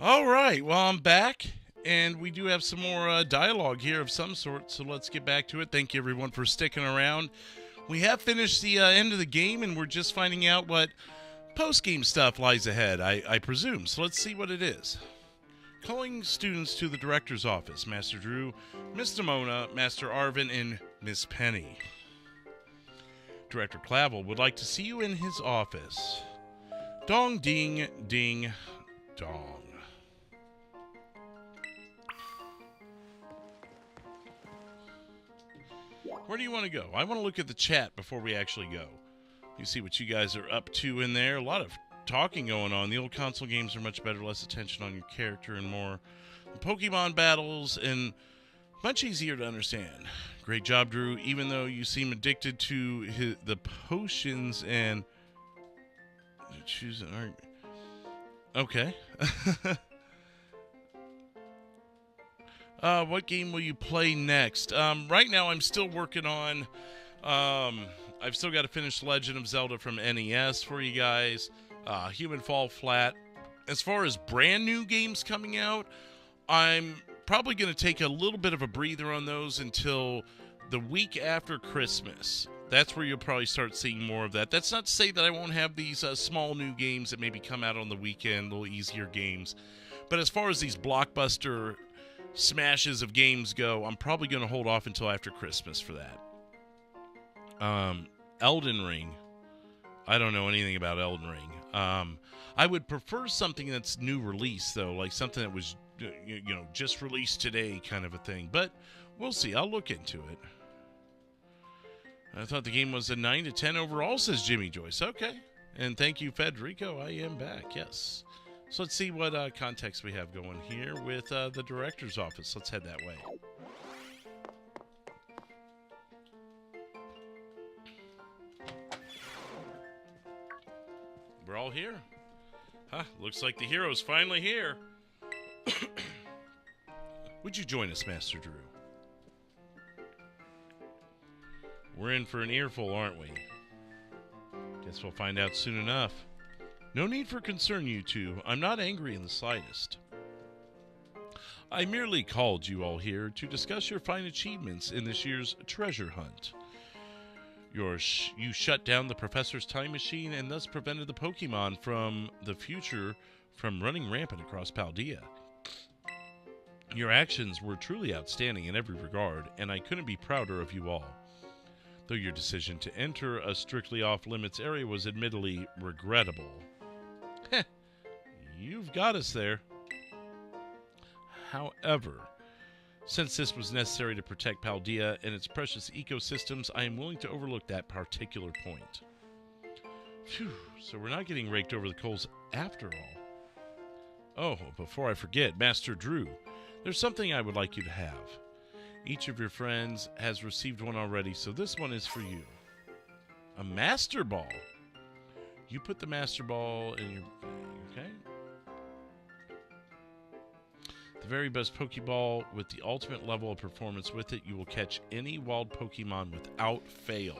All right, well, I'm back, and we do have some more dialogue here of some sort, so let's get back to it. Thank you, everyone, for sticking around. We have finished the end of the game, and we're just finding out what post-game stuff lies ahead, I presume. So let's see what it is. Calling students to the director's office. Master Drew, Miss Nemona, Master Arven, and Miss Penny. Director Clavell would like to see you in his office. Dong, ding, ding, dong. Where do you want to go? I want to look at the chat before we actually go. You see what you guys are up to in there. A lot of talking going on. The old console games are much better, less attention on your character and more Pokemon battles, and much easier to understand. Great job, Drew. Even though you seem addicted to the potions and choose an argument. Okay. What game will you play next? Right now, I'm still working on... I've still got to finish Legend of Zelda from NES for you guys. Human Fall Flat. As far as brand new games coming out, I'm probably going to take a little bit of a breather on those until the week after Christmas. That's where you'll probably start seeing more of that. That's not to say that I won't have these small new games that maybe come out on the weekend, little easier games. But as far as these blockbuster smashes of games go, I'm probably going to hold off until after Christmas for that. Elden Ring. I don't know anything about Elden Ring. I would prefer something that's new release, though, like something that was, just released today kind of a thing. But we'll see. I'll look into it. I thought the game was a 9 to 10 overall, says Jimmy Joyce. Okay. And thank you, Federico. I am back. Yes. So let's see what context we have going here with the director's office. Let's head that way. We're all here. Huh, looks like the hero's finally here. Would you join us, Master Drew? We're in for an earful, aren't we? Guess we'll find out soon enough. No need for concern, you two. I'm not angry in the slightest. I merely called you all here to discuss your fine achievements in this year's treasure hunt. You shut down the professor's time machine and thus prevented the Pokemon from the future from running rampant across Paldea. Your actions were truly outstanding in every regard, and I couldn't be prouder of you all. Though your decision to enter a strictly off-limits area was admittedly regrettable. Heh, you've got us there. However, Since this was necessary to protect Paldea and its precious ecosystems, I am willing to overlook that particular point. Phew, so we're not getting raked over the coals after all. Oh, before I forget, Master Drew, there's something I would like you to have. Each of your friends has received one already, so this one is for you. A Master Ball. You put the Master Ball in your bag, okay? The very best Pokeball with the ultimate level of performance. With it, you will catch any wild Pokemon without fail.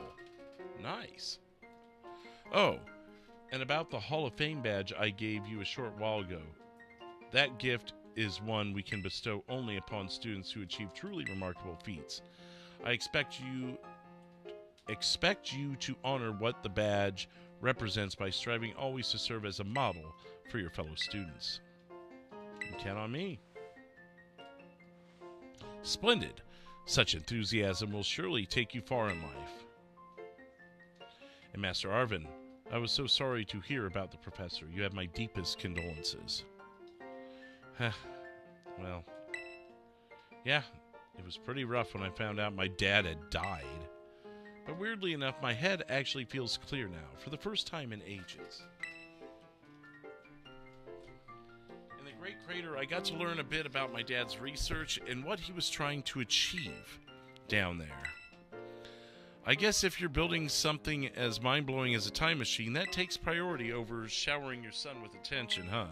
Nice. Oh, and about the Hall of Fame badge I gave you a short while ago. That gift is one we can bestow only upon students who achieve truly remarkable feats. I expect you to honor what the badge represents by striving always to serve as a model for your fellow students. You count on me. Splendid. Such enthusiasm will surely take you far in life. And Master Arven, I was so sorry to hear about the professor. You have my deepest condolences. Well, yeah, it was pretty rough when I found out my dad had died. But weirdly enough, my head actually feels clear now, for the first time in ages. In the Great Crater, I got to learn a bit about my dad's research and what he was trying to achieve down there. I guess if you're building something as mind-blowing as a time machine, that takes priority over showering your son with attention, huh?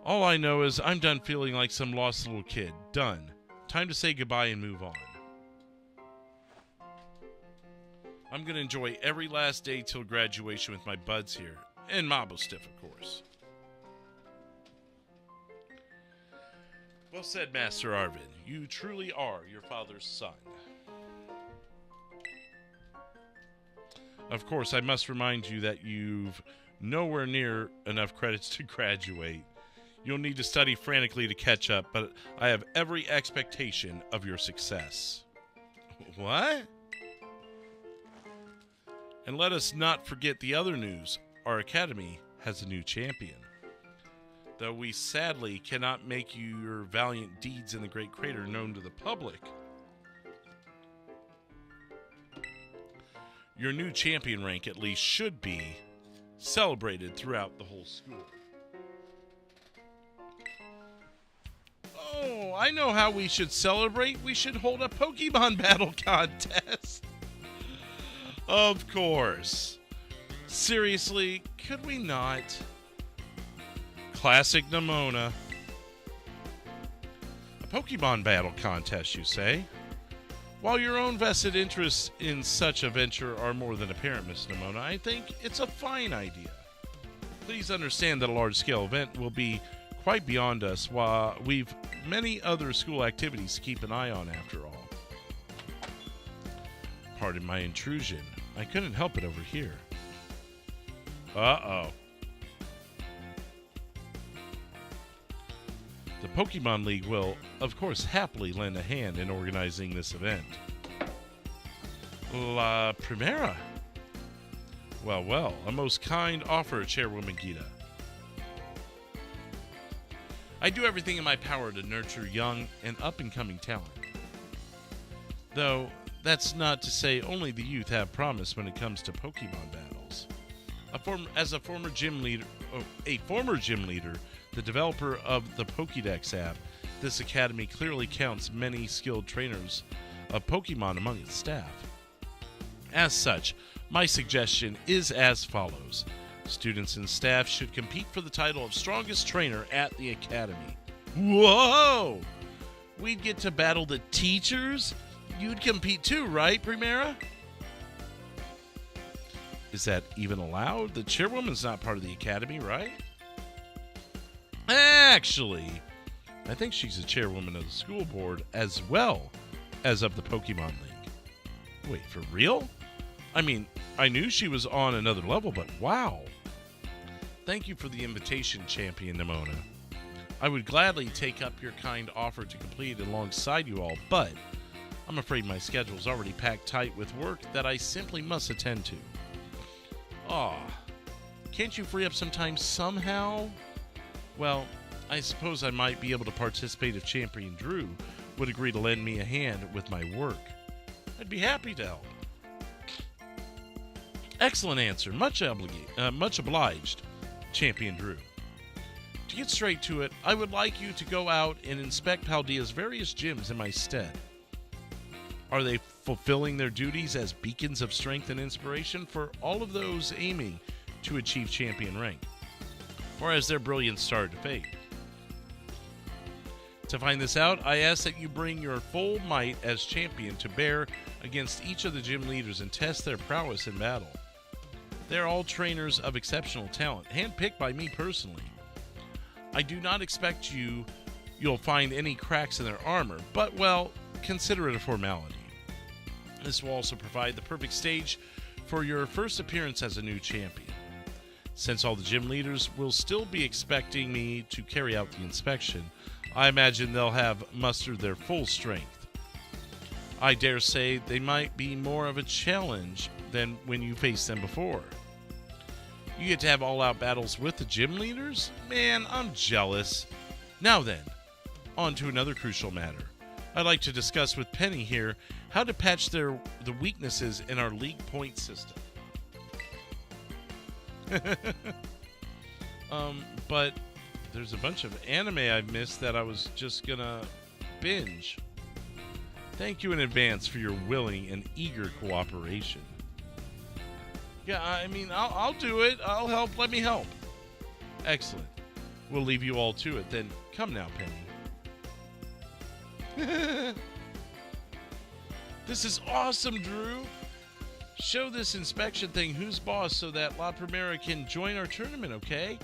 All I know is I'm done feeling like some lost little kid. Done. Time to say goodbye and move on. I'm going to enjoy every last day till graduation with my buds here. And Mabo Stiff, of course. Well said, Master Arven. You truly are your father's son. Of course, I must remind you that you've nowhere near enough credits to graduate. You'll need to study frantically to catch up, but I have every expectation of your success. What? And let us not forget the other news. Our academy has a new champion. Though we sadly cannot make your valiant deeds in the Great Crater known to the public, your new champion rank at least should be celebrated throughout the whole school. Oh, I know how we should celebrate. We should hold a Pokemon battle contest. Of course. Seriously, could we not? Classic Nemona. A Pokemon battle contest, you say? While your own vested interests in such a venture are more than apparent, Miss Nemona, I think it's a fine idea. Please understand that a large-scale event will be quite beyond us, while we've many other school activities to keep an eye on after all. Pardon my intrusion. I couldn't help it over here. Uh-oh. The Pokemon League will, of course, happily lend a hand in organizing this event. La Primera. Well, well, a most kind offer, Chairwoman Gita. I do everything in my power to nurture young and up-and-coming talent. Though, that's not to say only the youth have promise when it comes to Pokemon battles. As a former gym leader, the developer of the Pokédex app, this academy clearly counts many skilled trainers of Pokemon among its staff. As such, my suggestion is as follows. Students and staff should compete for the title of strongest trainer at the academy. Whoa! We'd get to battle the teachers? You'd compete too, right, Primera? Is that even allowed? The chairwoman's not part of the academy, right? Actually, I think she's the chairwoman of the school board as well as of the Pokemon League. Wait, for real? I mean, I knew she was on another level, but wow. Thank you for the invitation, Champion Nemona. I would gladly take up your kind offer to complete it alongside you all, but I'm afraid my schedule's already packed tight with work that I simply must attend to. Aw, can't you free up some time somehow? Well, I suppose I might be able to participate if Champion Drew would agree to lend me a hand with my work. I'd be happy to help. Excellent answer. Much obliged, Champion Drew. To get straight to it, I would like you to go out and inspect Paldea's various gyms in my stead. Are they fulfilling their duties as beacons of strength and inspiration for all of those aiming to achieve champion rank? Or has their brilliance started to fade? To find this out, I ask that you bring your full might as champion to bear against each of the gym leaders and test their prowess in battle. They're all trainers of exceptional talent, handpicked by me personally. I do not expect you'll find any cracks in their armor, but, well, consider it a formality. This will also provide the perfect stage for your first appearance as a new champion. Since all the gym leaders will still be expecting me to carry out the inspection, I imagine they'll have mustered their full strength. I dare say they might be more of a challenge than when you faced them before. You get to have all-out battles with the gym leaders? Man, I'm jealous. Now then, on to another crucial matter. I'd like to discuss with Penny here how to patch the weaknesses in our league point system. But there's a bunch of anime I've missed that I was just gonna binge. Thank you in advance for your willing and eager cooperation. Yeah, I mean, I'll do it. I'll help. Let me help. Excellent. We'll leave you all to it. Then come now, Penny. This is awesome, Drew. Show this inspection thing who's boss so that La Primera can join our tournament, okay?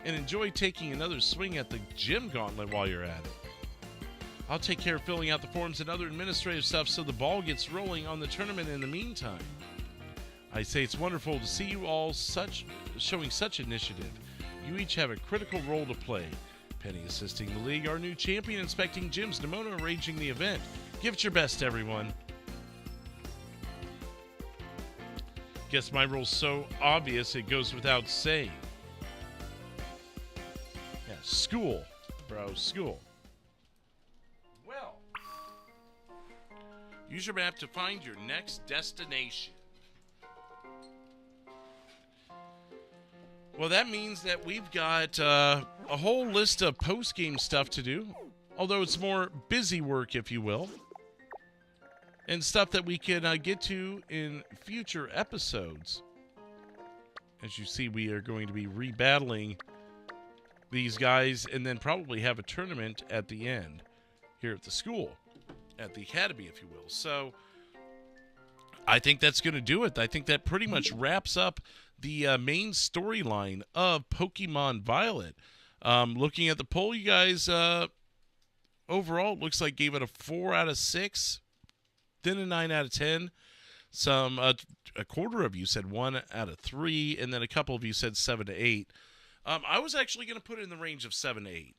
And enjoy taking another swing at the gym gauntlet while you're at it. I'll take care of filling out the forms and other administrative stuff so the ball gets rolling on the tournament in the meantime. I say it's wonderful to see you all showing such initiative. You each have a critical role to play. Penny assisting the league, our new champion inspecting gyms, Nemona arranging the event. Give it your best, everyone. Guess my role's so obvious it goes without saying. Yeah, school, bro, school. Well, use your map to find your next destination. Well, that means that we've got a whole list of post-game stuff to do, although it's more busy work, if you will, and stuff that we can get to in future episodes. As you see, we are going to be rebattling these guys and then probably have a tournament at the end here at the school, at the academy, if you will. So I think that's going to do it. I think that pretty much wraps up the main storyline of Pokemon Violet. Looking at the poll, you guys, overall, it looks like gave it a 4 out of 6, then a 9 out of 10. Some, a quarter of you said 1 out of 3, and then a couple of you said 7 to 8. I was actually going to put it in the range of 7 to 8.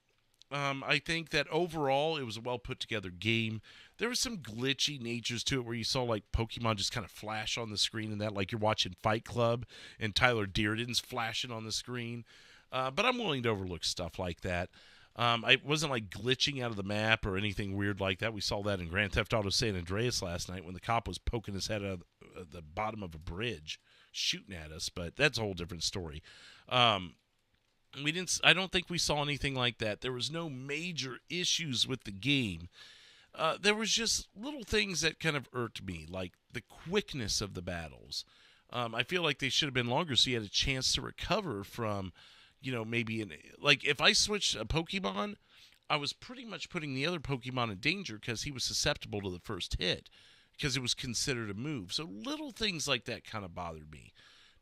I think that overall, it was a well put together game. There was some glitchy natures to it where you saw like Pokemon just kind of flash on the screen and that, like you're watching Fight Club and Tyler Dearden's flashing on the screen. But I'm willing to overlook stuff like that. I wasn't like glitching out of the map or anything weird like that. We saw that in Grand Theft Auto San Andreas last night when the cop was poking his head out of the bottom of a bridge shooting at us, but that's a whole different story. I don't think we saw anything like that. There was no major issues with the game. There was just little things that kind of irked me, like the quickness of the battles. I feel like they should have been longer so you had a chance to recover from, maybe like if I switched a Pokemon, I was pretty much putting the other Pokemon in danger because he was susceptible to the first hit because it was considered a move. So little things like that kind of bothered me.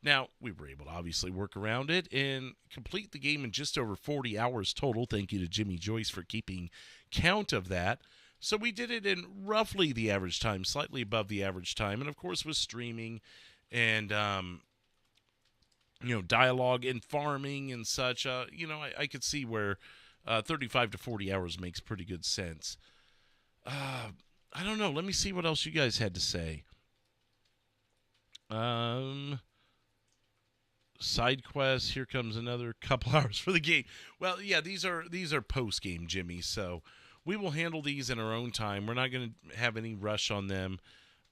Now, we were able to obviously work around it and complete the game in just over 40 hours total. Thank you to Jimmy Joyce for keeping count of that. So we did it in roughly the average time, slightly above the average time. And, of course, with streaming and, dialogue and farming and such, I could see where 35 to 40 hours makes pretty good sense. I don't know. Let me see what else you guys had to say. Side quests. Here comes another couple hours for the game. Well, yeah, these are post game, Jimmy. So we will handle these in our own time. We're not going to have any rush on them.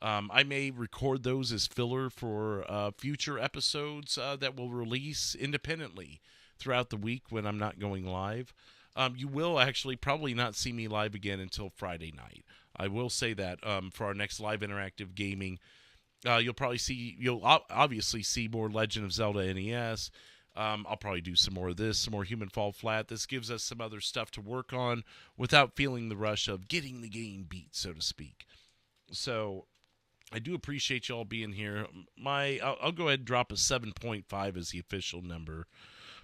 I may record those as filler for future episodes that will release independently throughout the week when I'm not going live. You will actually probably not see me live again until Friday night. I will say that for our next live interactive gaming. You'll obviously see more Legend of Zelda NES. I'll probably do some more of this, some more Human Fall Flat. This gives us some other stuff to work on without feeling the rush of getting the game beat, so to speak. So I do appreciate y'all being here. I'll go ahead and drop a 7.5 as the official number.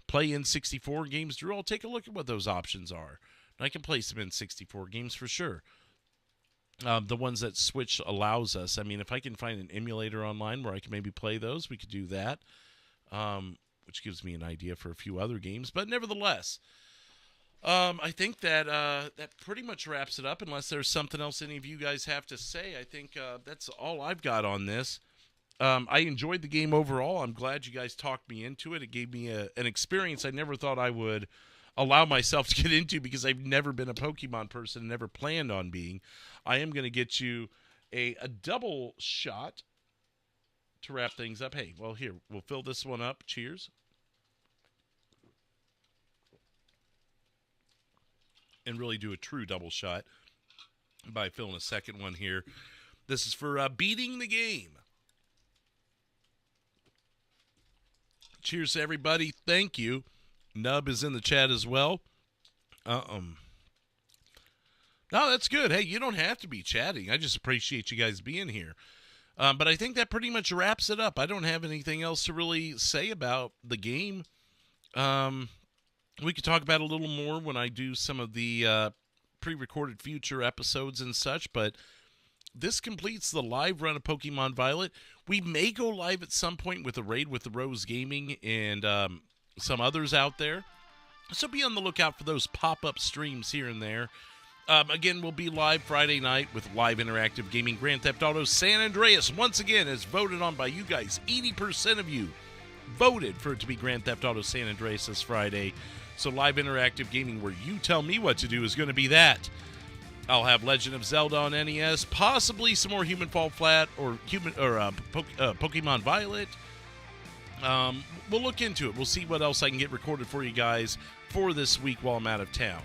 Play N64 games, Drew. I'll take a look at what those options are. I can play some N64 games for sure. The ones that Switch allows us. I mean, if I can find an emulator online where I can maybe play those, we could do that, which gives me an idea for a few other games. But nevertheless, I think that that pretty much wraps it up, unless there's something else any of you guys have to say. I think that's all I've got on this. I enjoyed the game overall. I'm glad you guys talked me into it. It gave me an experience I never thought I would allow myself to get into because I've never been a Pokemon person and never planned on being. I am going to get you a double shot to wrap things up. Hey, well, here, we'll fill this one up. Cheers. And really do a true double shot by filling a second one here. This is for beating the game. Cheers to everybody. Thank you. Nub is in the chat as well. No, that's good. Hey, you don't have to be chatting. I just appreciate you guys being here. But I think that pretty much wraps it up. I don't have anything else to really say about the game. We could talk about it a little more when I do some of the pre-recorded future episodes and such, but this completes the live run of Pokemon Violet. We may go live at some point with a raid with the Rose Gaming and some others out there. So be on the lookout for those pop-up streams here and there. Again, we'll be live Friday night with live interactive gaming. Grand Theft Auto San Andreas, once again, is voted on by you guys. 80% of you voted for it to be Grand Theft Auto San Andreas this Friday. So live interactive gaming where you tell me what to do is going to be that. I'll have Legend of Zelda on NES, possibly some more Human Fall Flat or Pokemon Violet. We'll look into it. We'll see what else I can get recorded for you guys for this week while I'm out of town.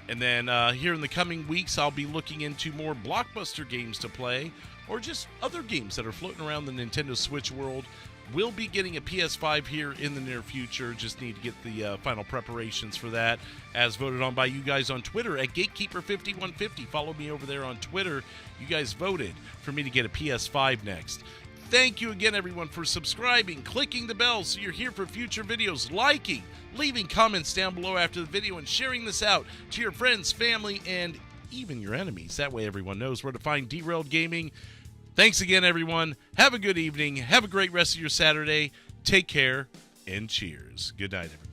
And then here in the coming weeks, I'll be looking into more blockbuster games to play or just other games that are floating around the Nintendo Switch world. We'll be getting a PS5 here in the near future. Just need to get the final preparations for that, as voted on by you guys on Twitter at Gatekeeper5150. Follow me over there on Twitter. You guys voted for me to get a PS5 next. Thank you again, everyone, for subscribing, clicking the bell so you're here for future videos, liking, leaving comments down below after the video, and sharing this out to your friends, family, and even your enemies. That way everyone knows where to find Derailed Gaming. Thanks again, everyone. Have a good evening. Have a great rest of your Saturday. Take care, and cheers. Good night, everyone.